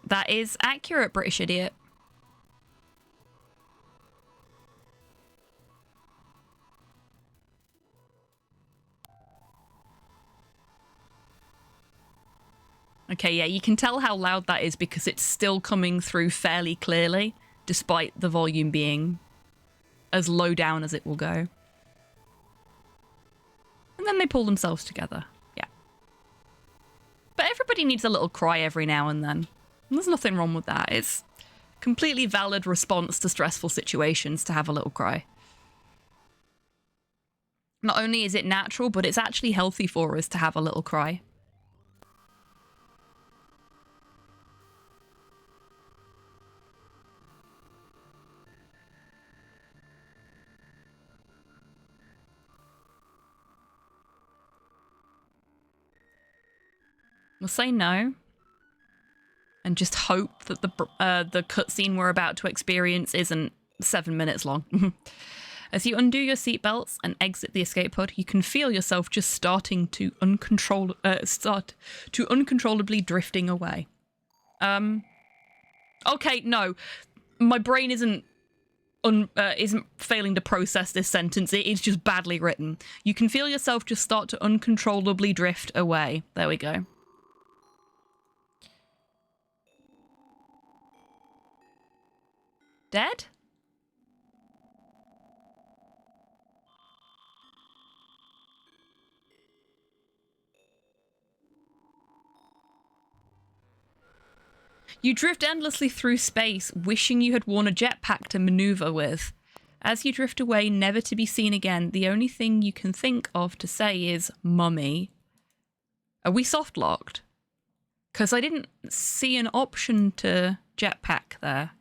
That is accurate, British idiot. Okay, yeah, you can tell how loud that is because it's still coming through fairly clearly, despite the volume being as low down as it will go. And then they pull themselves together. Yeah. But everybody needs a little cry every now and then. And there's nothing wrong with that. It's a completely valid response to stressful situations to have a little cry. Not only is it natural, but it's actually healthy for us to have a little cry. We'll say no. And just hope that the cutscene we're about to experience isn't 7 minutes long. As you undo your seatbelts and exit the escape pod, you can feel yourself just starting to uncontrollably drifting away. Okay, no. My brain isn't failing to process this sentence. It is just badly written. You can feel yourself just start to uncontrollably drift away. There we go. Dead? You drift endlessly through space, wishing you had worn a jetpack to maneuver with. As you drift away, never to be seen again, the only thing you can think of to say is, Mummy. Are we soft-locked? Because I didn't see an option to jetpack there.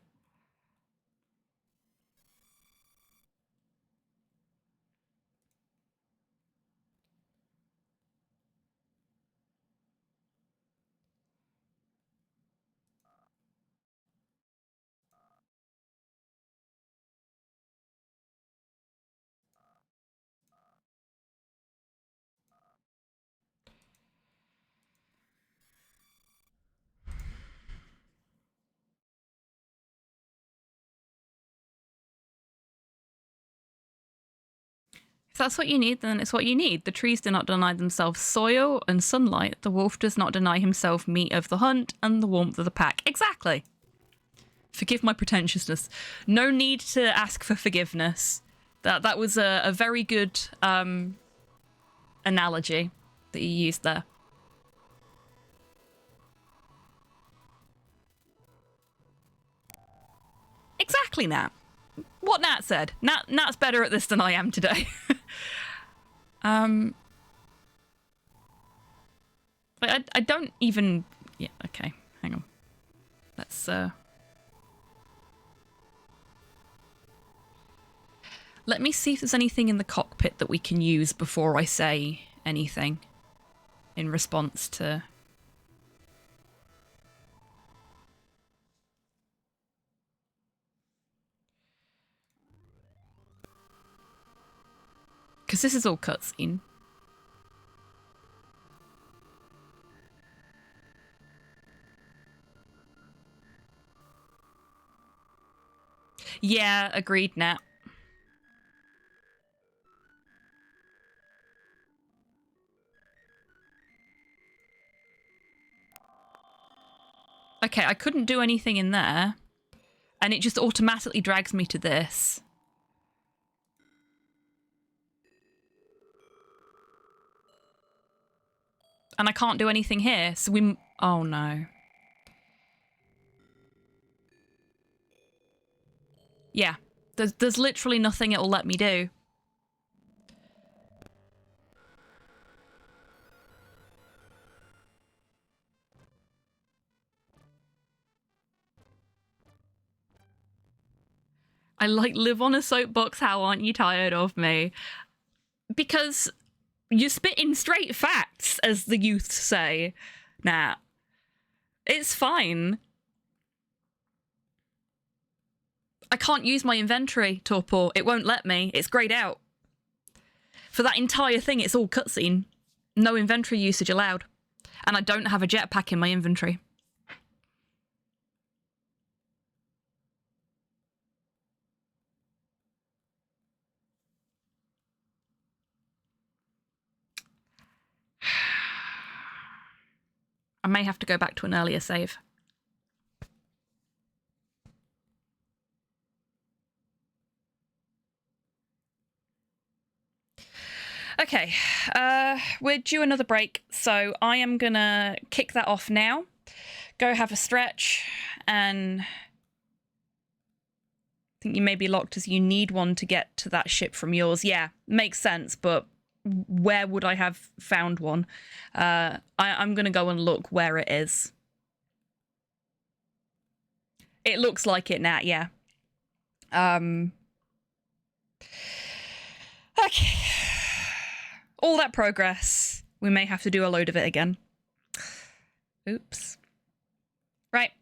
that's what you need, then it's what you need. The trees do not deny themselves soil and sunlight. The wolf does not deny himself meat of the hunt and the warmth of the pack. Exactly. Forgive my pretentiousness. No need to ask for forgiveness. That was a very good analogy that you used there. Exactly, Nat. What Nat said. Nat's better at this than I am today. I don't even... Yeah, okay. Hang on. Let's... Let me see if there's anything in the cockpit that we can use before I say anything in response to... Because this is all cutscene. Yeah, agreed, Nat. Okay, I couldn't do anything in there. And it just automatically drags me to this. And I can't do anything here, so we... Oh, no. Yeah. There's literally nothing it'll let me do. I live on a soapbox, how aren't you tired of me? Because you're spitting straight facts, as the youths say. Nah. It's fine. I can't use my inventory, Torpor. It won't let me. It's greyed out. For that entire thing, it's all cutscene. No inventory usage allowed. And I don't have a jetpack in my inventory. I may have to go back to an earlier save. Okay, we're due another break, so I am gonna kick that off now. Go have a stretch, and I think you may be locked as you need one to get to that ship from yours. Yeah, makes sense, but where would I have found one? I'm gonna go and look where it is. It looks like it, Nat, yeah. Okay. All that progress. We may have to do a load of it again. Oops. Right.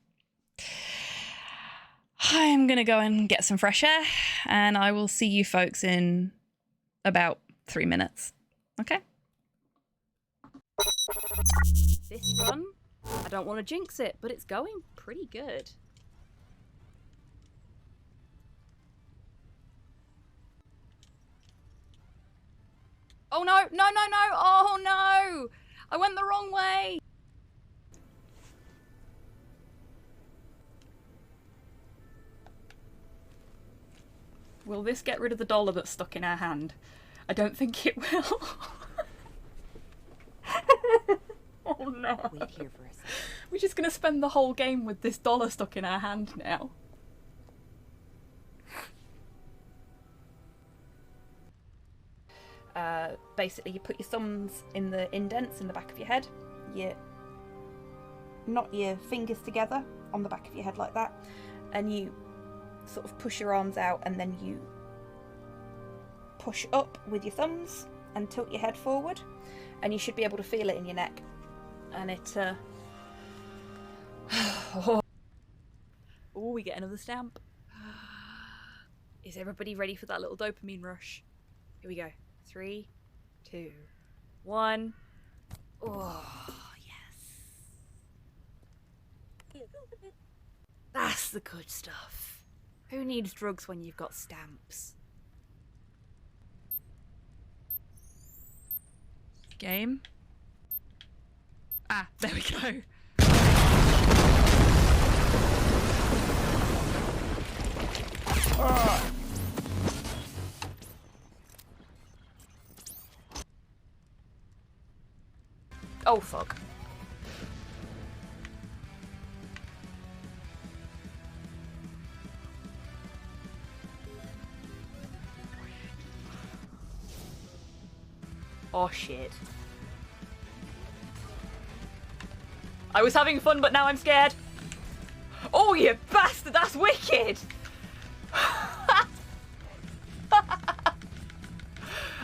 I'm gonna go and get some fresh air, and I will see you folks in about 3 minutes. Okay? This run, I don't want to jinx it, but it's going pretty good. Oh no, no, no, no! Oh no! I went the wrong way! Will this get rid of the dollar that's stuck in our hand? I don't think it will. Oh no. Wait here for a second. We're just gonna spend the whole game with this dollar stuck in our hand now. Basically, you put your thumbs in the indents in the back of your head. You knot your fingers together on the back of your head like that, and you sort of push your arms out, and then you push up with your thumbs and tilt your head forward, and you should be able to feel it in your neck. And it oh, we get another stamp. Is everybody ready for that little dopamine rush? Here we go. 3, 2, 1. Oh, yes. That's the good stuff. Who needs drugs when you've got stamps? Game. Ah, there we go. Oh, fuck. Oh, shit. I was having fun, but now I'm scared. Oh, you bastard, that's wicked!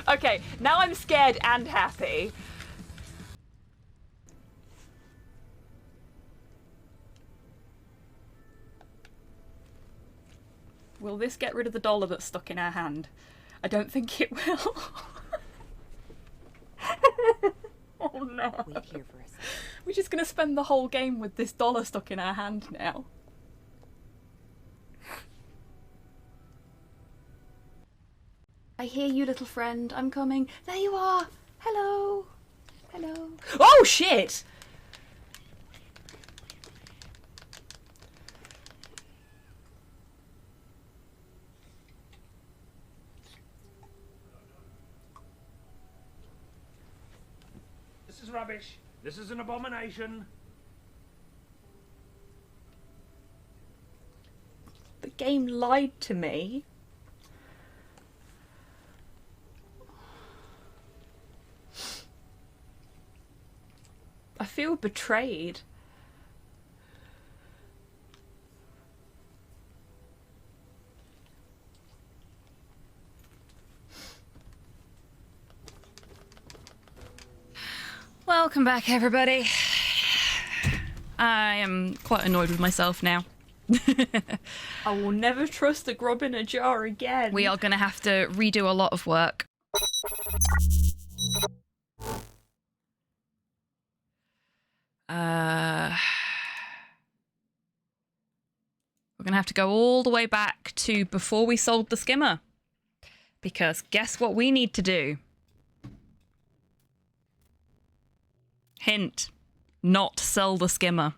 Okay, now I'm scared and happy. Will this get rid of the dollar that's stuck in our hand? I don't think it will. Oh no. Wait here for a second. We're just gonna spend the whole game with this dollar stuck in our hand now. I hear you, little friend. I'm coming. There you are. Hello. Hello. Oh, shit! This is rubbish. This is an abomination. The game lied to me. I feel betrayed. Welcome back, everybody. I am quite annoyed with myself now. I will never trust a grub in a jar again. We are going to have to redo a lot of work. We're going to have to go all the way back to before we sold the skimmer. Because guess what we need to do? Hint, not sell the skimmer.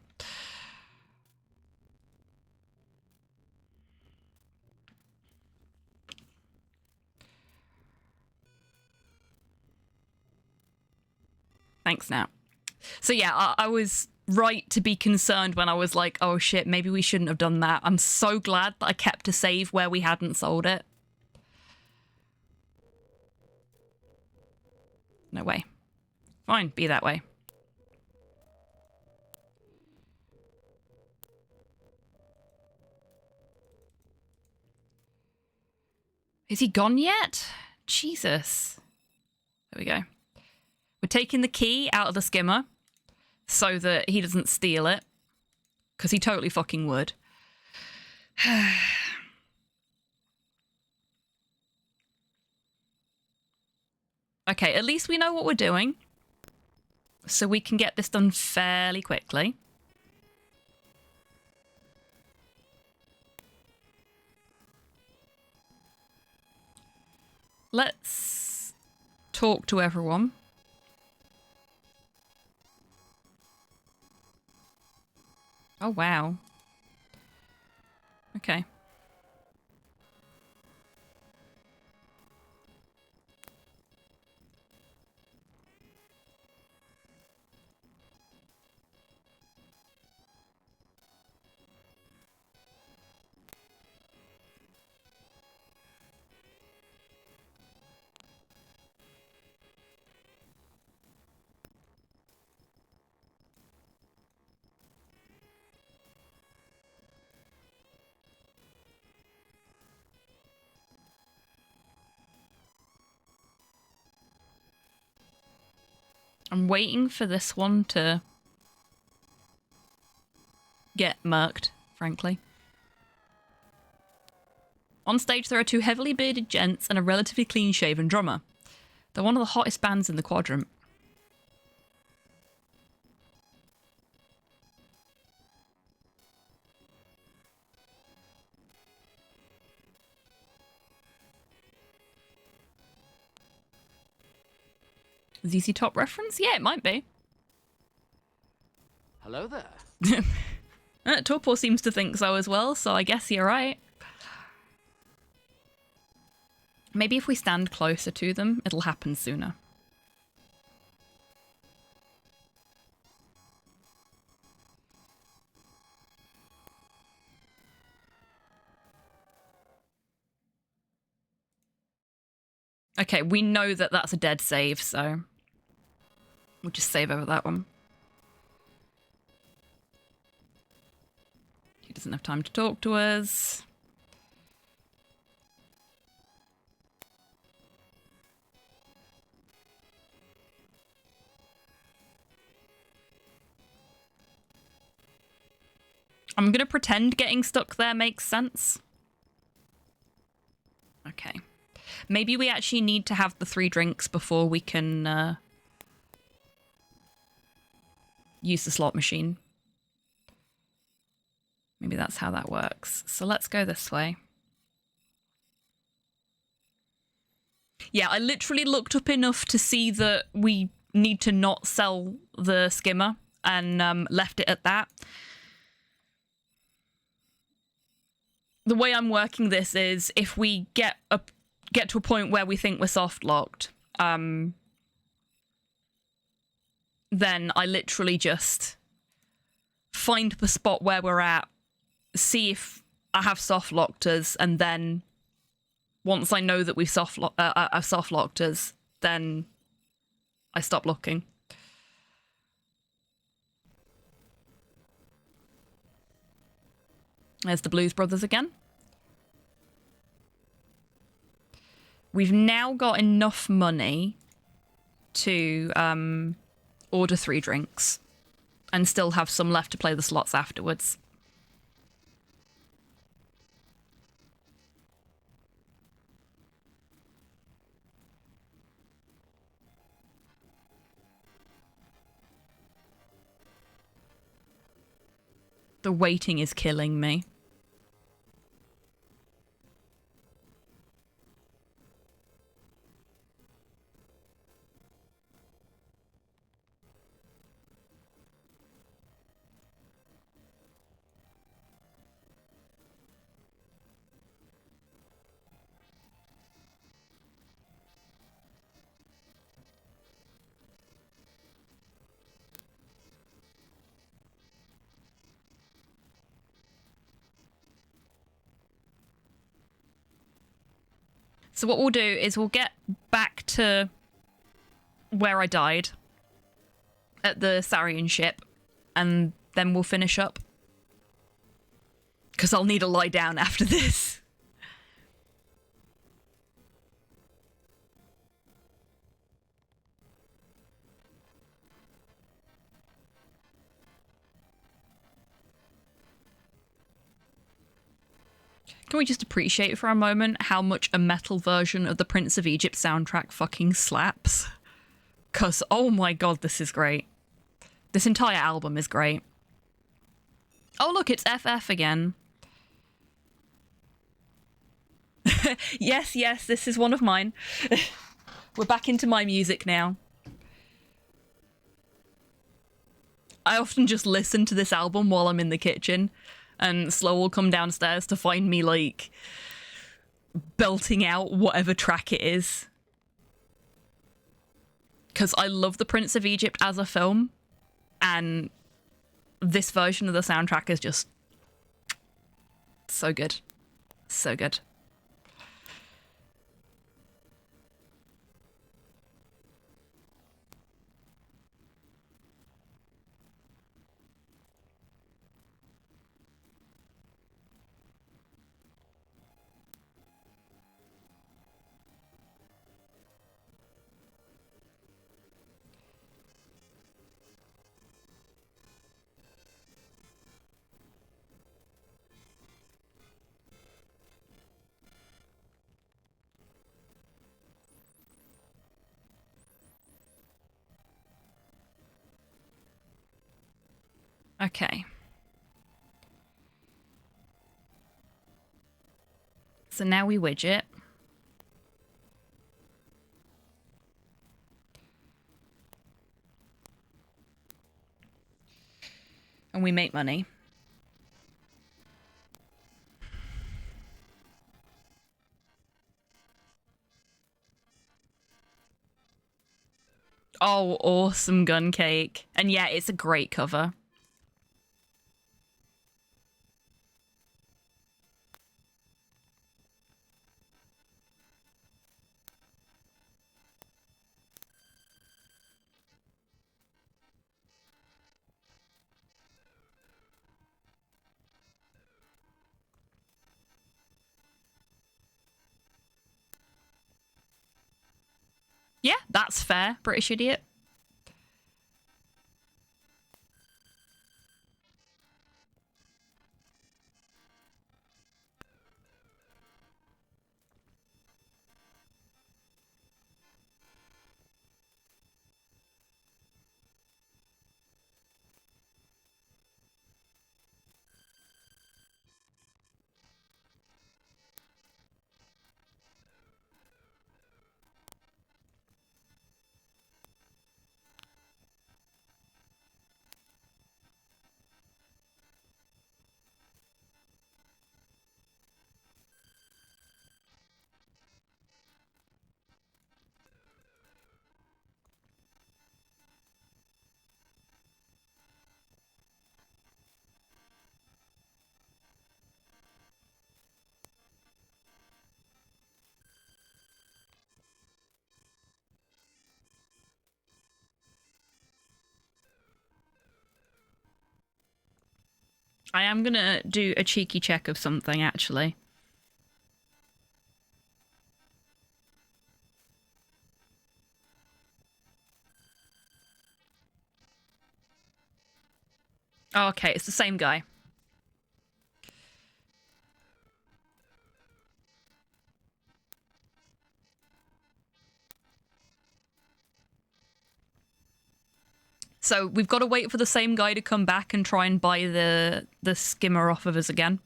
Thanks now. So yeah, I was right to be concerned when I was like, oh shit, maybe we shouldn't have done that. I'm so glad that I kept a save where we hadn't sold it. No way. Fine, be that way. Is he gone yet? Jesus. There we go. We're taking the key out of the skimmer so that he doesn't steal it. Because he totally fucking would. Okay, at least we know what we're doing. So we can get this done fairly quickly. Let's talk to everyone. Oh, wow. Okay. I'm waiting for this one to get murked, frankly. On stage, there are two heavily bearded gents and a relatively clean-shaven drummer. They're one of the hottest bands in the quadrant. ZZ Top reference? Yeah, it might be. Hello there. Torpor seems to think so as well, so I guess you're right. Maybe if we stand closer to them, it'll happen sooner. Okay, we know that that's a dead save, so we'll just save over that one. He doesn't have time to talk to us. I'm gonna pretend getting stuck there makes sense. Okay. Maybe we actually need to have the 3 drinks before we can use the slot machine. Maybe that's how that works. So let's go this way. Yeah, I literally looked up enough to see that we need to not sell the skimmer and left it at that. The way I'm working this is if we get to a point where we think we're soft locked, then I literally just find the spot where we're at, see if I have soft locked us, and then once I know that we've soft locked us, then I stop looking. There's the Blues Brothers again. We've now got enough money to order 3 drinks and still have some left to play the slots afterwards. The waiting is killing me. So what we'll do is we'll get back to where I died at the Sarian ship, and then we'll finish up. Because I'll need to lie down after this. Can we just appreciate for a moment how much a metal version of the Prince of Egypt soundtrack fucking slaps? Because, oh my god, this is great. This entire album is great. Oh look, it's FF again. Yes, yes, this is one of mine. We're back into my music now. I often just listen to this album while I'm in the kitchen, and Slow will come downstairs to find me, like, belting out whatever track it is. Because I love The Prince of Egypt as a film, and this version of the soundtrack is just so good. So good. Okay. So now we widget. And we make money. Oh, awesome gun cake. And yeah, it's a great cover. Yeah, that's fair, British idiot. I am gonna do a cheeky check of something, actually. Oh, okay, it's the same guy. So we've got to wait for the same guy to come back and try and buy the skimmer off of us again.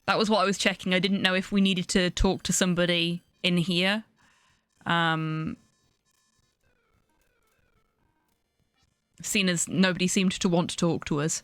That was what I was checking. I didn't know if we needed to talk to somebody in here. Seeing as nobody seemed to want to talk to us.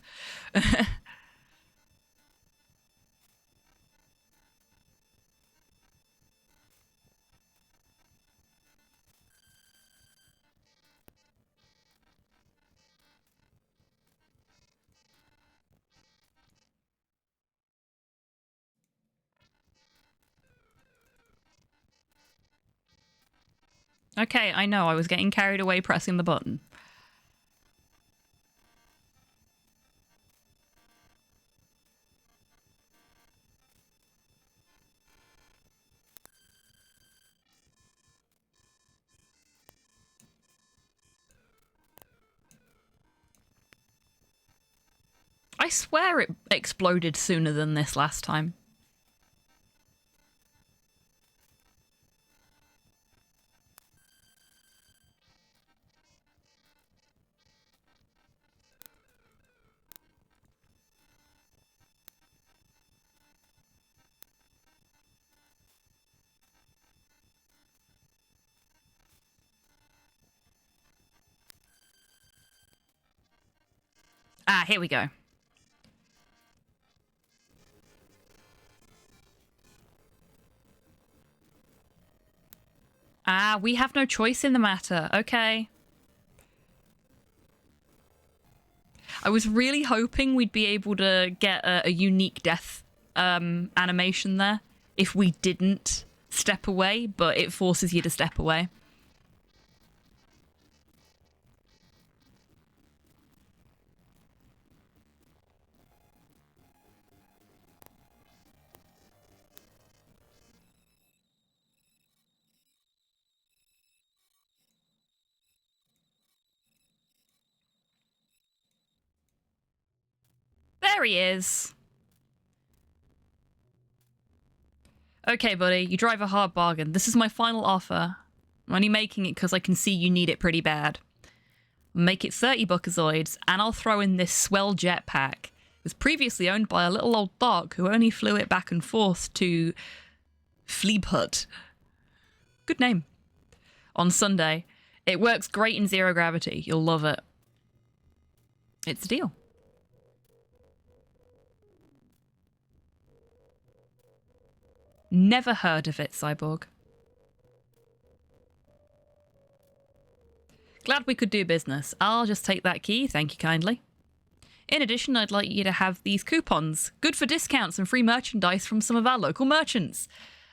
Okay, I know, I was getting carried away pressing the button. I swear it exploded sooner than this last time. Ah, here we go. Ah, we have no choice in the matter. Okay. I was really hoping we'd be able to get a unique death animation there if we didn't step away, but it forces you to step away. There he is. Okay, buddy, you drive a hard bargain. This is my final offer. I'm only making it because I can see you need it pretty bad. Make it 30 buckazoids, and I'll throw in this swell jetpack. It was previously owned by a little old dog who only flew it back and forth to Fleabhut. Good name. On Sunday. It works great in zero gravity. You'll love it. It's a deal. Never heard of it, Cyborg. Glad we could do business. I'll just take that key, thank you kindly. In addition, I'd like you to have these coupons. Good for discounts and free merchandise from some of our local merchants.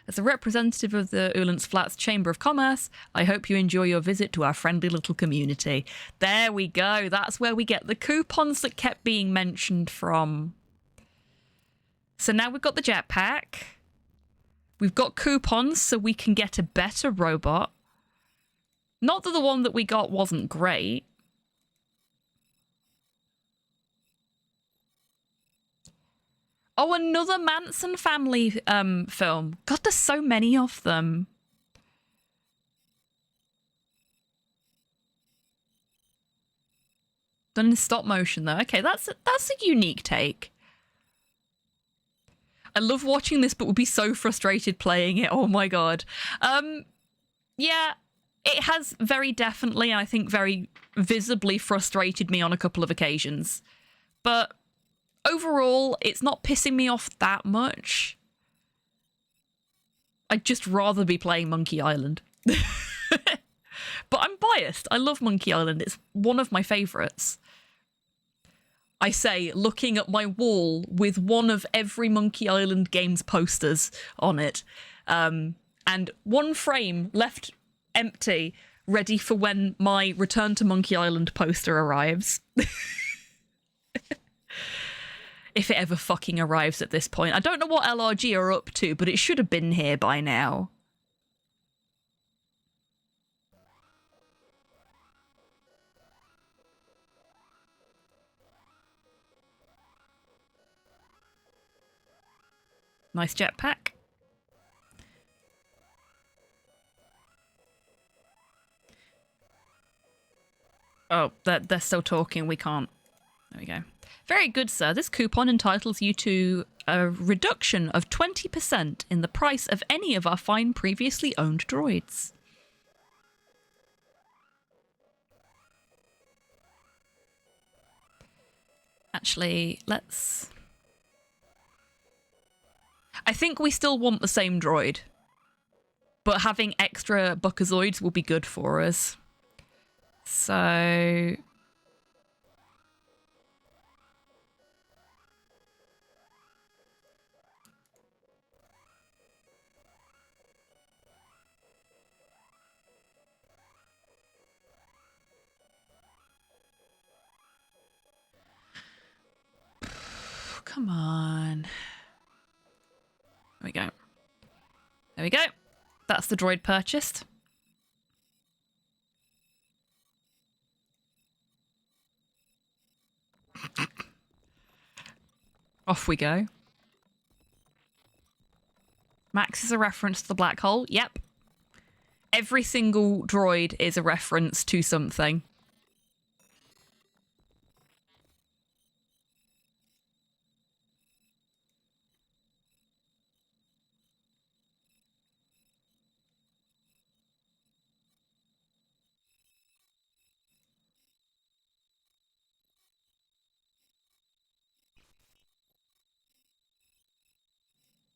As a representative of the Uhlans Flats Chamber of Commerce, I hope you enjoy your visit to our friendly little community. There we go. That's where we get the coupons that kept being mentioned from. So now we've got the jetpack. We've got coupons so we can get a better robot. Not that the one that we got wasn't great. Oh, another Manson family film. God, there's so many of them. Done in stop motion, though. Okay, that's a unique take. I love watching this, but would be so frustrated playing it. Oh my god. Yeah, it has very definitely, I think, very visibly frustrated me on a couple of occasions. But overall, it's not pissing me off that much. I'd just rather be playing Monkey Island. But I'm biased. I love Monkey Island. It's one of my favourites. I say, looking at my wall with one of every Monkey Island game's posters on it. And one frame left empty, ready for when my Return to Monkey Island poster arrives. If it ever fucking arrives at this point. I don't know what LRG are up to, but it should have been here by now. Nice jetpack. Oh, they're still talking. We can't. There we go. Very good, sir. This coupon entitles you to a reduction of 20% in the price of any of our fine previously owned droids. Actually, let's... I think we still want the same droid, but having extra Buckazoids will be good for us. So... Come on. There we go. There we go. That's the droid purchased. Off we go. Max is a reference to the black hole. Yep. Every single droid is a reference to something.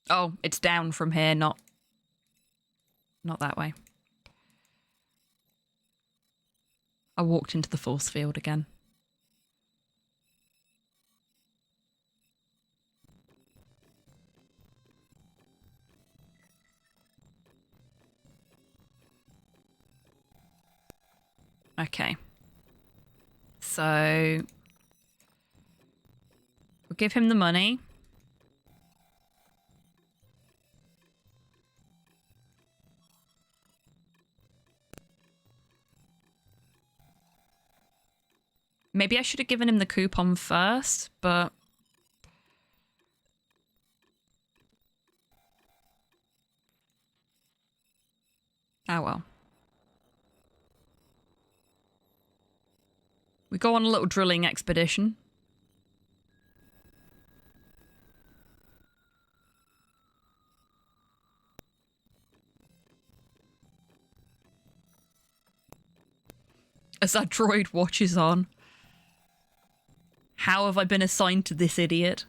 Oh, it's down from here, not that way. I walked into the force field again. Okay. So we'll give him the money. Maybe I should have given him the coupon first, but... Oh well. We go on a little drilling expedition. As that droid watches on. How have I been assigned to this idiot?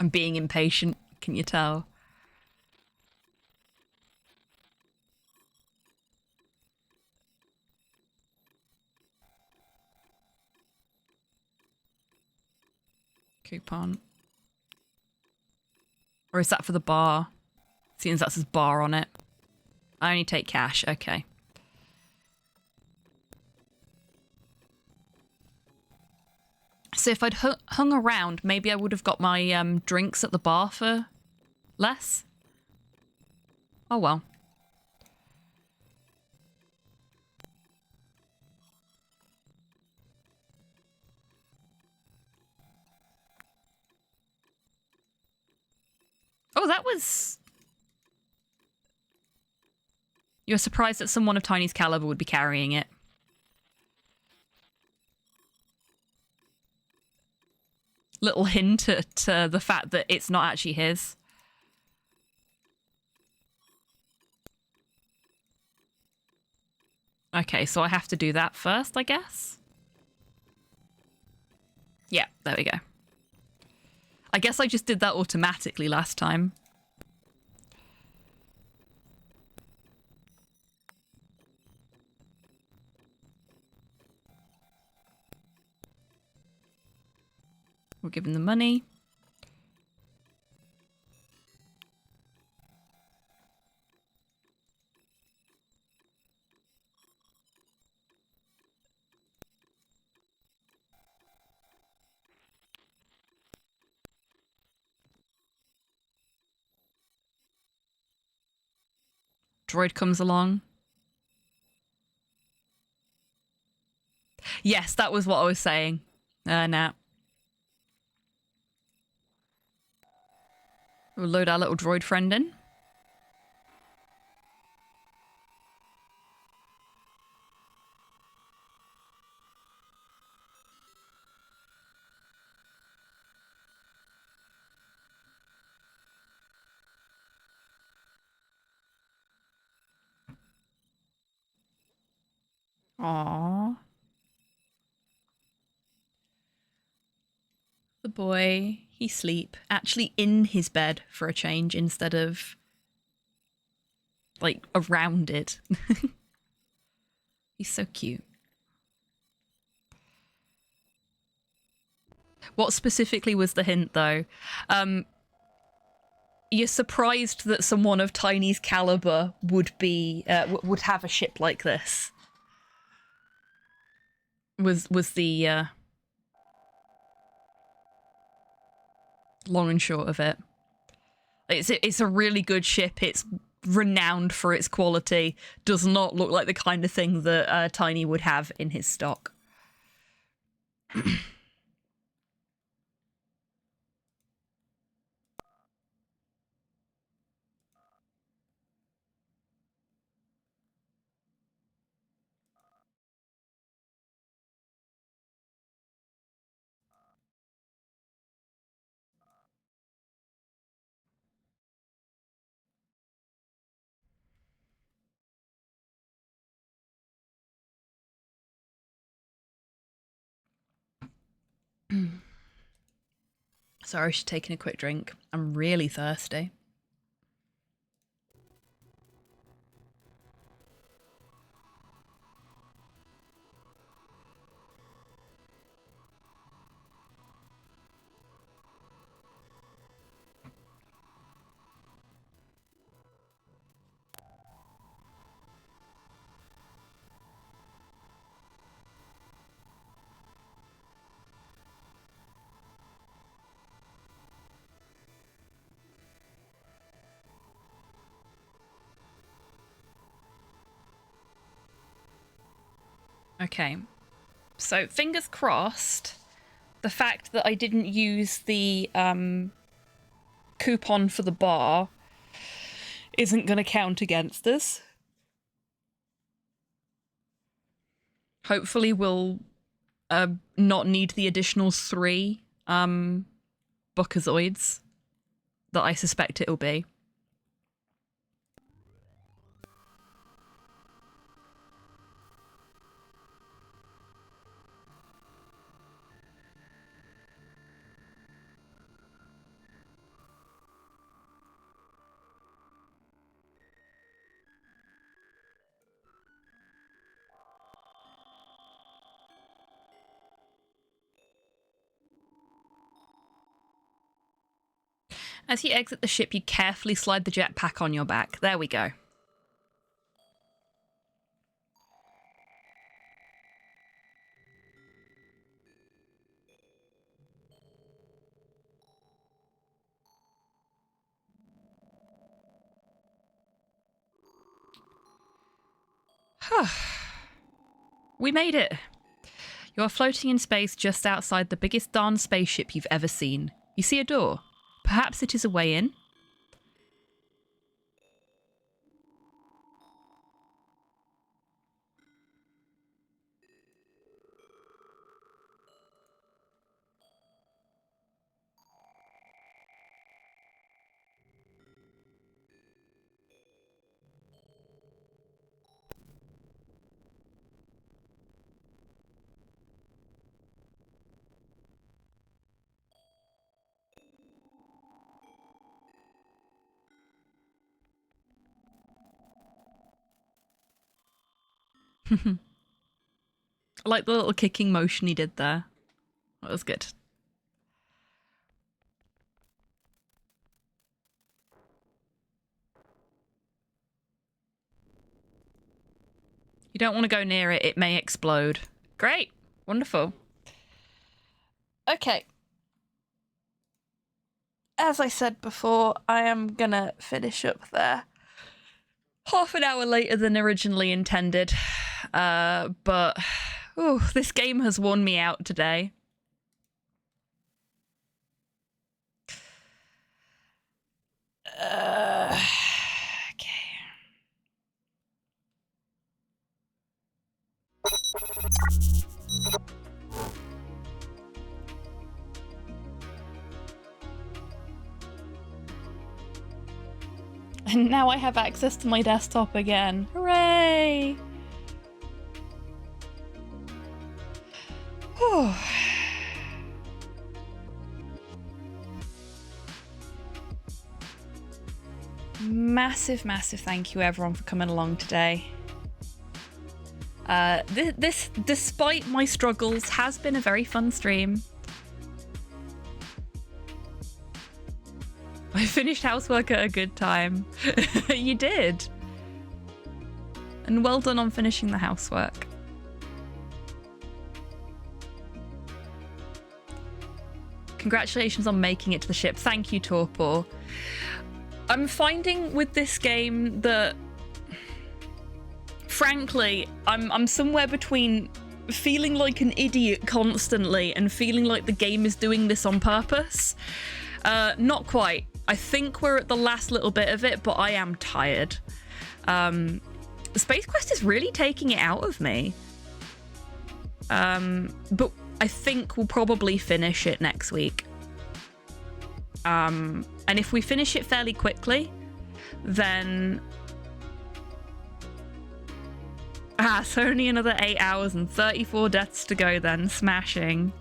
I'm being impatient, can you tell? Coupon. Or is that for the bar? Seeing as that says bar on it. I only take cash, okay. So if I'd hung around, maybe I would have got my drinks at the bar for less? Oh well. Oh, that was... You're surprised that someone of Tiny's caliber would be carrying it. Little hint at the fact that it's not actually his. Okay, so I have to do that first, I guess? Yeah, there we go. I guess I just did that automatically last time. We're given the money. Droid comes along. Yes, that was what I was saying. Nah. We'll load our little droid friend in. Aww. The boy, he sleep. Actually in his bed for a change instead of like around it. He's so cute. What specifically was the hint though? You're surprised that someone of Tiny's caliber would be would have a ship like this. Was the long and short of it. It's a really good ship. It's renowned for its quality. Does not look like the kind of thing that Tiny would have in his stock. Sorry, she's taking a quick drink. I'm really thirsty. Okay, so fingers crossed, the fact that I didn't use the coupon for the bar isn't going to count against us. hopefully we'll not need the additional 3 Bookazoids that I suspect it'll be. As you exit the ship, you carefully slide the jetpack on your back. There we go. We made it. You are floating in space just outside the biggest darn spaceship you've ever seen. You see a door. Perhaps it is a way in? I like the little kicking motion he did there. That was good. You don't want to go near it, it may explode. Great. Wonderful. Okay. As I said before, I am gonna finish up there. Half an hour later than originally intended. But ooh, this game has worn me out today. Okay. And now I have access to my desktop again. Hooray! Whew. Massive, massive thank you everyone for coming along today. This, despite my struggles, has been a very fun stream. I finished housework at a good time. You did. And well done on finishing the housework. Congratulations on making it to the ship. Thank you, Torpor. I'm finding with this game that, frankly, I'm somewhere between feeling like an idiot constantly and feeling like the game is doing this on purpose. Not quite. I think we're at the last little bit of it, but I am tired. Space Quest is really taking it out of me. But I think we'll probably finish it next week. And if we finish it fairly quickly, then... so only another 8 hours and 34 deaths to go then. Smashing.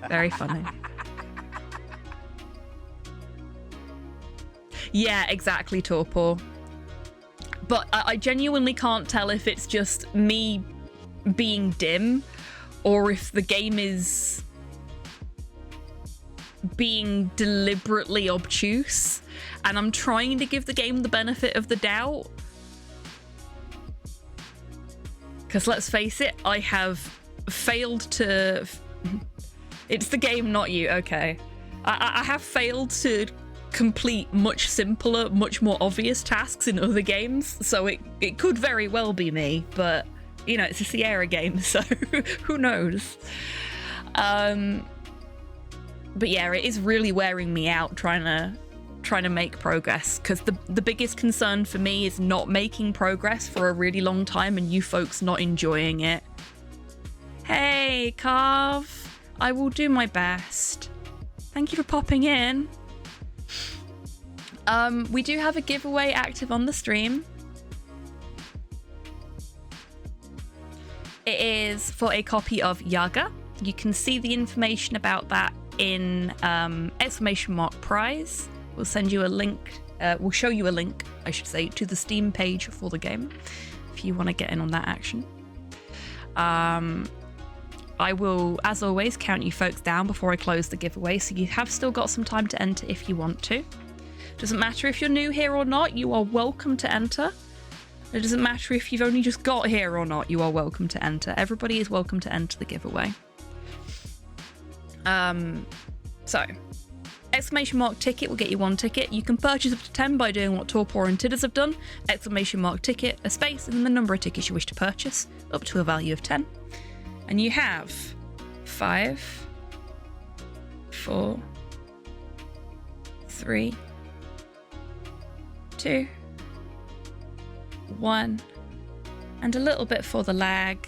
Very funny. Yeah, exactly, Torpor. But I genuinely can't tell if it's just me being dim or if the game is being deliberately obtuse, and I'm trying to give the game the benefit of the doubt. Because let's face it, I have failed to... It's the game, not you, okay. I have failed to complete much simpler, much more obvious tasks in other games, so it could very well be me, but, you know, it's a Sierra game, so who knows? But yeah, it is really wearing me out trying to trying to make progress, because the biggest concern for me is not making progress for a really long time and you folks not enjoying it. Hey, Carve. I will do my best. Thank you for popping in. We do have a giveaway active on the stream. It is for a copy of Yaga. You can see the information about that in !prize. We'll send you a link. We'll show you a link, I should say, to the Steam page for the game if you want to get in on that action. I will, as always, count you folks down before I close the giveaway, so you have still got some time to enter if you want to. Doesn't matter if you're new here or not, you are welcome to enter. It doesn't matter if you've only just got here or not, you are welcome to enter. Everybody is welcome to enter the giveaway. So, !ticket will get you 1 ticket. You can purchase up to 10 by doing what Torpor and Tidders have done. !ticket, a space, and then the number of tickets you wish to purchase, up to a value of 10. And you have 5, 4, 3, 2, 1, and a little bit for the lag.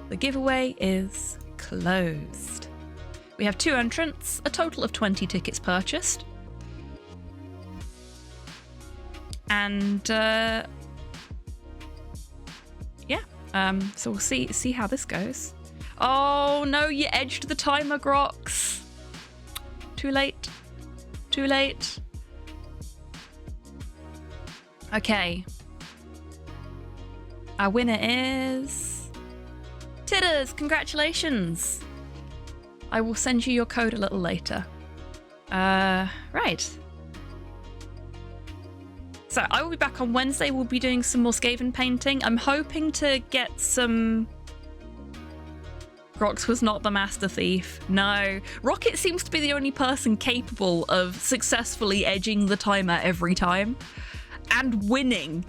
The giveaway is closed. We have 2 entrants, a total of 20 tickets purchased. And so we'll see how this goes. Oh no, you edged the timer, Grox. Too late. Too late. Okay. Our winner is Tidders. Congratulations. I will send you your code a little later. Right. So I will be back on Wednesday. We'll be doing some more Skaven painting. I'm hoping to get some... Rox was not the master thief. No. Rocket seems to be the only person capable of successfully edging the timer every time. And winning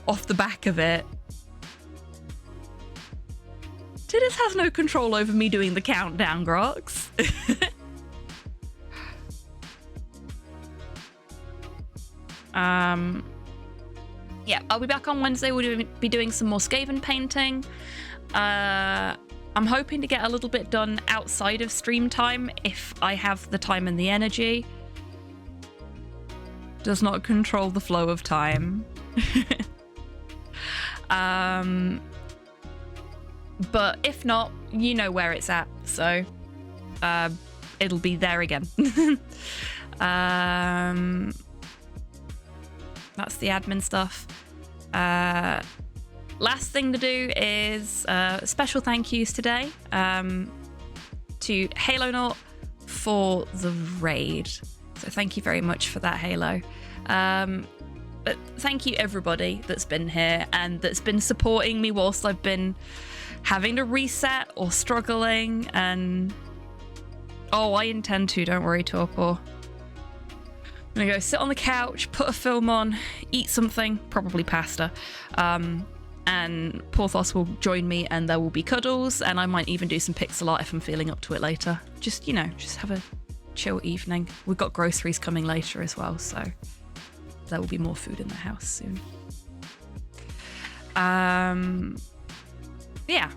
off the back of it. Tidders has no control over me doing the countdown, Grox. Yeah, I'll be back on Wednesday. We'll be doing some more Skaven painting. I'm hoping to get a little bit done outside of stream time if I have the time and the energy. Does not control the flow of time. But if not, you know where it's at, so it'll be there again. That's the admin stuff. Last thing to do is special thank yous today to Halo Naught for the raid. So thank you very much for that, Halo. But thank you everybody that's been here and that's been supporting me whilst I've been having to reset or struggling. And oh, I intend to, don't worry, Torpor. I'm gonna go sit on the couch, put a film on, eat something, probably pasta, and Porthos will join me and there will be cuddles, and I might even do some pixel art if I'm feeling up to it later. Just, you know, just have a chill evening. We've got groceries coming later as well, so there will be more food in the house soon. Yeah.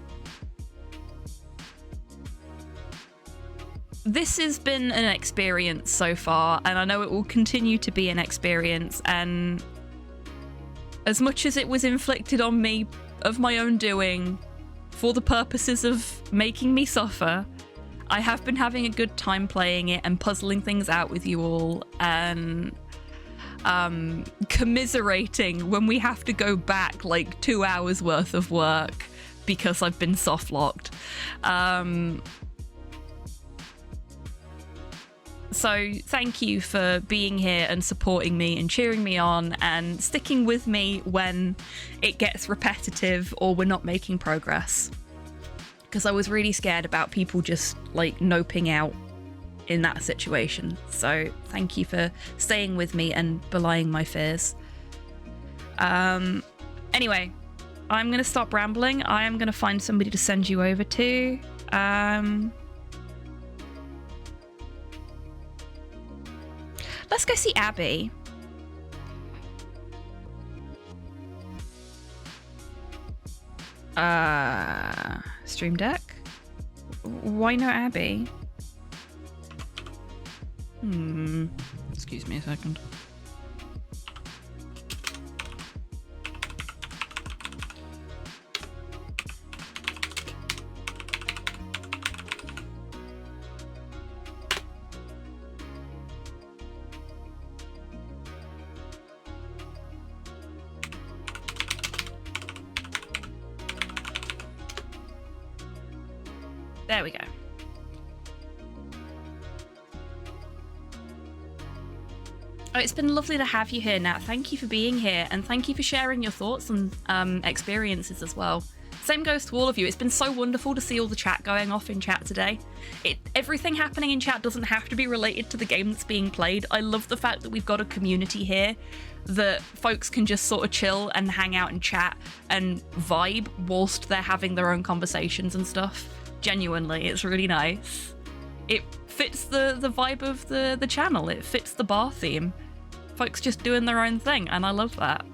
This has been an experience so far, and I know it will continue to be an experience, and as much as it was inflicted on me of my own doing for the purposes of making me suffer, I have been having a good time playing it and puzzling things out with you all, and commiserating when we have to go back like 2 hours worth of work because I've been soft locked. So thank you for being here and supporting me and cheering me on and sticking with me when it gets repetitive or we're not making progress. Because I was really scared about people just like noping out in that situation. So thank you for staying with me and belying my fears. Anyway, I'm going to stop rambling. I am going to find somebody to send you over to. Let's go see Abby. Stream Deck? Why no Abby? Excuse me a second. There we go. Oh, it's been lovely to have you here, Nat. Thank you for being here, and thank you for sharing your thoughts and experiences as well. Same goes to all of you. It's been so wonderful to see all the chat going off in chat today. Everything happening in chat doesn't have to be related to the game that's being played. I love the fact that we've got a community here that folks can just sort of chill and hang out and chat and vibe whilst they're having their own conversations and stuff. Genuinely, it's really nice. It fits the vibe of the channel. It fits the bar theme. Folks just doing their own thing, and I love that.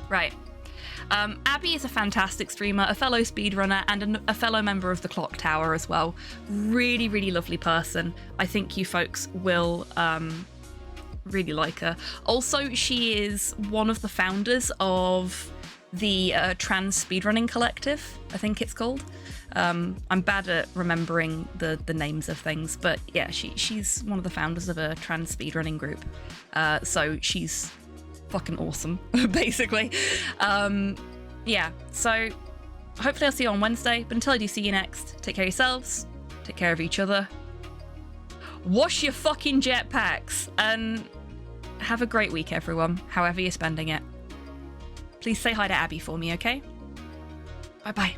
Right. Abby is a fantastic streamer, a fellow speedrunner, and a fellow member of the Clock Tower as well. Really, really lovely person. I think you folks will really like her. Also, she is one of the founders of the Trans Speedrunning Collective, I think it's called. I'm bad at remembering the names of things, but yeah, she's one of the founders of a trans speedrunning group. So she's fucking awesome, basically. Yeah, so hopefully I'll see you on Wednesday, but until I do see you next, take care of yourselves, take care of each other, wash your fucking jetpacks, and have a great week, everyone, however you're spending it. Please say hi to Abby for me, okay? Bye-bye.